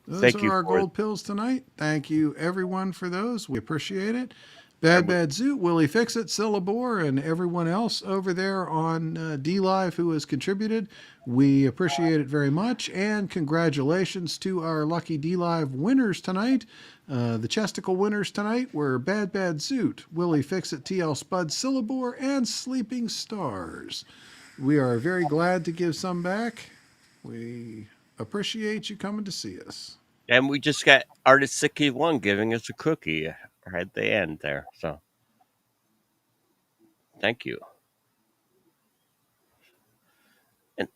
Those Thank are you our for gold pills tonight. Thank you, everyone, for those. We appreciate it. Bad Zoot, Willie Fixit, Syllabore, and everyone else over there on D Live who has contributed. We appreciate it very much. And congratulations to our lucky D Live winners tonight. The chesticle winners tonight were Bad Zoot, Willie Fixit, TL Spud, Syllabore, and Sleeping Stars. We are very glad to give some back. We appreciate you coming to see us. And we just got Artist Sicky One giving us a cookie right at the end there. So thank you. And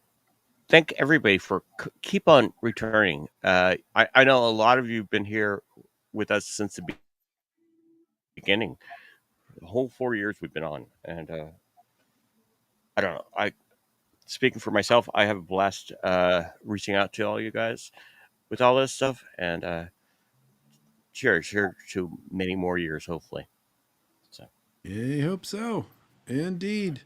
thank everybody for keep on returning. I know a lot of you have been here with us since the beginning. The whole 4 years we've been on. And I don't know. Speaking for myself, I have a blast reaching out to all you guys with all this stuff. And cheers to many more years, hopefully. So. I hope so. Indeed.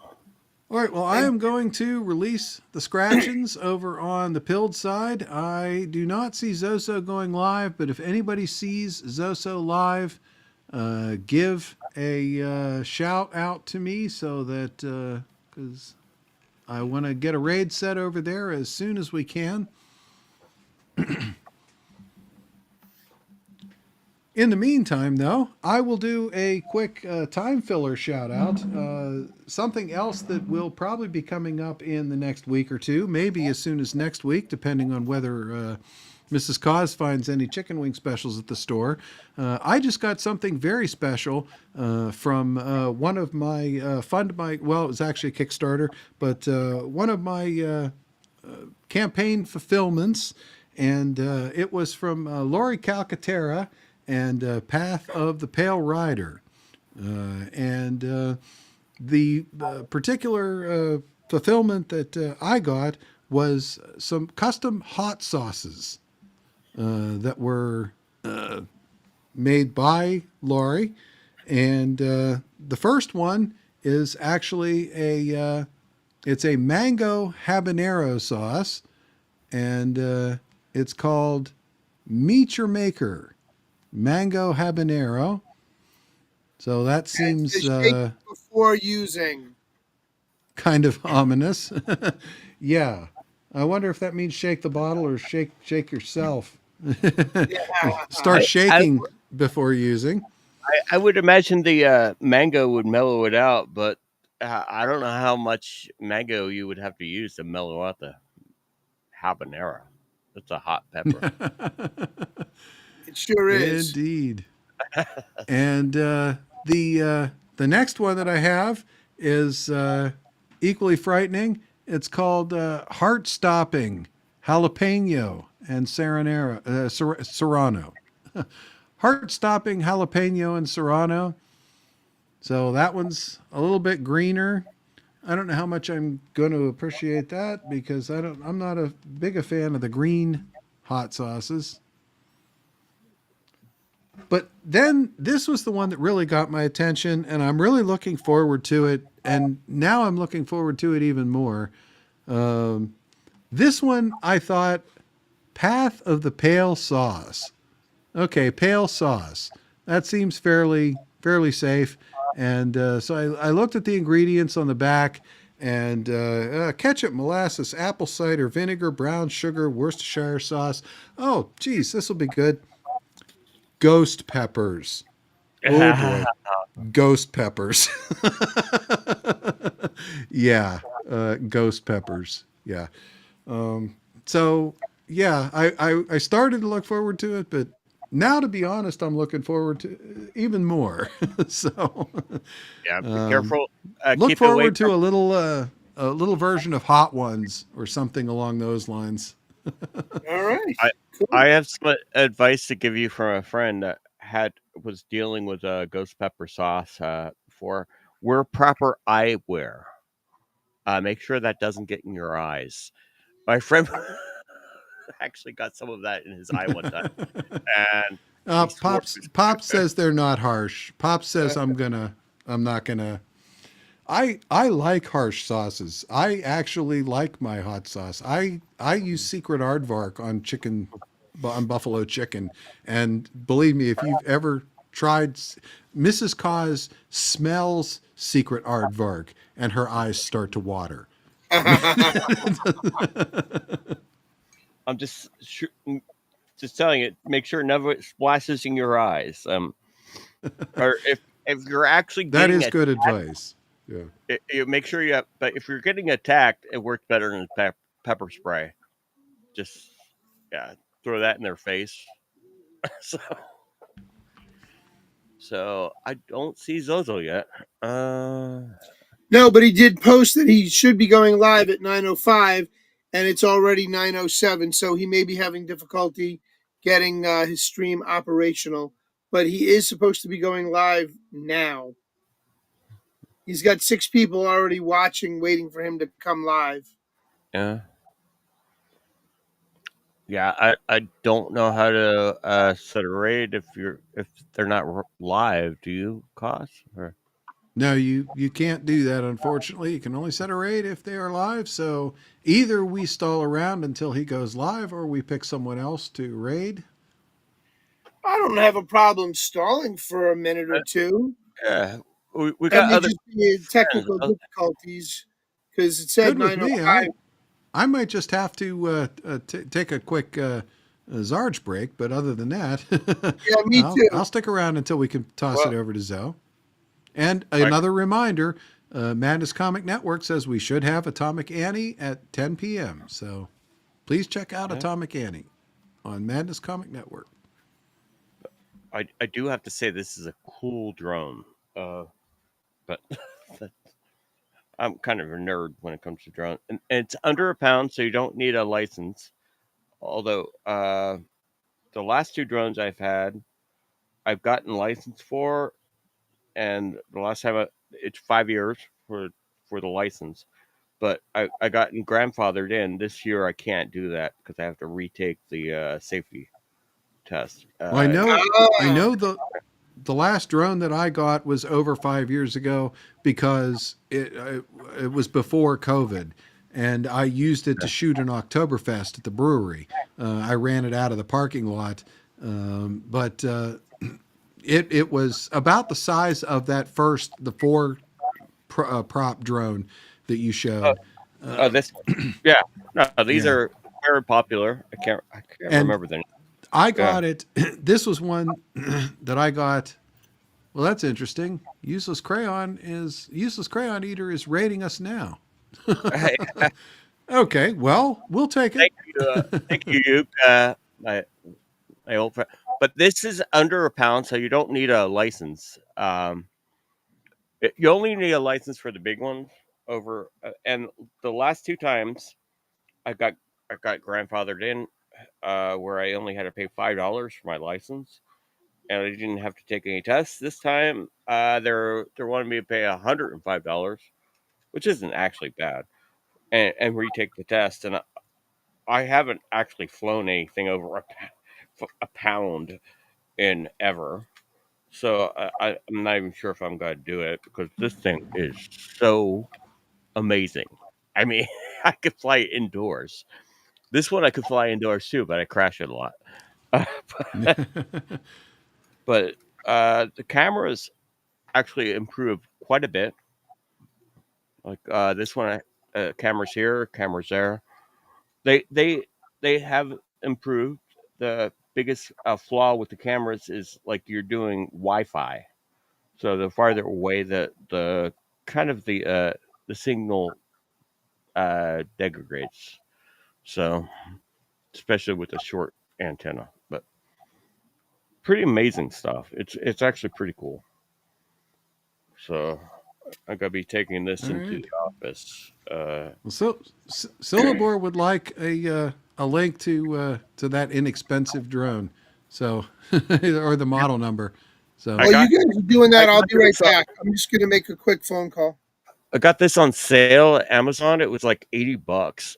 All right, well, I am going to release the scratchings over on the pilled side. I do not see Zoso going live, but if anybody sees Zoso live, give a shout out to me so that, because I want to get a raid set over there as soon as we can. In the meantime, though, I will do a quick time filler shout out. Something else that will probably be coming up in the next week or two, maybe as soon as next week, depending on whether Mrs. Cause finds any chicken wing specials at the store. I just got something very special from one of my well, it was actually a Kickstarter, but one of my campaign fulfillments, and it was from Lori Calcaterra and Path of the Pale Rider. The particular fulfillment that I got was some custom hot sauces that were made by Laurie. And the first one is actually it's a mango habanero sauce, and it's called Meet Your Maker Mango Habanero. So that seems before using. Kind of ominous. Yeah. I wonder if that means shake the bottle or shake yourself. Start shaking before using. I would imagine the mango would mellow it out, but I don't know how much mango you would have to use to mellow out the habanero. It's a hot pepper. It sure is. Indeed. And the next one that I have is equally frightening. It's called Heart Stopping Jalapeno and Serrano. Heart Stopping Jalapeno and Serrano. So that one's a little bit greener. I don't know how much I'm going to appreciate that because I'm not a big a fan of the green hot sauces. But then this was the one that really got my attention, and I'm really looking forward to it. And now I'm looking forward to it even more. This one, I thought, Path of the Pale Sauce. Okay, pale sauce. That seems fairly safe. And so I looked at the ingredients on the back, and ketchup, molasses, apple cider vinegar, brown sugar, Worcestershire sauce. Oh, geez, this will be good. Ghost peppers. Oh boy, ghost peppers. Yeah, ghost peppers. Yeah. So yeah, I started to look forward to it, but now to be honest, I'm looking forward to even more. So Yeah, be careful. look Keep away forward from. to a little version of Hot Ones or something along those lines. All right. I Cool. I have some advice to give you from a friend that was dealing with ghost pepper sauce for wear proper eyewear. Make sure that doesn't get in your eyes. My friend actually got some of that in his eye one time, and he swore it was Pops says they're not harsh. Pops says I'm not gonna. I like harsh sauces. I actually like my hot sauce. I use Secret Aardvark on chicken, on buffalo chicken, and believe me, if you've ever tried, Mrs. Cause smells Secret Aardvark, and her eyes start to water. I'm just telling you. Make sure never splashes in your eyes. Or if you're actually That getting is attacked, good advice. Yeah. you make sure you have. But if you're getting attacked, it works better than pepper spray. Just yeah, throw that in their face. so, so I don't see Zozo yet. No, but he did post that he should be going live at 9:05, and it's already 9:07. So he may be having difficulty getting his stream operational. But he is supposed to be going live now. He's got 6 people already watching, waiting for him to come live. Yeah. Yeah, I don't know how to set a rate if they're not live. Do you, Cost? Or No, you can't do that, unfortunately. You can only set a rate if they are live. So either we stall around until he goes live or we pick someone else to raid. I don't have a problem stalling for a minute or two. yeah, we That got may other just be friends. technical difficulties because it said Good with me. 9:05. I might just have to take a quick Zarge break, but other than that, Yeah, me too. I'll stick around until we can toss it Well, over to Zoe. And I, another reminder, Madness Comic Network says we should have Atomic Annie at 10 p.m. So please check out yeah, Atomic Annie on Madness Comic Network. I do have to say this is a cool drone, but I'm kind of a nerd when it comes to drone, and it's under a pound, so you don't need a license. Although the last two drones I've had, I've gotten license for, and the last time it's 5 years for the license. But I gotten grandfathered in. This year I can't do that because I have to retake the safety test. Well, I Ah, know the last drone that I got was over 5 years ago because it was before COVID, and I used it to shoot an Oktoberfest at the brewery. I ran it out of the parking lot, but it was about the size of the four prop drone that you Oh, showed. this, yeah, no, these Yeah, are very popular. I can't and remember the name. I Yeah, got it. This was one that I got. Well, that's interesting. Useless Crayon Eater is rating us now. hey, Okay, well, we'll take it. thank you, Luke. My old friend. But this is under a pound, so you don't need a license. You only need a license for the big ones. And the last two times I got I got grandfathered in, where I only had to pay $5 for my license, and I didn't have to take any tests. This time, they're wanting me to pay $105, which isn't actually bad, and retake the test. And I haven't actually flown anything over a pound in ever. So I'm not even sure if I'm going to do it because this thing is so amazing. I mean, I could fly it indoors. This one I could fly indoors too, but I crash it a lot. but but the cameras actually improved quite a bit. Like this one, cameras here, cameras there. They have improved. The biggest flaw with the cameras is like you're doing Wi-Fi, so the farther away the kind of the signal degrades. So especially with a short antenna, but pretty amazing stuff. It's actually pretty cool. So I'm gonna be taking this All into right. the office. Well, Syllabor would like a link to that inexpensive drone, so or the model number. So While you guys are doing that, I'll be right back. I'm just going to make a quick phone call. I got this on sale at Amazon. It was like $80.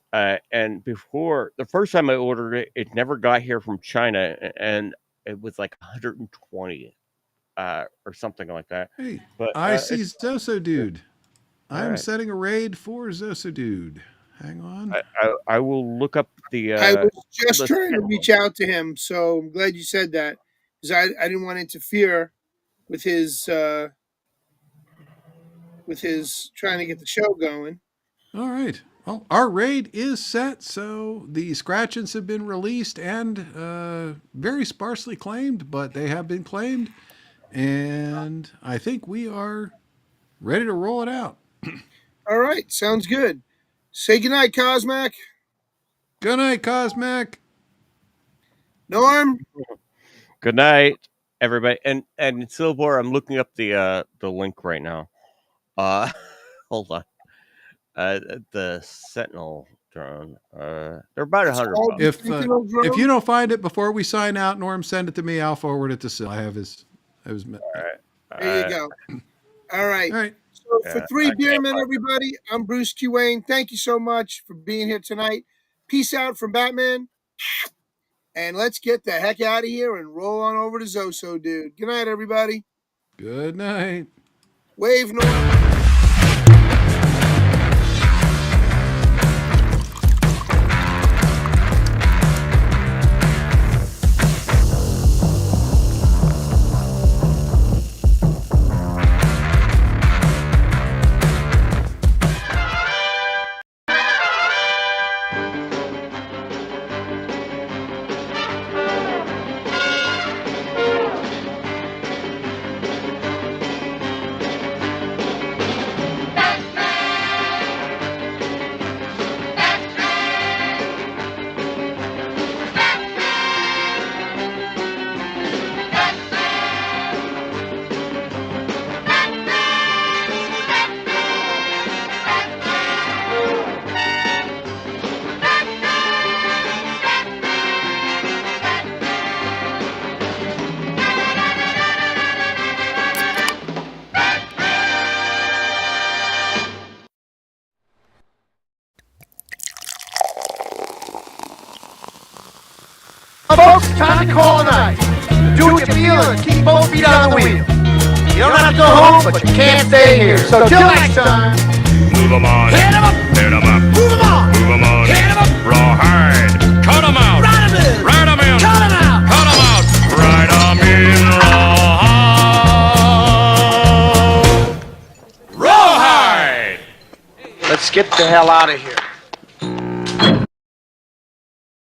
And before the first time I ordered it, it never got here from China, and it was like 120 or something like that. Hey, But I see Zoso Dude. I'm right. setting a raid for Zoso Dude. Hang on. I will look up the. I was just the trying to reach out to him, so I'm glad you said that because I didn't want to interfere with his trying to get the show going. All right. Well, our raid is set, so the scratchings have been released and very sparsely claimed, but they have been claimed, and I think we are ready to roll it out. All right, sounds good. Say goodnight, Cosmac. Good night, Cosmac. Norm. Good night, everybody. And Silver, I'm looking up the link right now. Hold on. The Sentinel drone. They're about $100. If you don't find it before we sign out, Norm, send it to me. I'll forward it to Sil. I have his. There you go. All right. All right. So for 3BeerMen, everybody, I'm Bruce Q. Wayne. Thank you so much for being here tonight. Peace out from Batman. And let's get the heck out of here and roll on over to Zoso, dude. Good night, everybody. Good night. Wave Norm. Folks, it's time to call a night. Do what you feel and keep both feet on the wheel. You don't have to go home, but you can't stay here. So till next time. Move 'em on. Hit 'em up. Hit 'em up. Move 'em on. Move 'em on. Hit 'em up. Rawhide. Cut 'em out. Ride 'em in. Ride 'em in. Cut 'em out. Cut 'em out. Ride 'em in. Rawhide. Let's get the hell out of here.